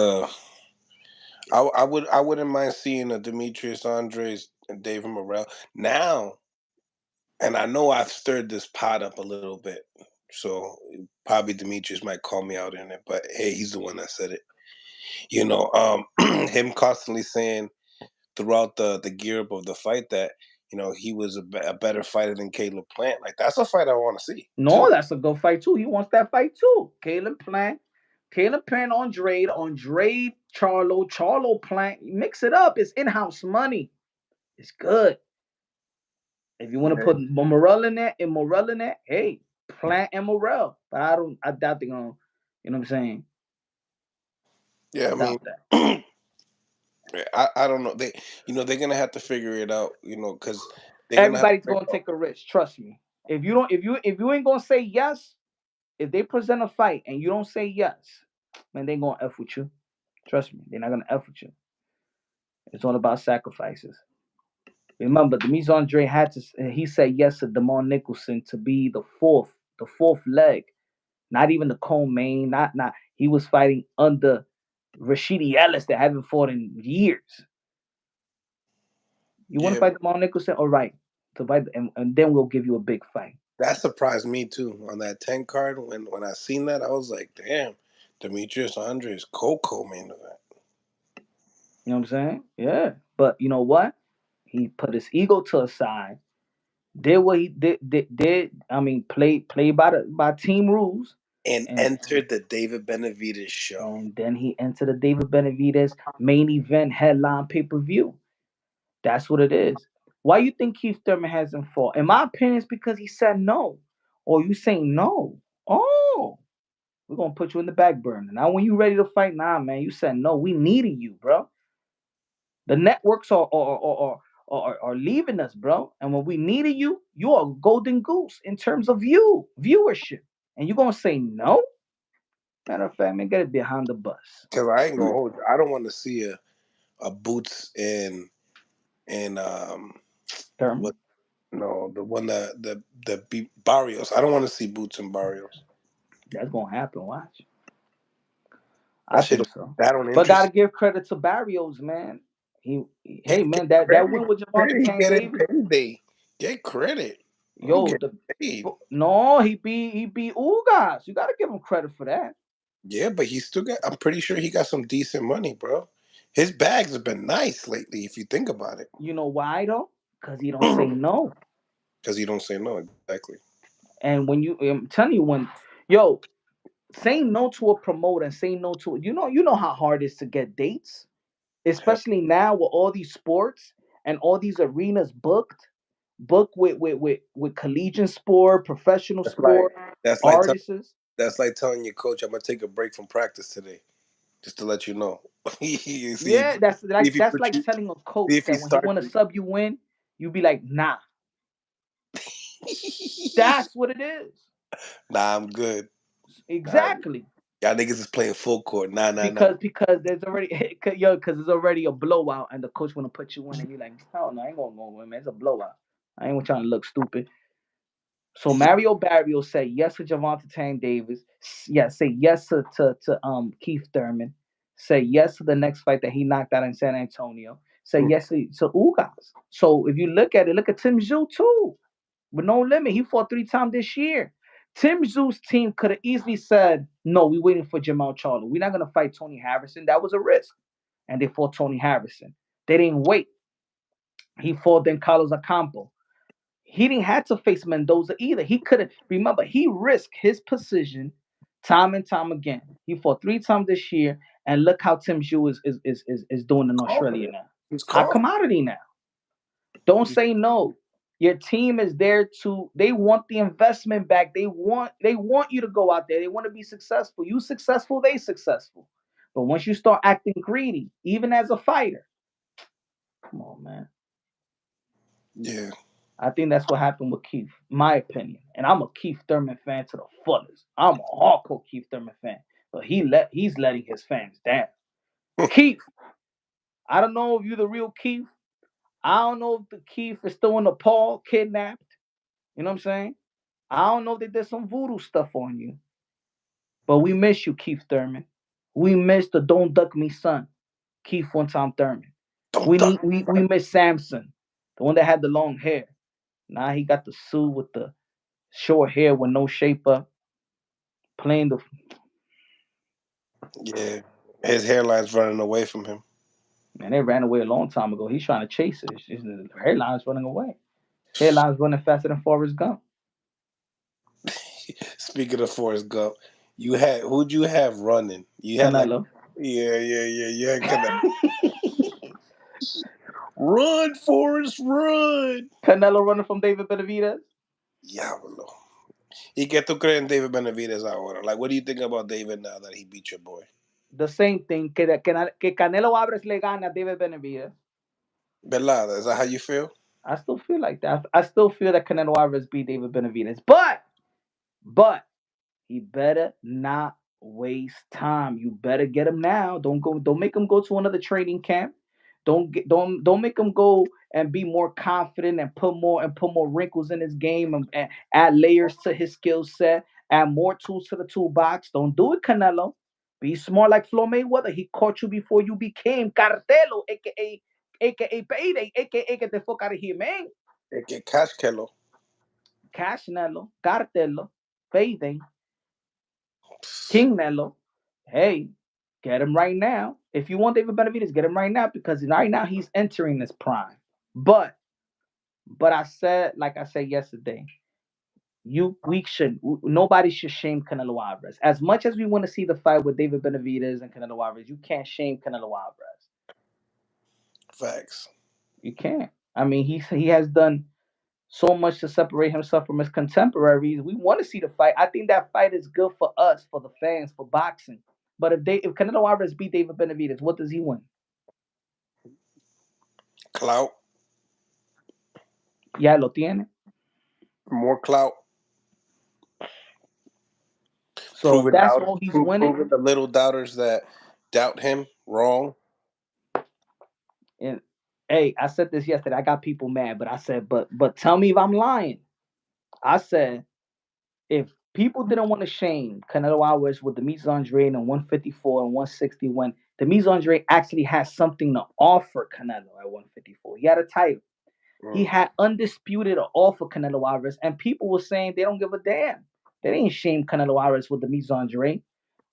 I wouldn't mind seeing a Demetrius Andres and David Morrell now. And I know I've stirred this pot up a little bit, so probably Demetrius might call me out in it. But hey, he's the one that said it. You know, him constantly saying throughout the gear up of the fight that he was a better fighter than Caleb Plant. Like that's a fight I want to see No, too. that's a good fight too. He wants that fight too. Caleb Plant, Andre, Charlo Plant. Mix it up. It's in-house money. It's good. If you want to put Morel in there, hey, Plant and Morel. But I doubt they're gonna, you know what I'm saying? Yeah, I I mean, doubt that. I don't know. They're gonna have to figure it out. Because they're gonna have to Everybody's figure gonna out. take a risk. Trust me. If you don't, if you ain't gonna say yes, if they present a fight and you don't say yes, man, they gonna f with you. Trust me, they're not gonna f with you. It's all about sacrifices. Remember, Demetrius Andre had to. He said yes to Damon Nicholson to be the fourth leg. Not even the co-main. Not. He was fighting under Rashidi Ellis that haven't fought in years. You want to Yeah, fight Damon Nicholson? All right, to fight, and then we'll give you a big fight. that surprised me too on that 10 card. When I seen that, I was like, damn, Demetrius Andres Coco main event. You know what I'm saying? Yeah. But you know what? He put his ego to the side. Did what he did. I mean, play by team rules, And and entered the David Benavidez show. then he entered the David Benavidez main event headline pay per view. That's what it is. Why you think Keith Thurman hasn't fought? In my opinion, it's because he said no. Or you saying no. Oh, we're gonna put you in the back burner. Now when you ready to fight, nah, man, you said no. We needed you, bro. The networks are leaving us, bro. And when we needed you, you are a golden goose in terms of viewership. And you gonna say no? Matter of fact, man, get it behind the bus. Because I ain't gonna hold you. I don't want to see a Boots and Thurman. what no the one that Barrios. I don't want to see Boots and Barrios. That's gonna happen. Watch. I That shit think so. that don't But interest. gotta give credit to Barrios, man. Hey Get man, that credit. win with Javante Credit. He Tank getting Davis. payday. Get credit. I'm Yo, getting paid. no, he beat Ugas. You gotta give him credit for that. Yeah, but he still got. I'm pretty sure he got some decent money, bro. His bags have been nice lately, if you think about it. You know why though? Because he don't say no. Because you don't say no exactly. And when I'm telling you, when yo saying no to a promoter and saying no to you know how hard it is to get dates, Hell, especially now with all these sports and all these arenas booked with collegiate sport, professional that's like sport, that's like tell, artists. that's like telling your coach, I'm gonna take a break from practice today, just to let you know. You see, Yeah, that's if like he that's put like you, telling a see coach if he that when he starts want to you. sub you in, you be like, nah. That's what it is. Nah, I'm good. Nah, Exactly. y'all niggas is playing full court. Nah, nah, nah. Because there's already because there's already a blowout and the coach want to put you in and you're like, hell no, I ain't gonna go in, man. It's a blowout. I ain't trying to look stupid. So Mario Barrio said yes to Javante Tank Davis. Yeah, say yes to Keith Thurman. Say yes to the next fight that he knocked out in San Antonio. Say yes to Ugas. So if you look at it, look at Tim Zhu too. With no limit. He fought 3 times this year. Tim Zhu's team could have easily said, no, we're waiting for Jamal Charlo. We're not gonna fight Tony Harrison. That was a risk. And they fought Tony Harrison. They didn't wait. He fought then Carlos Acampo. He didn't have to face Mendoza either. He couldn't remember. He risked his position time and time again. He fought 3 times this year, and look how Tim Zhu is doing in Australia Confident. now. He's High confident. commodity now. Don't say no. Your team is there to. They want the investment back. They want you to go out there. They want to be successful. You successful, they successful. But once you start acting greedy, even as a fighter, come on, man. Yeah, I think that's what happened with Keith, my opinion. And I'm a Keith Thurman fan to the fullest. I'm a hardcore Keith Thurman fan. But he's letting his fans down. Keith, I don't know if you're the real Keith. I don't know if the Keith is still in Nepal, kidnapped. You know what I'm saying? I don't know if they did some voodoo stuff on you. But we miss you, Keith Thurman. We miss the Don't Duck Me son, Keith One Time Thurman. don't We duck. need we miss Samson, the one that had the long hair. Now he got the suit with the short hair with no shape up, playing the Yeah, his hairline's running away from him. man. They ran away a long time ago. He's trying to chase it. The hairline's running away. His hairline's running faster than Forrest Gump. Speaking of Forrest Gump, who'd you have running? You had like, Canelo. yeah. You had run, Forrest, run. Canelo running from David Benavidez. Diablo. ¿Y qué tú crees en David Benavidez ahora? Like, what do you think about David now that he beat your boy? The same thing que Canelo Álvarez le gana a David Benavidez. ¿Verdad? Is that how you feel? I still feel like that. I still feel that Canelo Alvarez beat David Benavidez, but he better not waste time. You better get him now. Don't make him go to another training camp. Don't make him go and be more confident and put more wrinkles in his game and add layers to his skill set, add more tools to the toolbox. Don't do it, Canelo. Be smart like Floyd Mayweather. He caught you before you became Cartelo, aka Payday, aka get the fuck out of here, man. Que Cash Kello. Cashnelo, Cartelo, Payday, King Nello. Hey, get him right now. If you want David Benavidez, get him right now because right now he's entering this prime. But I said, like I said yesterday, nobody should shame Canelo Alvarez. As much as we want to see the fight with David Benavidez and Canelo Alvarez, you can't shame Canelo Alvarez. Facts. You can't. I mean, he has done so much to separate himself from his contemporaries. We want to see the fight. I think that fight is good for us, for the fans, for boxing. But if Canelo Alvarez beat David Benavidez, what does he win? Clout. Ya lo tiene. More clout. So if that's all he's winning, Proving the little doubters that doubt him wrong. and hey, I said this yesterday. I got people mad, but I said, but tell me if I'm lying. I said if people didn't want to shame Canelo Alvarez with the Mizandre and 154 and 160 when the Mizandre actually has something to offer Canelo at 154. He had a title. He had undisputed offer Canelo Alvarez, and people were saying they don't give a damn. They didn't shame Canelo Alvarez with the Mizandre.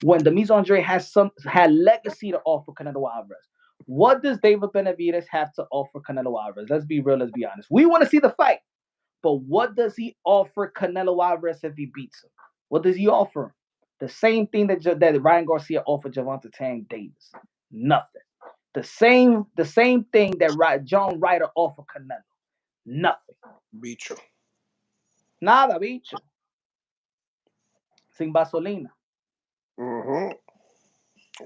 when Demis Andre had legacy to offer Canelo Alvarez. What does David Benavidez have to offer Canelo Alvarez? Let's be real. Let's be honest. We want to see the fight, but what does he offer Canelo Alvarez if he beats him? What does he offer him? The same thing that Ryan Garcia offered Gervonta Tank Davis. Nothing. The same thing that John Ryder offered Canelo. Nothing. Bicho. Nada, bicho. Sin gasolina. Mm-hmm.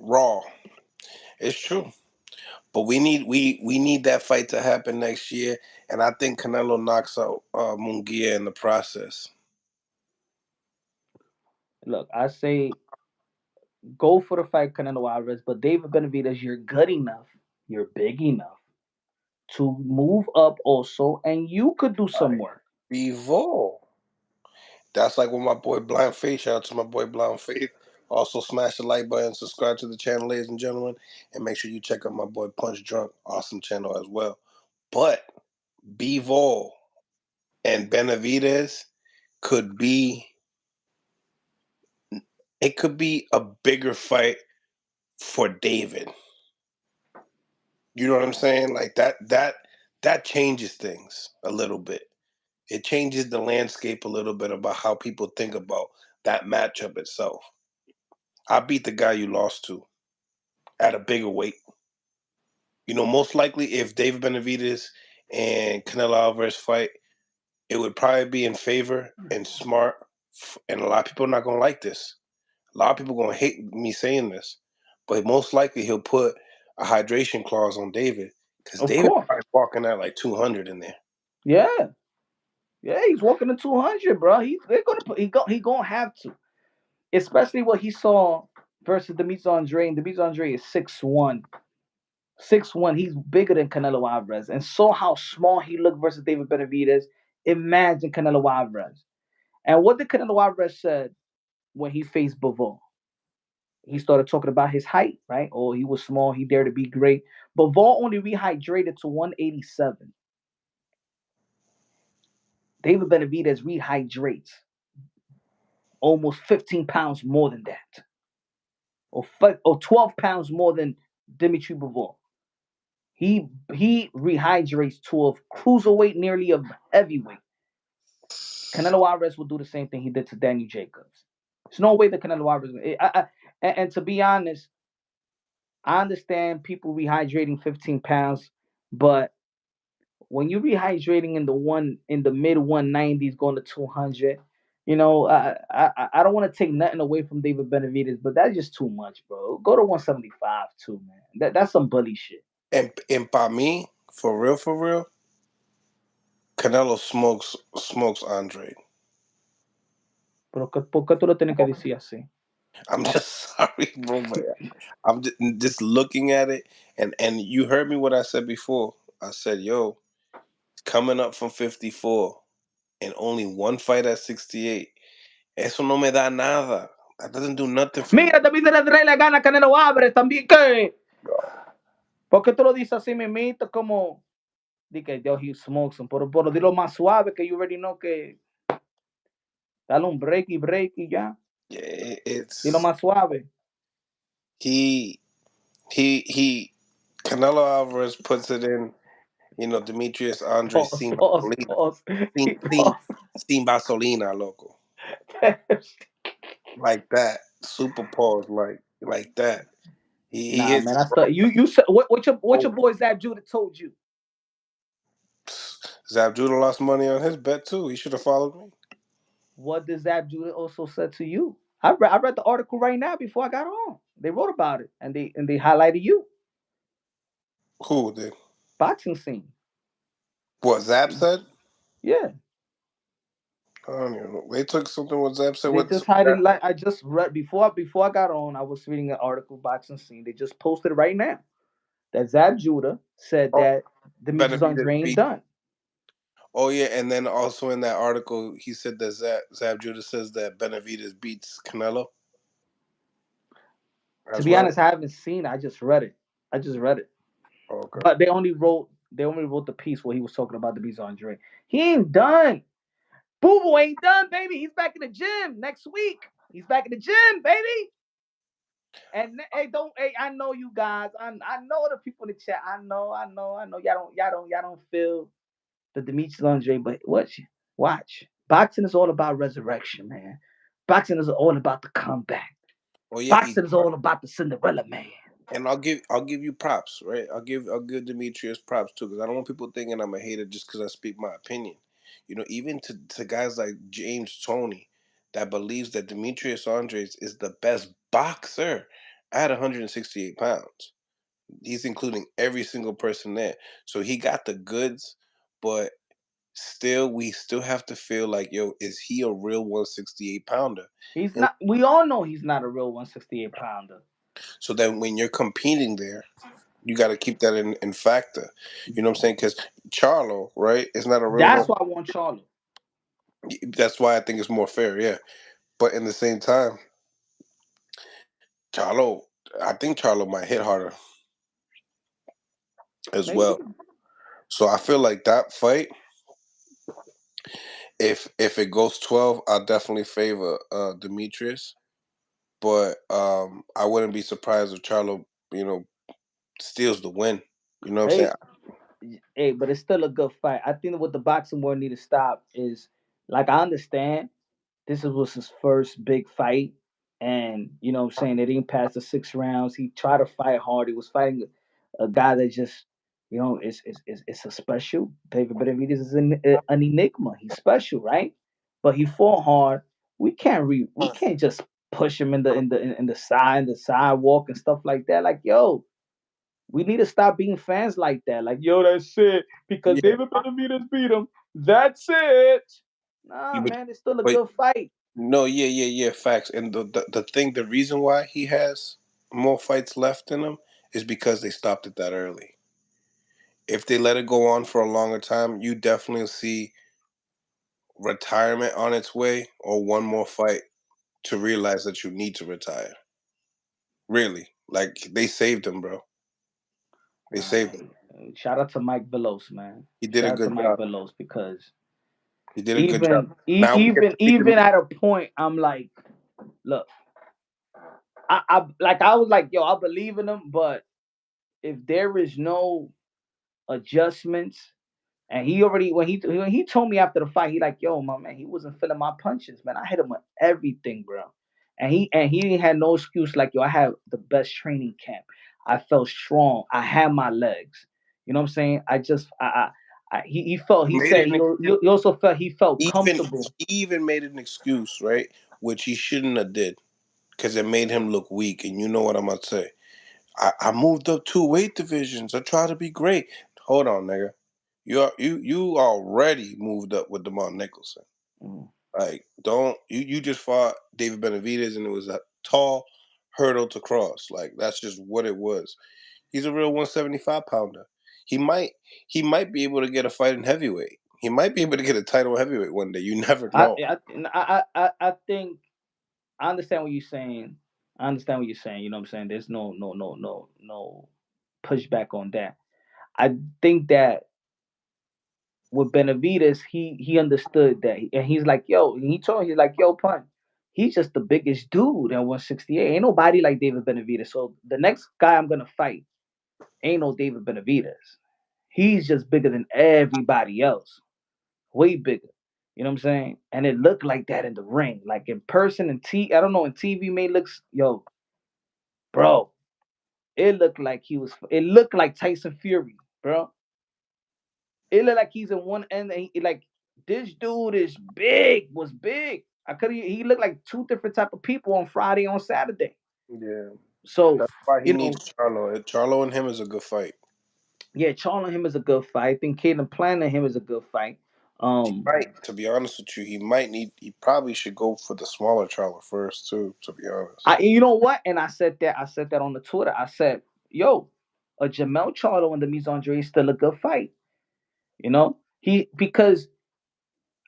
Raw. It's true. But we need that fight to happen next year, and I think Canelo knocks out Munguia in the process. Look, I say go for the fight, Canelo Alvarez, but David Benavidez, you're good enough, you're big enough to move up also, and you could do some work. Evolve. That's like with my boy Blind Faith. Shout out to my boy Blind Faith. Also, smash the like button, subscribe to the channel, ladies and gentlemen, and make sure you check out my boy Punch Drunk. Awesome channel as well. But Bivol and Benavidez could be a bigger fight for David. You know what I'm saying? Like that changes things a little bit. It changes the landscape a little bit about how people think about that matchup itself. I beat the guy you lost to at a bigger weight. You know, most likely if David Benavidez and Canelo Alvarez fight, it would probably be in favor and smart. And a lot of people are not gonna like this. A lot of people gonna hate me saying this, but most likely he'll put a hydration clause on David because Of David course. probably walking at like 200 in there. Yeah. Yeah, he's walking to 200, bro. He gonna have to. Especially what he saw versus Demetrius Andre. And Demetrius Andre is 6'1". 6'1". He's bigger than Canelo Alvarez. And saw how small he looked versus David Benavidez. Imagine Canelo Alvarez. And what did Canelo Alvarez said when he faced Bivol? He started talking about his height, right? Oh, he was small. He dared to be great. Bivol only rehydrated to 187. David Benavidez rehydrates almost 15 pounds more than that, or 12 pounds more than Dimitri Bivol. He rehydrates to a cruiserweight, nearly a heavyweight. Canelo Alvarez will do the same thing he did to Daniel Jacobs. There's no way that Canelo Alvarez. And to be honest, I understand people rehydrating 15 pounds, but when you're rehydrating in the mid 190s, going to 200, you know, I don't want to take nothing away from David Benavidez, but that's just too much, bro. Go to 175 too, man. That's some bully shit. And by me, for real, Canelo smokes Andre. Pero ¿por qué tú lo tienes que decir así? I'm just sorry, bro, but I'm just looking at it, and you heard me what I said before. I said, yo, coming up from 54 and only one fight at 68. Eso no me da nada. That doesn't do nothing for me. Mira, David Andre le gana a Canelo Álvarez también, ¿qué? ¿Por qué tú lo dices así, mimito? Como, di que yo, he smokes him, pero dilo más suave, que you already know que dale un break y ya. Yeah, Dilo más suave. he Canelo Alvarez puts it in. You know, Demetrius Andre Pause, pause, pause. Sin Vasolina, loco. Like that. Super pause, like that. He Nah, hits man, it I right. start. You said what your boy Zab Judah told you. Zab Judah lost money on his bet too. He should have followed me. What does Zab Judah also said to you? I read the article right now before I got on. They wrote about it and they highlighted you. Who did? Boxing scene. What Zab said? Yeah. I don't even know. They took something what Zab said. They What's just highlighted like I just read before I got on, I was reading an article boxing scene. They just posted it right now. That Zab Judah said oh, that Demetrius Benavidez Andre ain't beat. done. Oh yeah, and then also in that article he said that Zab Judah says that Benavidez beats Canelo To as be well. honest, I haven't seen it. I just read it. Okay. But they only wrote the piece where he was talking about Demetrius Andre. He ain't done. Boo Boo ain't done, baby. He's back in the gym next week. He's back in the gym, baby. And hey, don't hey, I know you guys. I know the people in the chat. I know. Y'all don't feel the Demetrius Andre, but watch. Boxing is all about resurrection, man. Boxing is all about the comeback. Oh yeah, Boxing is all about the Cinderella man. and I'll give you props, right? I'll give Demetrius props too, because I don't want people thinking I'm a hater just because I speak my opinion. Even to guys like James Tony, that believes that Demetrius Andres is the best boxer at 168 pounds. He's including every single person there, so he got the goods, but still, we still have to feel like, yo, is he a real 168 pounder? He's And not. We all know he's not a real 168 pounder. so then when you're competing there, you got to keep that in factor. You know what I'm saying? Because Charlo, right, is not a real one. That's why I want Charlo. That's why I think it's more fair, yeah. But in the same time, Charlo, I think Charlo might hit harder as Maybe. well. So I feel like that fight, if it goes 12, I'll definitely favor Demetrius. But I wouldn't be surprised if Charlo, steals the win. You know what I'm saying? Hey, hey, but it's still a good fight. I think what the boxing world need to stop is like I understand this was his first big fight, and what I'm saying they didn't pass the 6 rounds. He tried to fight hard. He was fighting a guy that just is a special. David Benavidez is an enigma. He's special, right? But he fought hard. We can't just push him in the sidewalk and stuff like that. Like yo, we need to stop being fans like that. Like, yo, that's it. Because Yeah, David Benavidez beat him. That's it. yeah, Nah, but, man, it's still a but good fight. no, yeah, yeah, yeah, facts. And the reason why he has more fights left in him is because they stopped it that early. If they let it go on for a longer time, you definitely see retirement on its way or one more fight to realize that you need to retire. Really, like they saved him, bro. They Nah, saved him. shout out to Mike Velos, man. He did a Shout out to good Mike job. Velos because He did a good job. even Now we get to see even him. at a point, I'm like, look, I was like, yo, I believe in him, but if there is no adjustments. And he already when he told me after the fight, he like, yo, my man, he wasn't feeling my punches, man. I hit him with everything, bro. And he had no excuse. Like, yo, I had the best training camp. I felt strong. I had my legs. You know what I'm saying? I just he felt He he made said an excuse. he also felt he felt Even comfortable. he even made an excuse, right? Which he shouldn't have did, because it made him look weak. And you know what I'm gonna say? I moved up 2 weight divisions. I try to be great. Hold on, nigga. You already moved up with Demar Nicholson. Mm. Like, don't you just fought David Benavidez and it was a tall hurdle to cross. Like, that's just what it was. He's a real 175 pounder. He might he might be able to get a fight in heavyweight. He might be able to get a title heavyweight one day. You never I know. I think I understand what you're saying. I understand what you're saying. You know what I'm saying? There's no pushback on that. I think that with Benavides, he understood that, and he's like, yo, and he told him, he's like, yo, pun, he's just the biggest dude at 168. Ain't nobody like David Benavides. So the next guy I'm gonna fight ain't no David Benavides. He's just bigger than everybody else, way bigger. You know what I'm saying? And it looked like that in the ring, like in person and I don't know, in TV may looks, yo, bro. It looked like he was. It looked like Tyson Fury, bro. It looked like he's in one end. And like this dude is big. Was big. I could. He looked like two different type of people on Friday on Saturday. Yeah. So That's why he you needs know, Charlo. Charlo and him is a good fight. yeah, Charlie and him is a good fight. I think Caden Plan and him is a good fight. He might, to be honest with you, he probably should go for the smaller Charlo first too, to be honest. You know what? And I said that on the Twitter. I said, yo, a Jamel Charlo and the Mise Andre is still a good fight. Because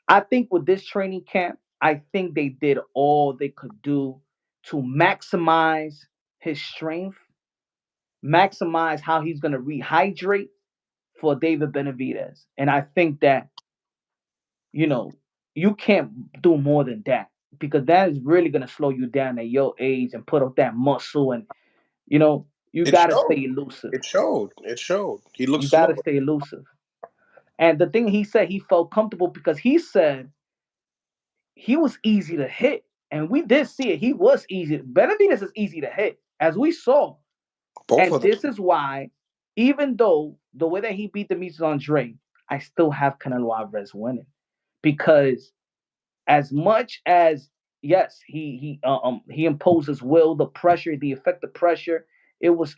I think with this training camp, I think they did all they could do to maximize his strength, maximize how he's going to rehydrate for David Benavidez. And I think that, you know, you can't do more than that. because that is really gonna slow you down at your age and put up that muscle, and you know you It gotta showed. stay elusive. It showed. It showed. He looked You gotta slower. stay elusive. And the thing he said, he felt comfortable because he said he was easy to hit. And we did see it. He was easy. Benavidez is easy to hit, as we saw. Both And of them. this is why, even though the way that he beat Demetrius Andre, I still have Canelo Alvarez winning. Because as much as yes, he imposes will, the pressure, the effective pressure, it was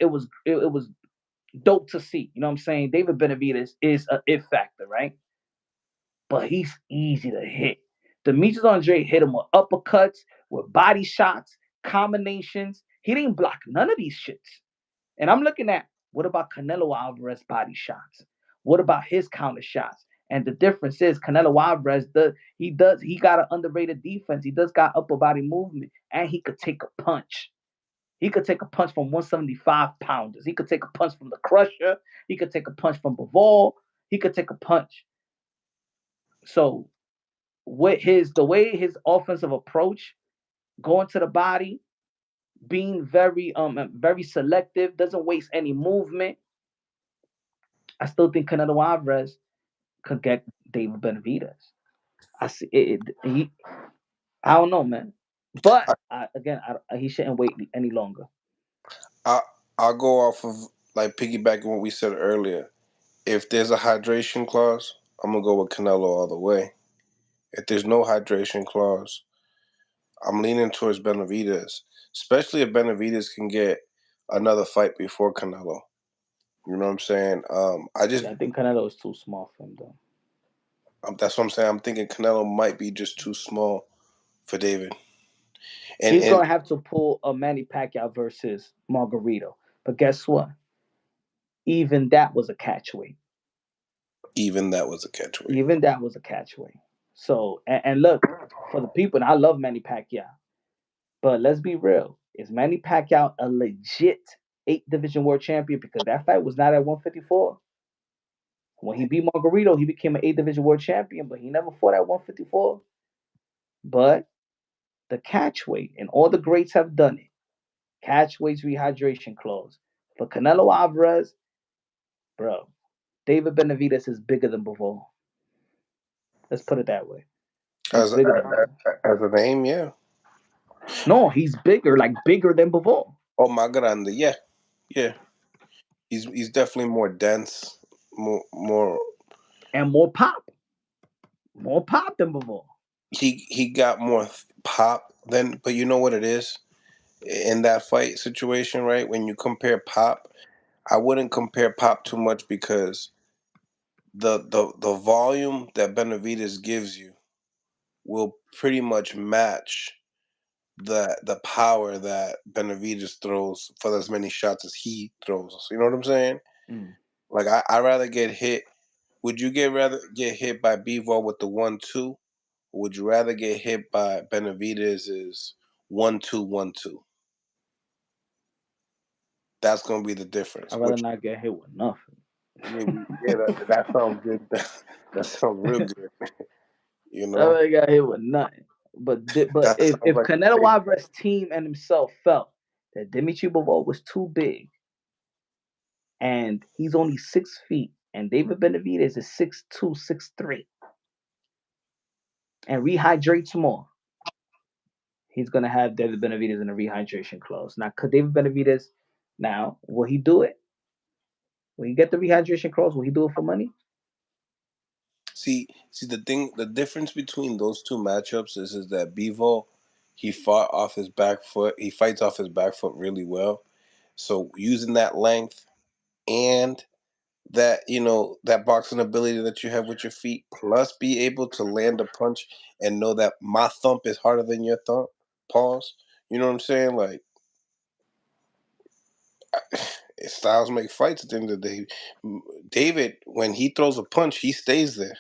dope to see. You know what I'm saying? David Benavidez is a it factor, right? But he's easy to hit. Demetrius Andre hit him with uppercuts, with body shots, combinations. He didn't block none of these shits. And I'm looking at what about Canelo Alvarez body shots? What about his counter shots? And the difference is Canelo Alvarez he got an underrated defense. He does got upper body movement, and he could take a punch. He could take a punch from 175 pounders. He could take a punch from the Crusher. He could take a punch from Bivol. He could take a punch. So with the way his offensive approach, going to the body, being very selective, doesn't waste any movement. I still think Canelo Alvarez could get David Benavidez. I see I don't know, man. But he shouldn't wait any longer. I I'll go off of like piggybacking what we said earlier. If there's a hydration clause, I'm gonna go with Canelo all the way. If there's no hydration clause, I'm leaning towards Benavidez, especially if Benavidez can get another fight before Canelo. You know what I'm saying? Yeah, I think Canelo is too small for him, though. That's what I'm saying. I'm thinking Canelo might be just too small for David. He's And gonna have to pull a Manny Pacquiao versus Margarito. But guess what? Even that was a catchweight. even that was a catchweight. Even that was a catchweight. So and look, for the people, and I love Manny Pacquiao, but let's be real: is Manny Pacquiao a legit eight division world champion? Because that fight was not at 154. When he beat Margarito, he became an eight division world champion, but he never fought at 154. But the catchweight, and all the greats have done it. Catchweight's rehydration clause. For Canelo Alvarez, bro, David Benavidez is bigger than Bivol. Let's put it that way. He's As bigger than Bivol. as a name, yeah. No, he's bigger, like bigger than Bivol. Oh my grande, yeah, yeah. He's definitely more dense, more. And more pop. More pop than Bivol. He got more pop than, but you know what it is in that fight situation, right? When you compare pop, I wouldn't compare pop too much because the volume that Benavidez gives you will pretty much match the power that Benavidez throws for as many shots as he throws. You know what I'm saying? Mm. Like I rather get hit. Would you rather get hit by Bivol with the 1-2? Or would you rather get hit by Benavidez's 1-2-1-2? That's gonna be the difference. I'd rather not get hit with nothing. Yeah, that sounds good. That sounds real good. You I know, rather got hit with nothing. But that if sounds like a Canelo safe Alvarez team and himself felt that Dimitri Bivol was too big, and he's only 6 feet, and David Benavidez is 6'2", 6'3", and rehydrates more, he's gonna have David Benavidez in a rehydration clause. Now, could David Benavidez will he do it? Will he get the rehydration clause? Will he do it for money? See the difference between those two matchups is that Bivol, he fought off his back foot. He fights off his back foot really well. So using that length and that that boxing ability that you have with your feet, plus be able to land a punch and know that my thump is harder than your thump. Pause. You know what I'm saying? Like styles make fights at the end of the day. David, when he throws a punch, he stays there.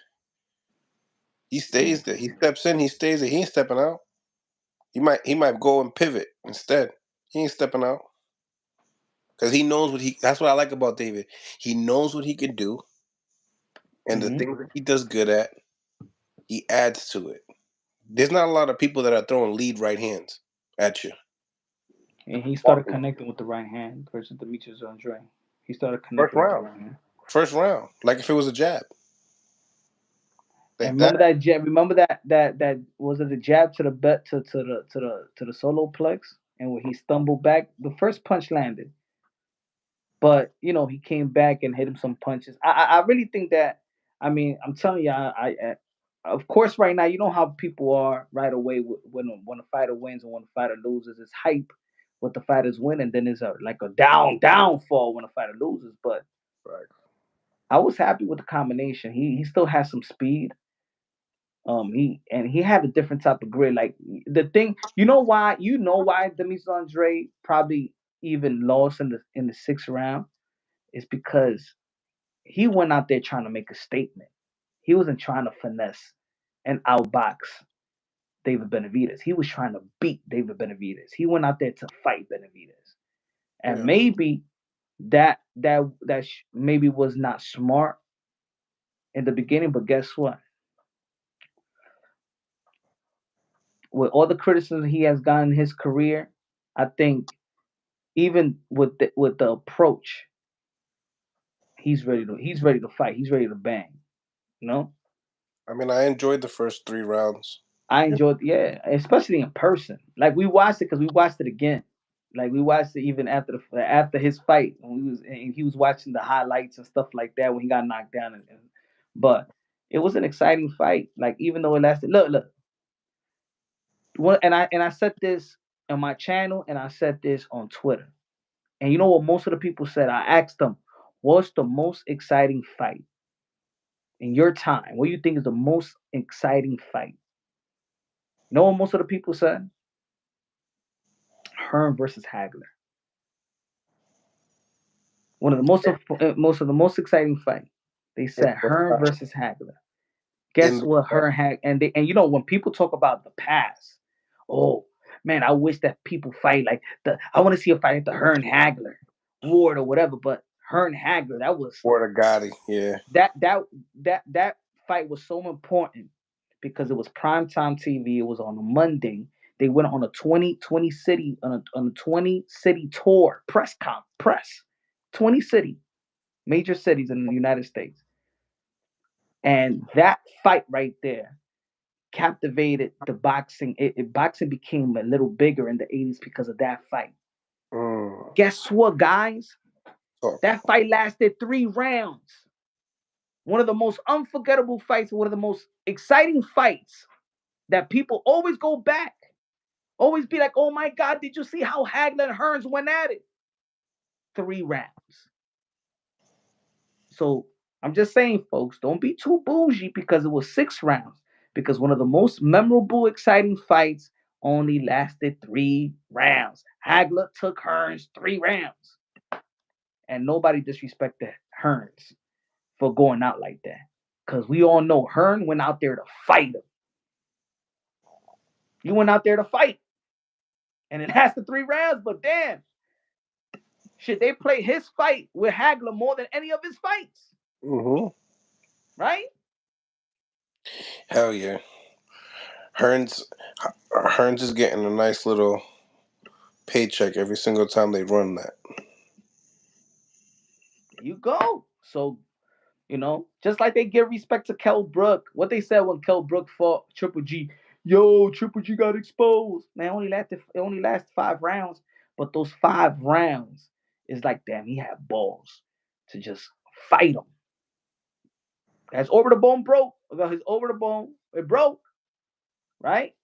He stays there. He steps in. He stays there. He ain't stepping out. He might go and pivot instead. He ain't stepping out because he knows what he. That's what I like about David. He knows what he can do, and the Mm-hmm. things that he does good at, he adds to it. there's not a lot of people that are throwing lead right hands at you. And he started connecting with the right hand versus Demetrius Andre. He started First connecting with the round. right hand. First round. Like if it was a jab. And Like that. remember that jab. Remember that was it the jab to the bet to the solo plex, and when he stumbled back, the first punch landed, but he came back and hit him some punches. I really think that. I mean, I'm telling you, of course right now you know how people are right away when a fighter wins and when a fighter loses. It's hype with the fighters win, and then there's a downfall when a fighter loses. But Right. I was happy with the combination. He still has some speed. He had a different type of grit. Like the thing, you know why Demis Andre probably even lost in the sixth round is because he went out there trying to make a statement. He wasn't trying to finesse and outbox David Benavidez. He was trying to beat David Benavidez. He went out there to fight Benavidez, and Yeah. maybe that maybe was not smart in the beginning. But guess what? With all the criticism he has gotten in his career, I think even with the approach, he's ready to fight. He's ready to bang. You know, I mean, I enjoyed the first 3 rounds. I enjoyed, yeah, especially in person. Like we watched it because we watched it again. Like we watched it even after his fight when he was watching the highlights and stuff like that when he got knocked down. But it was an exciting fight. Like even though it lasted, look, and I said this on my channel and I said this on Twitter. And you know what most of the people said? I asked them, what's the most exciting fight in your time? What do you think is the most exciting fight? You know what most of the people said? Hearn versus Hagler. One of the most exciting fight. They said Hearn versus Hagler. In Guess what? Hearn had and when people talk about the past, oh man, I wish that people fight like I want to see a fight like the Hearn Hagler Ward or whatever. But Hearn Hagler, that was Word of Gotti, yeah. that fight was so important because it was primetime TV. It was on a Monday. They went on a 20 city on a 20 city tour press 20 city major cities in the United States, and that fight right there captivated the boxing. Boxing became a little bigger in the 80s because of that fight. Mm. Guess what, guys? Oh, That fight lasted 3 rounds. One of the most unforgettable fights, one of the most exciting fights that people always go back, always be like, oh my God, did you see how Hagler and Hearns went at it? 3 rounds. So I'm just saying, folks, don't be too bougie because it was 6 rounds. Because one of the most memorable, exciting fights only lasted 3 rounds. Hagler took Hearns 3 rounds. And nobody disrespected Hearns for going out like that. Because we all know Hearn went out there to fight him. You went out there to fight. And it lasted 3 rounds, but damn. Should they play his fight with Hagler more than any of his fights? mm-hmm. Right? Hell yeah. Hearns, Hearns is getting a nice little paycheck every single time they run that. There you go. So, just like they give respect to Kell Brook, what they said when Kell Brook fought Triple G, yo, Triple G got exposed. Man, it only lasted 5 rounds, but those 5 rounds is like, damn, he had balls to just fight him. That's over the bone broke. His over the bone, it broke, right?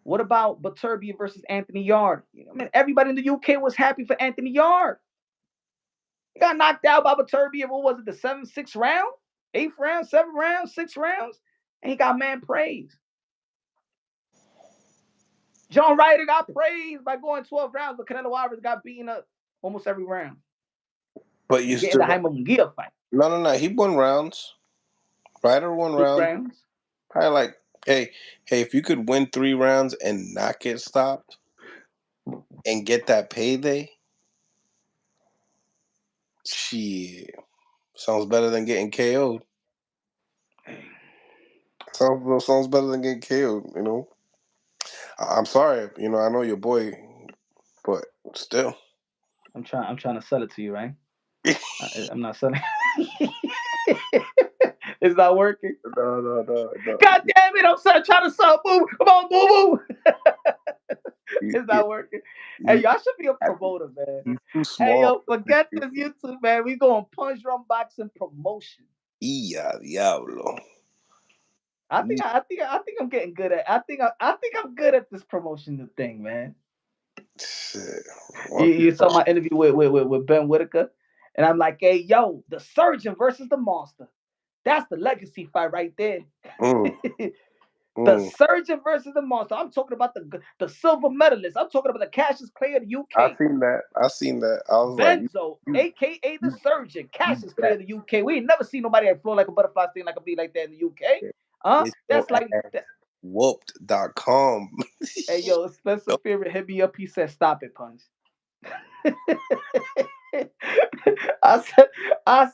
What about Baturbia versus Anthony Yard? Everybody in the UK was happy for Anthony Yard. He got knocked out by Baturbia. What was it? The 7th, 6th round, 8th round, 7th round, 6 rounds, and he got man praise. John Ryder got praised by going 12 rounds, but Canelo Alvarez got beaten up almost every round. But you Getting the still Jaime Munguia fight. No. He won rounds. Ryder won rounds. Rounds. Probably like, hey, if you could win 3 rounds and not get stopped and get that payday, shit, sounds better than getting KO'd. Sounds sounds better than getting killed. You know. I'm sorry. You know, I know your boy, but still. I'm trying to sell it to you, right? I'm not selling. It's not working. No. God damn it! I'm trying to sell. Boo! Come on, boo boo. It's not working. Hey, y'all should be a promoter, man. He's too Hey, small. yo, forget this YouTube, man. We going punch drum boxing promotion. Diablo. I think I'm getting good at. I think I'm good at this promotion thing, man. Shit. You saw my interview with Ben Whitaker, and I'm like, hey, yo, the surgeon versus the monster. That's the legacy fight right there. The surgeon versus the monster. I'm talking about the silver medalist. I'm talking about the Cassius Clay of the UK. I seen that. I was Benzo, aka the surgeon. Cassius Clay of the UK. We ain't never seen nobody that flow like a butterfly sting like a bee like that in the UK. That's like that. Whooped.com. Hey yo, Spencer Fearon hit me up. He said, "Stop it, Punch." I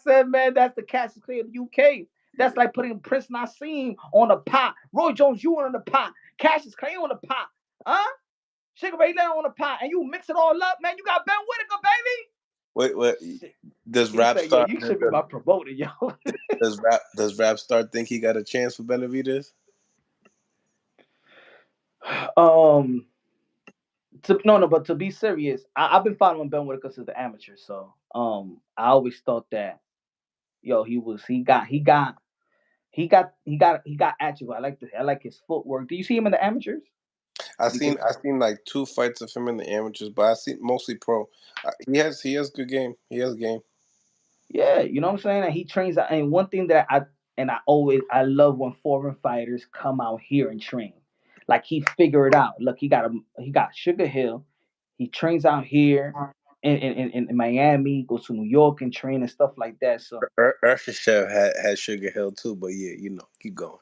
said, man, that's the Cassius Clay of the UK. That's like putting Prince Nassim on the pot, Roy Jones Jr. on the pot, Cassius Clay on the pot, Sugar Ray Leonard on the pot, and you mix it all up, man. You got Ben Whitaker, baby. Wait. Does Rap said, Star? Yo, you should be my promoter, yo. Does Rap Star think he got a chance for Benavidez? But to be serious, I've been following Ben Whitaker since the amateur, so I always thought that, yo, he got attribute. I like his footwork. Do you see him in the amateurs? I seen like 2 fights of him in the amateurs, but I seen mostly pro. He has good game. He has game. Yeah, you know what I'm saying. And he trains. And one thing that I love when foreign fighters come out here and train. Like he figured it out. Look, he got Sugar Hill. He trains out here in Miami. Goes to New York and train and stuff like that. So Urshichev had Sugar Hill too, but yeah, keep going.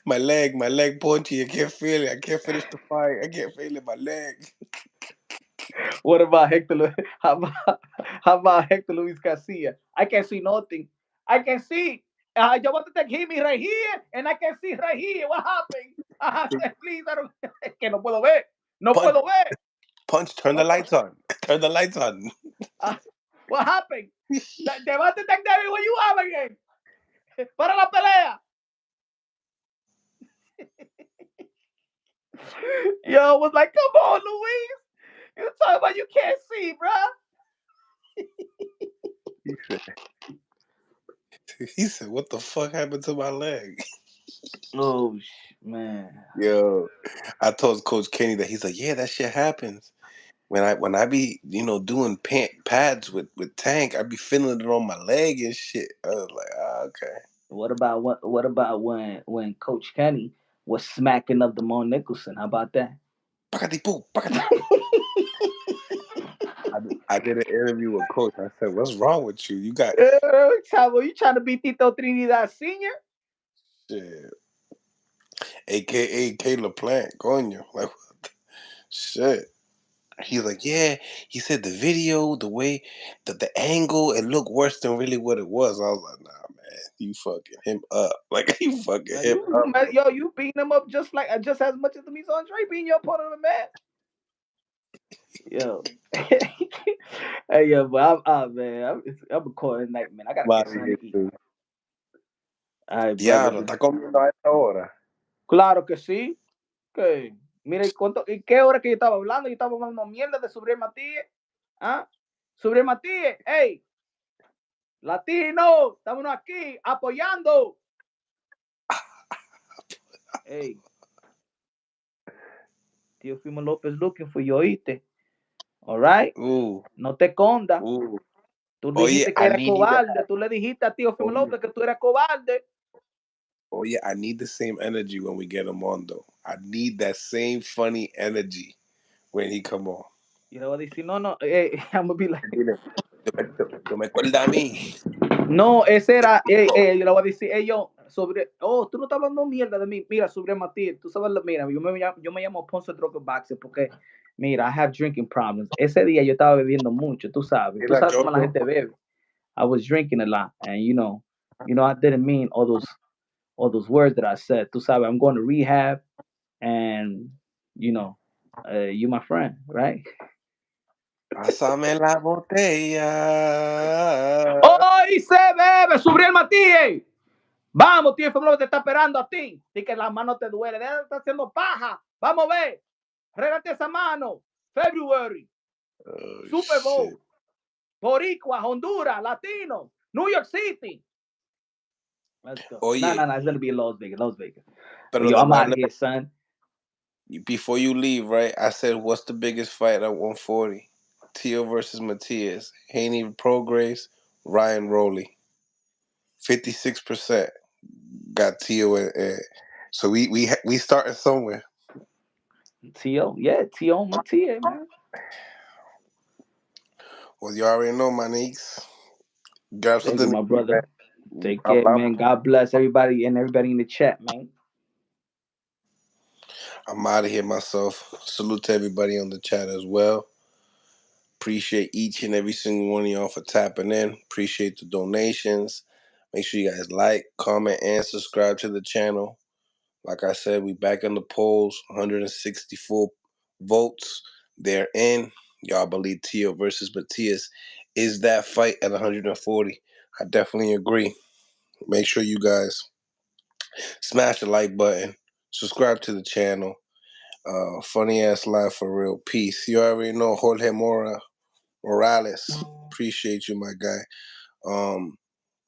My leg pointy. I can't feel it. I can't finish the fight. I can't feel it. My leg. What about Hector? How about Hector Luis Garcia? I can't see nothing. I can see. You want to hit me right here, and I can see right here. What happened? Please, I don't. Que no puedo ver. No puedo ver. Punch. Turn the lights on. Turn the lights on. What happened? Te vas a take David where you are again. Para la pelea. Yo, was like, come on, Luis. You talking about you can't see, bro? He said, "What the fuck happened to my leg?" Oh man. Yo, I told Coach Kenny that. He's like, "Yeah, that shit happens when I be doing pads with Tank. I be feeling it on my leg and shit." I was like, okay. What about when Coach Kenny was smacking up Demar Nicholson? How about that? I did an interview with Coach. I said, "What's wrong with you? You got Chavo, you trying to beat Tito Trinidad Senior?" shit, AKA K LaPlante, coño, like what the shit." He's like, yeah. He said the video, the way, the angle, it looked worse than really what it was. I was like, nah, man, you fucking him up. Like you fucking him up. Yo, you beating him up just as much as the Mise Andre beating your opponent, man. Yo. Hey, yo, but man, I'm recording night, man. I gotta get something to eat. Diablo, ¿está comiendo a esta hora? Claro que sí. Okay. Mira, ¿y qué hora que yo estaba hablando? Yo estaba hablando mierda de Subriel Matias. Subriel Matias, hey. Latino, estamos aquí apoyando. Hey. Teofimo López looking for you, oíste. All right? No te escondas. Tú dijiste que eras cobarde. Tú le dijiste a Teofimo López que tú eras cobarde. Oh yeah, I need the same energy when we get him on, though. I need that same funny energy when he come on. Y le voy a decir, no, I'm gonna be like, no me acuerda a mí. No, ese era, yo le voy a decir, yo, tú no estás hablando mierda de mí. Mira, sobre Matías, tú sabes, mira, yo me llamo Ponce Droga Boxer porque, mira, I have drinking problems. Ese día yo estaba bebiendo mucho, tú sabes cómo la gente bebe. I was drinking a lot, and I didn't mean all those words that I said. Tu sabes, I'm going to rehab, and you my friend, right? Pásame la botella. Hoy se bebe, Subriel Matías. Vamos, tío Teofimo te está esperando a ti. Di que la mano te duele. Deja de estar haciendo paja. Vamos a ver. Régate esa mano. February. Oh, Super shit. Bowl. Boricua, Honduras, Latino, New York City. Let's go. No. Oye, It's going to be in Las Vegas. But pero yo, the I'm out one of here, son. before you leave, right? I said, what's the biggest fight at 140? Tio versus Matias. Haney Prograis, Ryan Rowley. 56% got Tio and so we starting somewhere. Tio and Matias, man. Well, you already know, my niece. Grab Thank you, something to my eat, brother. man. Take care, man. God bless everybody and everybody in the chat, man. I'm out of here myself. Salute to everybody on the chat as well. Appreciate each and every single one of y'all for tapping in. Appreciate the donations. Make sure you guys like, comment, and subscribe to the channel. Like I said, we back in the polls. 164 votes. They're in. Y'all believe Tio versus Matias is that fight at 140. I definitely agree. Make sure you guys smash the like button. Subscribe to the channel. Funny ass live for real. Peace. You already know Jorge Morales. Appreciate you, my guy.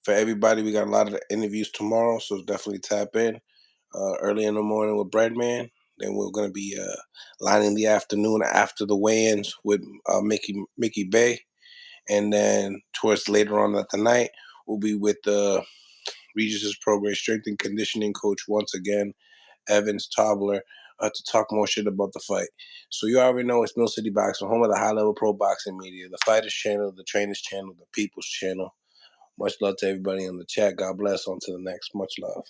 For everybody, we got a lot of interviews tomorrow, so definitely tap in. Early in the morning with Breadman. Then we're gonna be lining the afternoon after the weigh-ins with Mickey Bay, and then towards later on at the night, we'll be with Regis' Prograis strength and conditioning coach once again, Evans Tobler, to talk more shit about the fight. So you already know it's Millcityboxing, home of the high-level pro boxing media, the Fighters Channel, the Trainers Channel, the People's Channel. Much love to everybody in the chat. God bless. On to the next. Much love.